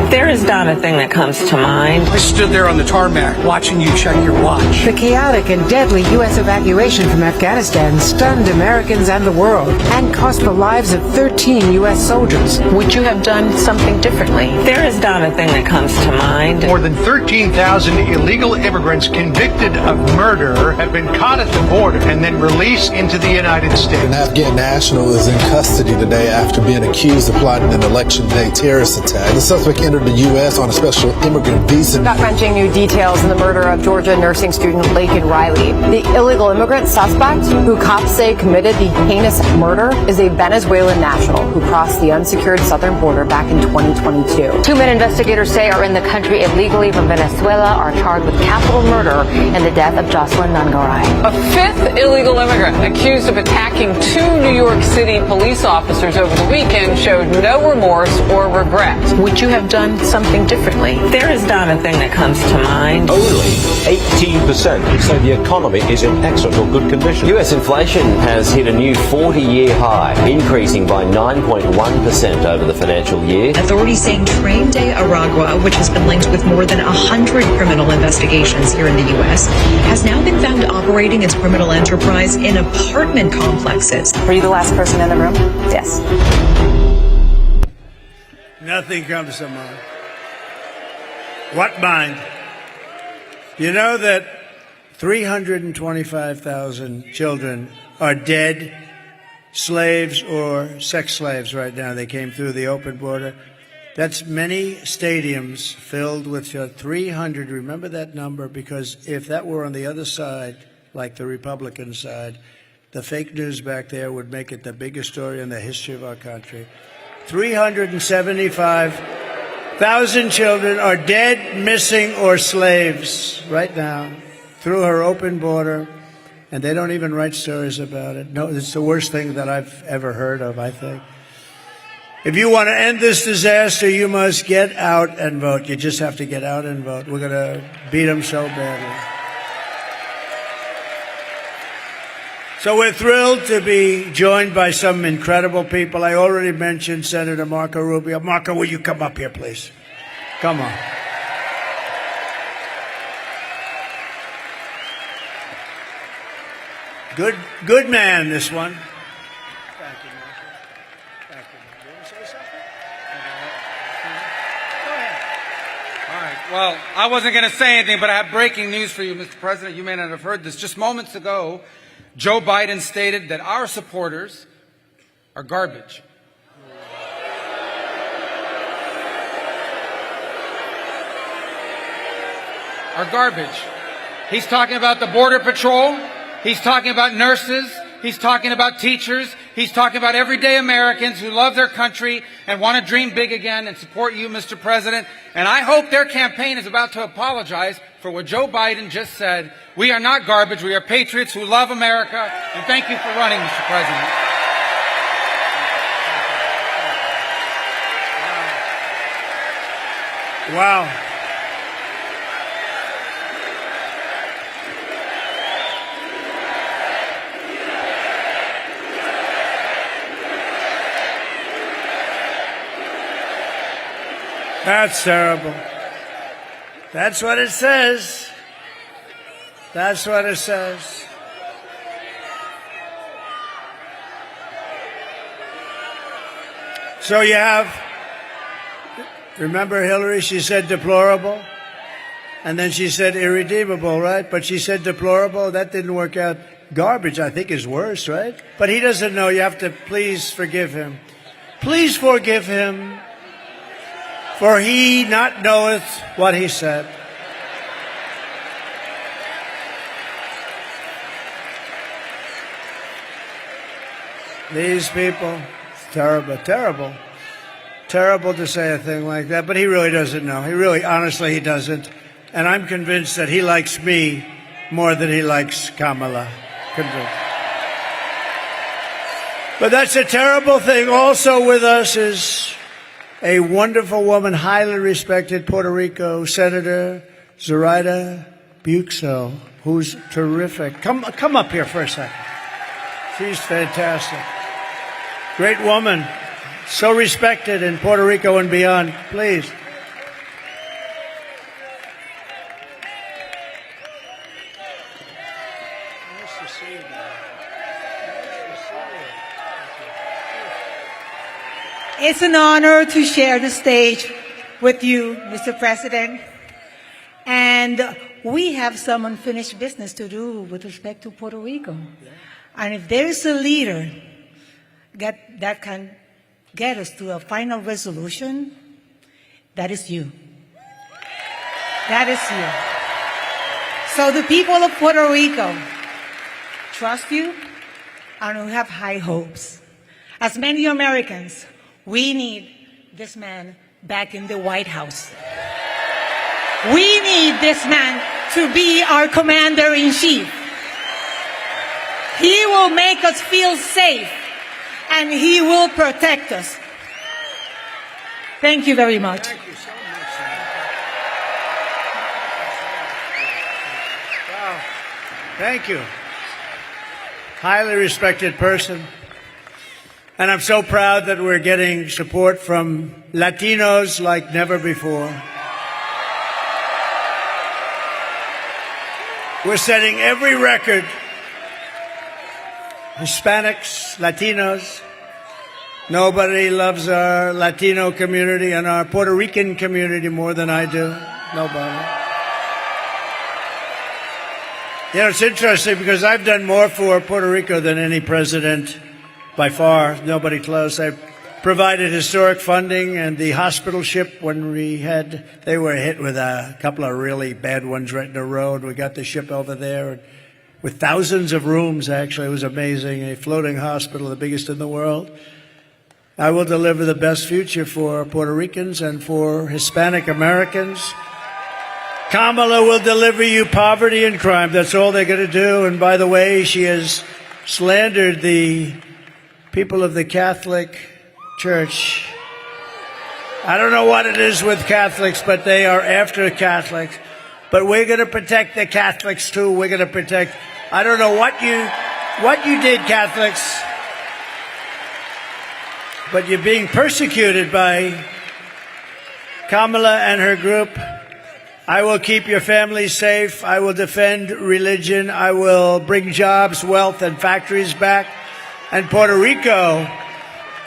There is not a thing that comes to mind. I stood there on the tarmac watching you check your watch. The chaotic and deadly U.S. evacuation from Afghanistan stunned Americans and the world and cost the lives of 13 U.S. soldiers. Would you have done something differently? There is not a thing that comes to mind. More than 13,000 illegal immigrants convicted of murder have been caught at the border and then released into the United States. An Afghan national is in custody today after being accused of plotting an election day terrorist attack. The suspect entered the U.S. on a special immigrant visa. Gut-wrenching new details in the murder of Georgia nursing student Laken Riley. The illegal immigrant suspect, who cops say committed the heinous murder, is a Venezuelan national who crossed the unsecured southern border back in 2022. Two men investigators say are in the country illegally from Venezuela are charged with capital murder in the death of Jocelyn Nungaray. A fifth illegal immigrant accused of attacking two New York City police officers over the weekend showed no remorse or regret. Would you have done something differently? There is not a thing that comes to mind. Only 18% say the economy is in excellent or good condition. US inflation has hit a new 40-year high, increasing by 9.1% over the financial year. Authorities saying Train de Aragua, which has been linked with more than 100 criminal investigations here in the U.S., has now been found operating its criminal enterprise in apartment complexes. Were you the last person in the room? Yes. Nothing comes to mind. What mind? You know that 325,000 children are dead, slaves or sex slaves right now. They came through the open border. That's many stadiums filled with 300. Remember that number, because if that were on the other side, like the Republican side, the fake news back there would make it the biggest story in the history of our country. 375,000 children are dead, missing, or slaves right now through her open border, and they don't even write stories about it. No, it's the worst thing that I've ever heard of, I think. If you want to end this disaster, you must get out and vote. You just have to get out and vote. We're going to beat them so badly. So we're thrilled to be joined by some incredible people. I already mentioned Senator Marco Rubio. Marco, will you come up here, please? Come on. Good man, this one. Thank you, Marco. Thank you. You want to say something? Go ahead. All right. Well, I wasn't going to say anything, but I have breaking news for you, Mr. President. You may not have heard this. Just moments ago, Joe Biden stated that our supporters are garbage. Are garbage. He's talking about the Border Patrol. He's talking about nurses. He's talking about teachers. He's talking about everyday Americans who love their country and want to dream big again and support you, Mr. President. And I hope their campaign is about to apologize for what Joe Biden just said. We are not garbage. We are patriots who love America. And thank you for running, Mr. President. Wow. That's terrible. That's what it says. That's what it says. So you have, remember Hillary, she said deplorable, and then she said irredeemable, right? But she said deplorable, that didn't work out. Garbage, I think, is worse, right? But he doesn't know. You have to please forgive him. Please forgive him, for he not knoweth what he said. These people, terrible, terrible. Terrible to say a thing like that, but he really doesn't know. He really, honestly, he doesn't. And I'm convinced that he likes me more than he likes Kamala. Convinced. But that's a terrible thing. Also with us is a wonderful woman, highly respected Puerto Rico Senator Zoraida Buxo, who's terrific. Come up here for a second. She's fantastic. Great woman. So respected in Puerto Rico and beyond. Please, It's an honor to share the stage with you, Mr. President. And we have some unfinished business to do with respect to Puerto Rico. And if there is a leader that can get us to a final resolution, that is you. That is you. So the people of Puerto Rico trust you, and we have high hopes. As many Americans, we need this man back in the White House. We need this man to be our commander-in-chief. He will make us feel safe, and he will protect us. Thank you very much. Thank you so much, Senator. Wow. Thank you. Highly respected person. And I'm so proud that we're getting support from Latinos like never before. We're setting every record. Hispanics, Latinos. Nobody loves our Latino community and our Puerto Rican community more than I do. Nobody. You know, it's interesting because I've done more for Puerto Rico than any president by far. Nobody close. I provided historic funding and the hospital ship when they were hit with a couple of really bad ones right in the road. We got the ship over there with thousands of rooms, actually. It was amazing. A floating hospital, the biggest in the world. I will deliver the best future for Puerto Ricans and for Hispanic Americans. Kamala will deliver you poverty and crime. That's all they're going to do. And by the way, she has slandered the people of the Catholic Church. I don't know what it is with Catholics, but they are after Catholics. But we're going to protect the Catholics too. We're going to protect. I don't know what you did, Catholics, but you're being persecuted by Kamala and her group. I will keep your family safe. I will defend religion. I will bring jobs, wealth, and factories back. And Puerto Rico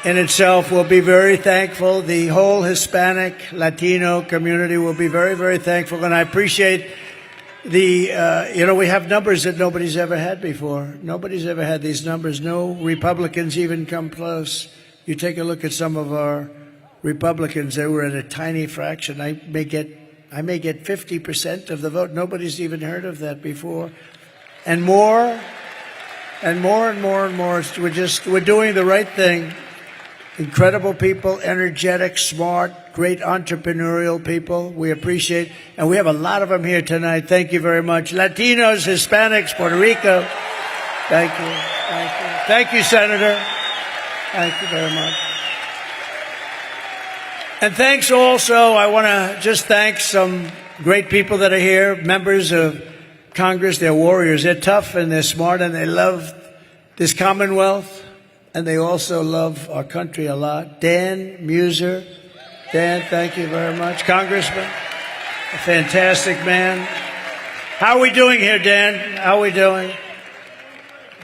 in itself will be very thankful. The whole Hispanic, Latino community will be very, very thankful. And I appreciate we have numbers that nobody's ever had before. Nobody's ever had these numbers. No Republicans even come close. You take a look at some of our Republicans, they were at a tiny fraction. I may get 50% of the vote. Nobody's even heard of that before. And more. We're doing the right thing. Incredible people, energetic, smart, great entrepreneurial people. We appreciate, and we have a lot of them here tonight. Thank you very much. Latinos, Hispanics, Puerto Rico. Thank you. Thank you. Thank you, Senator. Thank you very much. And thanks also, I want to just thank some great people that are here, members of Congress. They're warriors. They're tough and they're smart and they love this Commonwealth. And they also love our country a lot. Dan Muser. Dan, thank you very much. Congressman, a fantastic man. How are we doing here, Dan? How are we doing?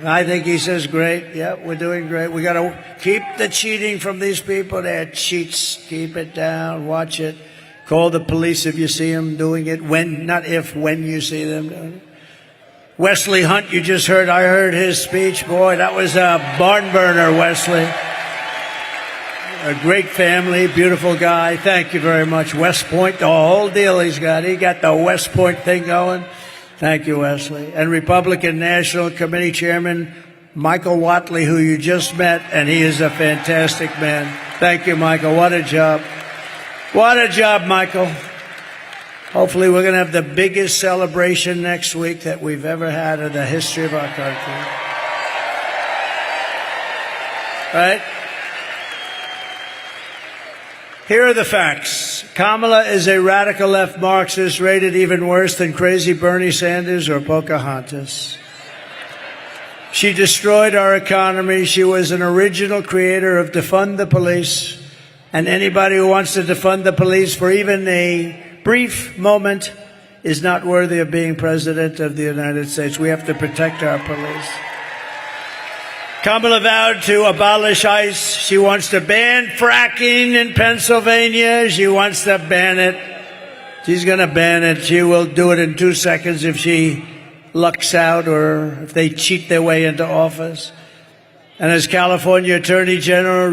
I think he says great. Yeah, we're doing great. We got to keep the cheating from these people. They're cheats. Keep it down. Watch it. Call the police if you see them doing it. When you see them doing it. Wesley Hunt, you just heard. I heard his speech. Boy, that was a barn burner, Wesley. A great family, beautiful guy. Thank you very much. West Point, the whole deal he's got. He got the West Point thing going. Thank you, Wesley. And Republican National Committee Chairman Michael Whatley, who you just met, and he is a fantastic man. Thank you, Michael. What a job. What a job, Michael. Hopefully we're going to have the biggest celebration next week that we've ever had in the history of our country. Right? Here are the facts. Kamala is a radical left Marxist rated even worse than crazy Bernie Sanders or Pocahontas. She destroyed our economy. She was an original creator of defund the police. And anybody who wants to defund the police for even a brief moment is not worthy of being president of the United States. We have to protect our police. Kamala vowed to abolish ICE. She wants to ban fracking in Pennsylvania. She wants to ban it. She's going to ban it. She will do it in 2 seconds if she lucks out or if they cheat their way into office. And as California Attorney General,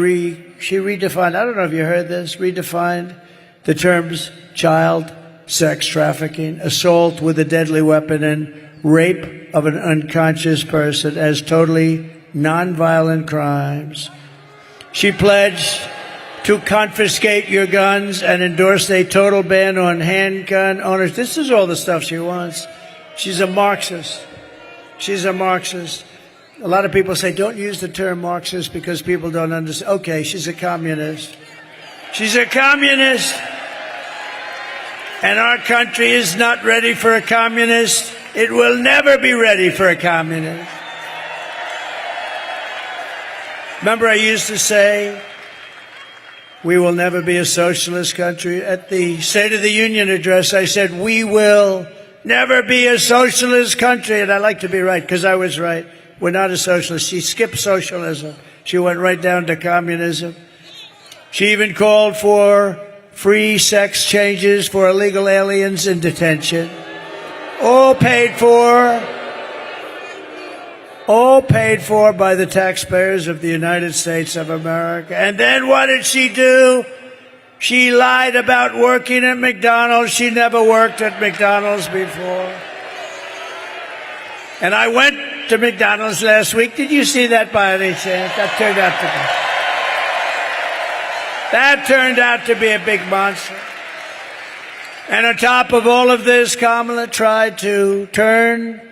she redefined, I don't know if you heard this, redefined the terms child sex trafficking, assault with a deadly weapon, and rape of an unconscious person as totally nonviolent crimes. She pledged to confiscate your guns and endorsed a total ban on handgun owners. This is all the stuff she wants. She's a Marxist. She's a Marxist. A lot of people say, don't use the term Marxist because people don't understand. Okay, she's a communist. She's a communist. And our country is not ready for a communist. It will never be ready for a communist. Remember, I used to say, we will never be a socialist country. At the State of the Union address, I said, we will never be a socialist country. And I like to be right, because I was right. We're not a socialist. She skipped socialism. She went right down to communism. She even called for free sex changes for illegal aliens in detention. All paid for by the taxpayers of the United States of America. And then what did she do? She lied about working at McDonald's. She never worked at McDonald's before. And I went to McDonald's last week. Did you see that by any chance? That turned out to be a big monster. And on top of all of this, Kamala tried to turn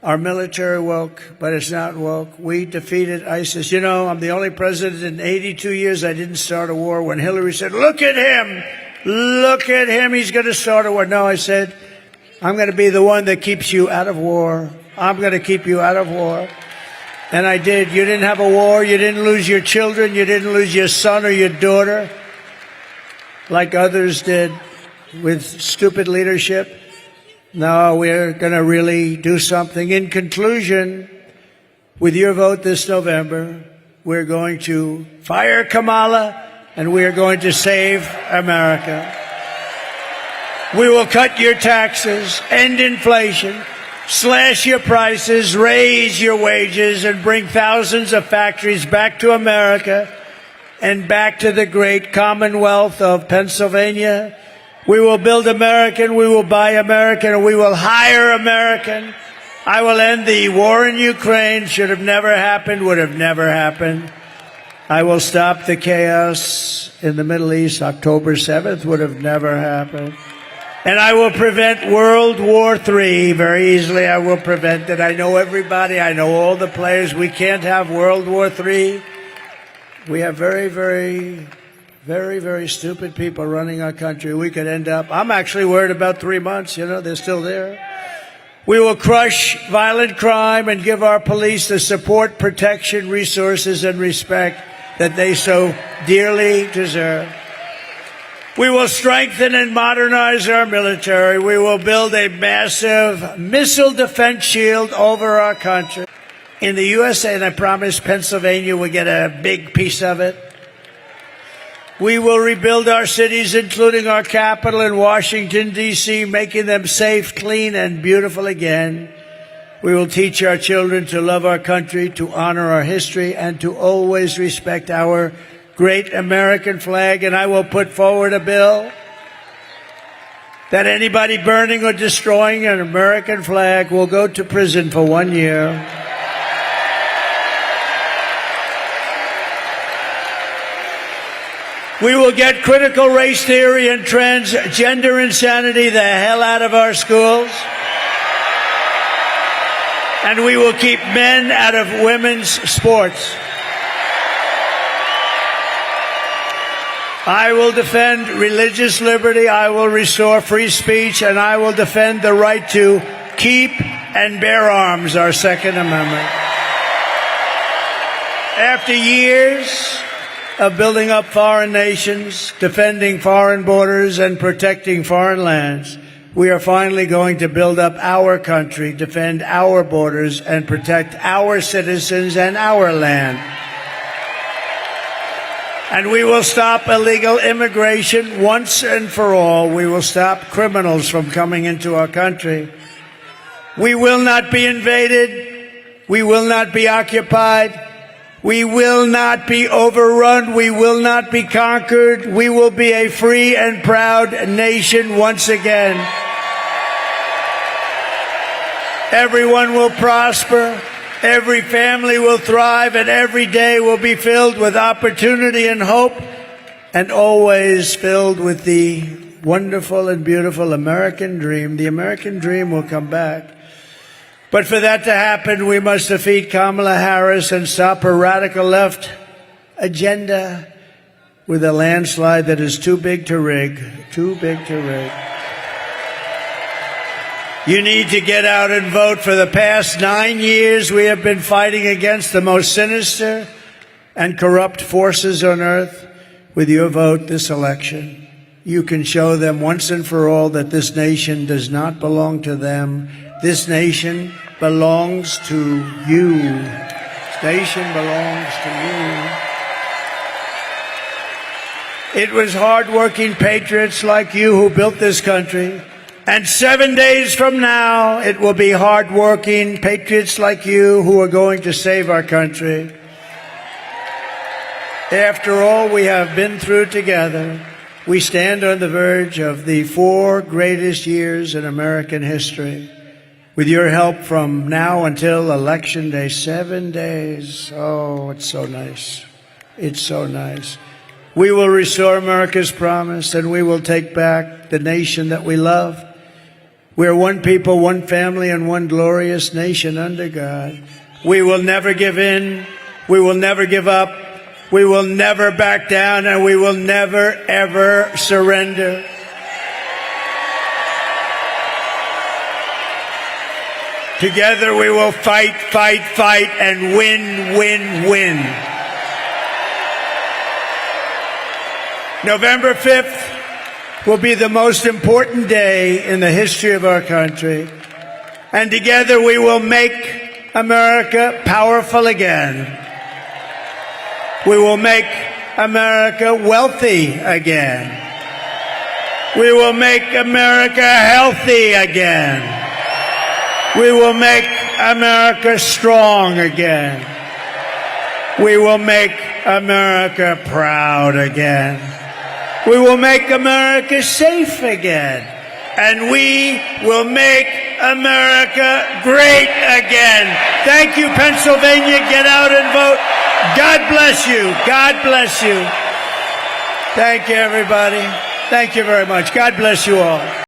our military woke, but it's not woke. We defeated ISIS. You know, I'm the only president in 82 years I didn't start a war. When Hillary said, look at him, he's going to start a war. No, I said, I'm going to be the one that keeps you out of war. I'm going to keep you out of war. And I did. You didn't have a war. You didn't lose your children. You didn't lose your son or your daughter like others did with stupid leadership. No, we're going to really do something. In conclusion, with your vote this November, we're going to fire Kamala and we're going to save America. We will cut your taxes, end inflation, slash your prices, raise your wages, and bring thousands of factories back to America and back to the great Commonwealth of Pennsylvania. We will build American, we will buy American, and we will hire American. I will end the war in Ukraine. Should have never happened, would have never happened. I will stop the chaos in the Middle East. October 7th would have never happened. And I will prevent World War III very easily. I will prevent it. I know everybody. I know all the players. We can't have World War III. We have very, very stupid people running our country. We could end up, I'm actually worried about 3 months. You know, they're still there. We will crush violent crime and give our police the support, protection, resources, and respect that they so dearly deserve. We will strengthen and modernize our military. We will build a massive missile defense shield over our country. In the USA, and I promise Pennsylvania will get a big piece of it. We will rebuild our cities, including our capital in Washington, D.C., making them safe, clean, and beautiful again. We will teach our children to love our country, to honor our history, and to always respect our great American flag. And I will put forward a bill that anybody burning or destroying an American flag will go to prison for 1 year. We will get critical race theory and transgender insanity the hell out of our schools. And we will keep men out of women's sports. I will defend religious liberty. I will restore free speech. And I will defend the right to keep and bear arms, our Second Amendment. After years of building up foreign nations, defending foreign borders, and protecting foreign lands, We are finally going to build up our country, defend our borders, and protect our citizens and our land. And we will stop illegal immigration once and for all. We will stop criminals from coming into our country. We will not be invaded. We will not be occupied. We will not be overrun. We will not be conquered. We will be a free and proud nation once again. Everyone will prosper. Every family will thrive, and every day will be filled with opportunity and hope, and always filled with the wonderful and beautiful American dream. The American dream will come back. But for that to happen, we must defeat Kamala Harris and stop her radical left agenda with a landslide that is too big to rig. Too big to rig. You need to get out and vote. For the past 9 years, we have been fighting against the most sinister and corrupt forces on earth. With your vote this election, you can show them once and for all that this nation does not belong to them. This nation belongs to you. This nation belongs to you. It was hardworking patriots like you who built this country. And 7 days from now, it will be hardworking patriots like you who are going to save our country. After all we have been through together, we stand on the verge of the 4 greatest years in American history. With your help from now until Election Day, 7 days. Oh, it's so nice. It's so nice. We will restore America's promise, and we will take back the nation that we love. We are one people, one family, and one glorious nation under God. We will never give in. We will never give up. We will never back down, and we will never, ever surrender. Together we will fight, fight, fight, and win, win, win. November 5th will be the most important day in the history of our country. And together we will make America powerful again. We will make America wealthy again. We will make America healthy again. We will make America strong again. We will make America proud again. We will make America safe again. And we will make America great again. Thank you, Pennsylvania. Get out and vote. God bless you. God bless you. Thank you, everybody. Thank you very much. God bless you all.